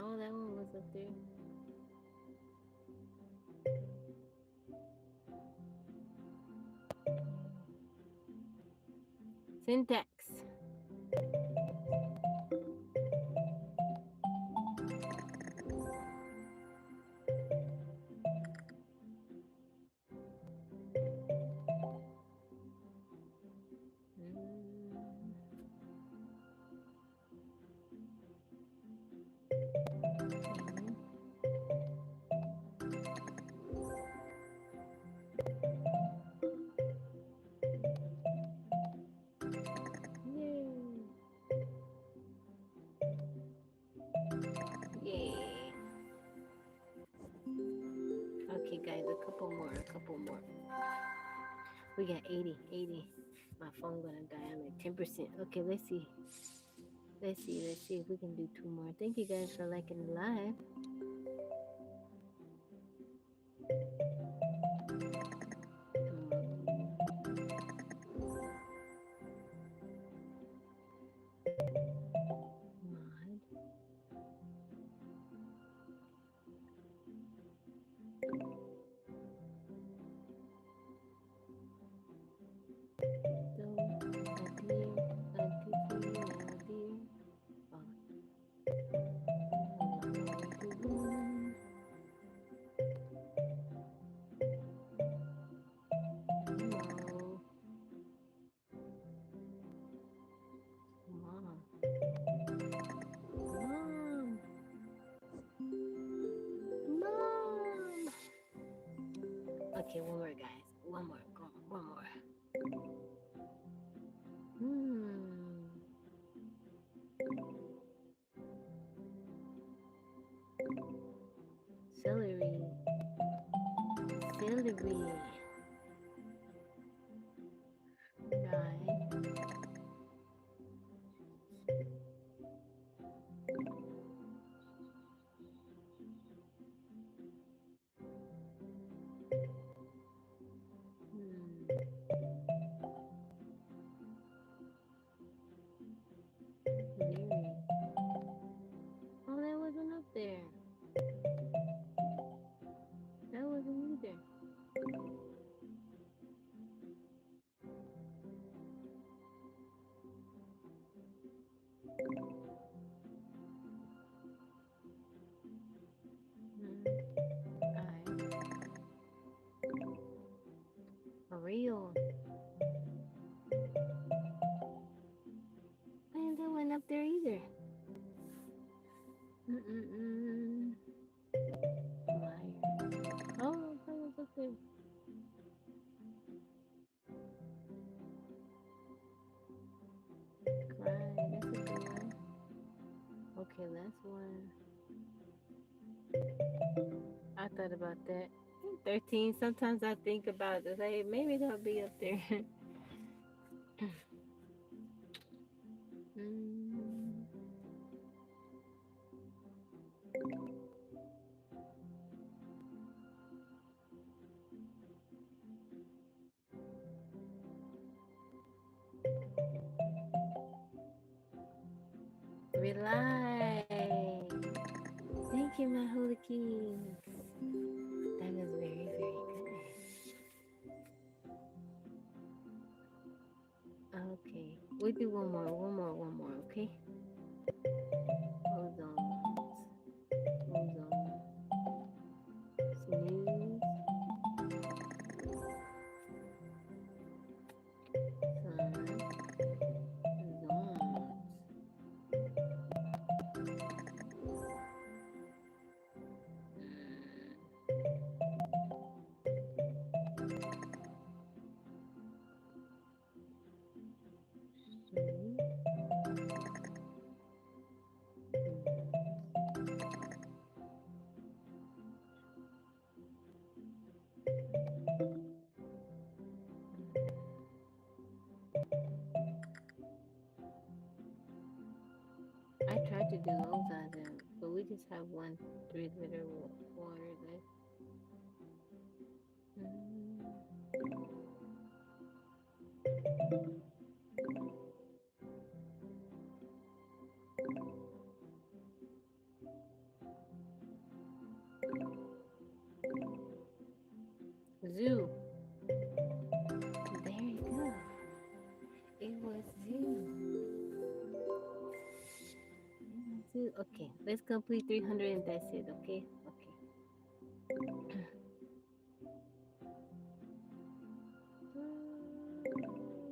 Oh, that one was up there. Syntax. Mm. Yay. Yay. Okay, guys, a couple more, a couple more. We got 80, 80. My phone gonna die. I'm at 10%. Okay, let's see. Let's see if we can do two more. Thank you guys for liking the live. Mod. So, a deer, a goofy, a deer. Oh, a long way to run. Hello. Mom. Mom. Mom. Okay, one more, guys. One more. Go on, one more. Hmm. Celery. Celery. Right. Hmm. Berry. Oh, that wasn't up there. That wasn't either. Hmm. Alright. Real. Man, that wasn't up there either. Mm-mm-mm. Liar. Oh, that was up there. Cry. That's a good one. Okay, last one. I thought about that. 13. Sometimes I think about it. Like, maybe that'll be up there. Mm. Rely. Thank you, my holy king. We do one more, okay? Ozone, ozone, snooze, sun, zones. Snooze, I tried to do those as them, but we just have one 3 liter water left. Mm, zoo. There you go. It was zoo. Zoo. Okay, let's complete 300 and that's it. Okay. Okay.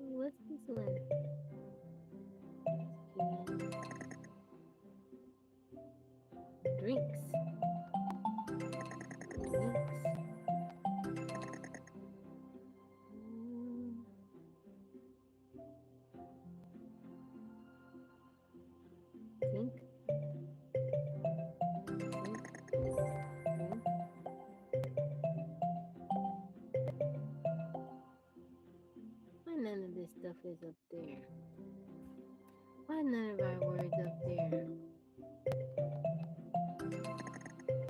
What's this one? Skin. Drinks. Drinks. Mm, think. Think. Think. Why none of this stuff is up there? Why none of our words up there?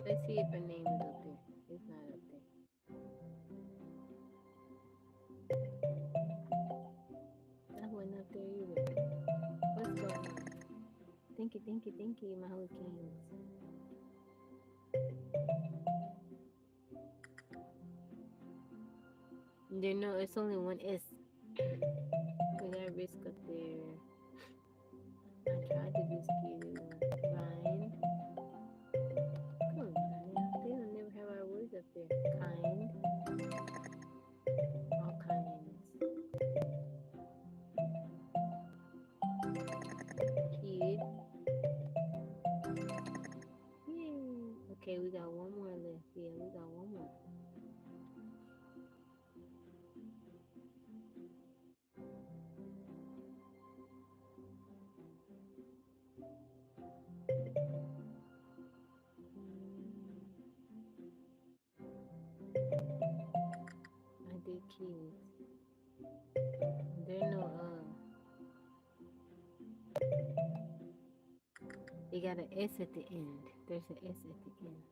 Let's see if her name is up there. It's not up there. That wasn't up there either. What's going on? Thank you, my holy kings. There no, it's only one S. We got risk up there. I tried to do skidoo. Rind. Come on now. They don't never have our words up there. Kind. All kinds. Kid. Yay. Okay, we got one more left. Yeah, we got one more. Mm, I did kids. There no they got an S at the end. There's an S at the end.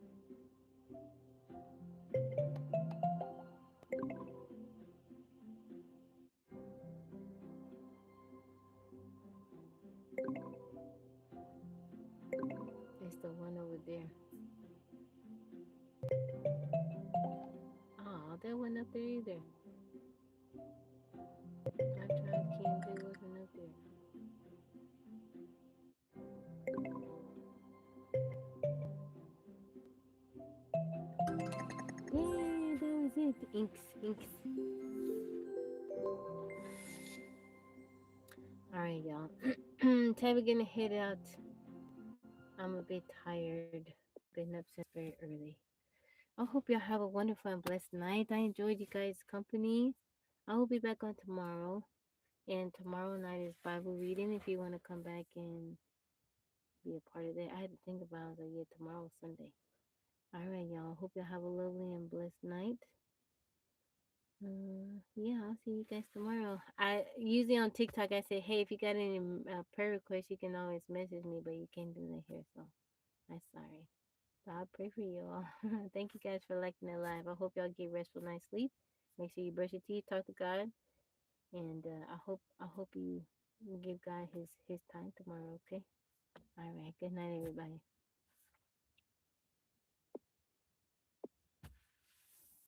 It's the one over there. Oh, that wasn't up there either. I tried Kings, it wasn't up there. Yay, that was it. Inks, inks. Alright, y'all. Time we're gonna head out. I'm a bit tired. Been up since very early. I hope y'all have a wonderful and blessed night. I enjoyed you guys' company. I will be back on tomorrow. And tomorrow night is Bible reading if you want to come back and be a part of that. I had to think about it. I was like, yeah, tomorrow's Sunday. All right, y'all. Hope y'all have a lovely and blessed night. Yeah, I'll see you guys tomorrow. I usually on TikTok I say, hey, if you got any prayer requests, you can always message me, but you can't do that here, so I'm sorry. But I'll pray for you all. Thank you guys for liking it live. I hope y'all get restful night's sleep. Make sure you brush your teeth, talk to God, and I hope you give God his time tomorrow. Okay. All right. Good night, everybody.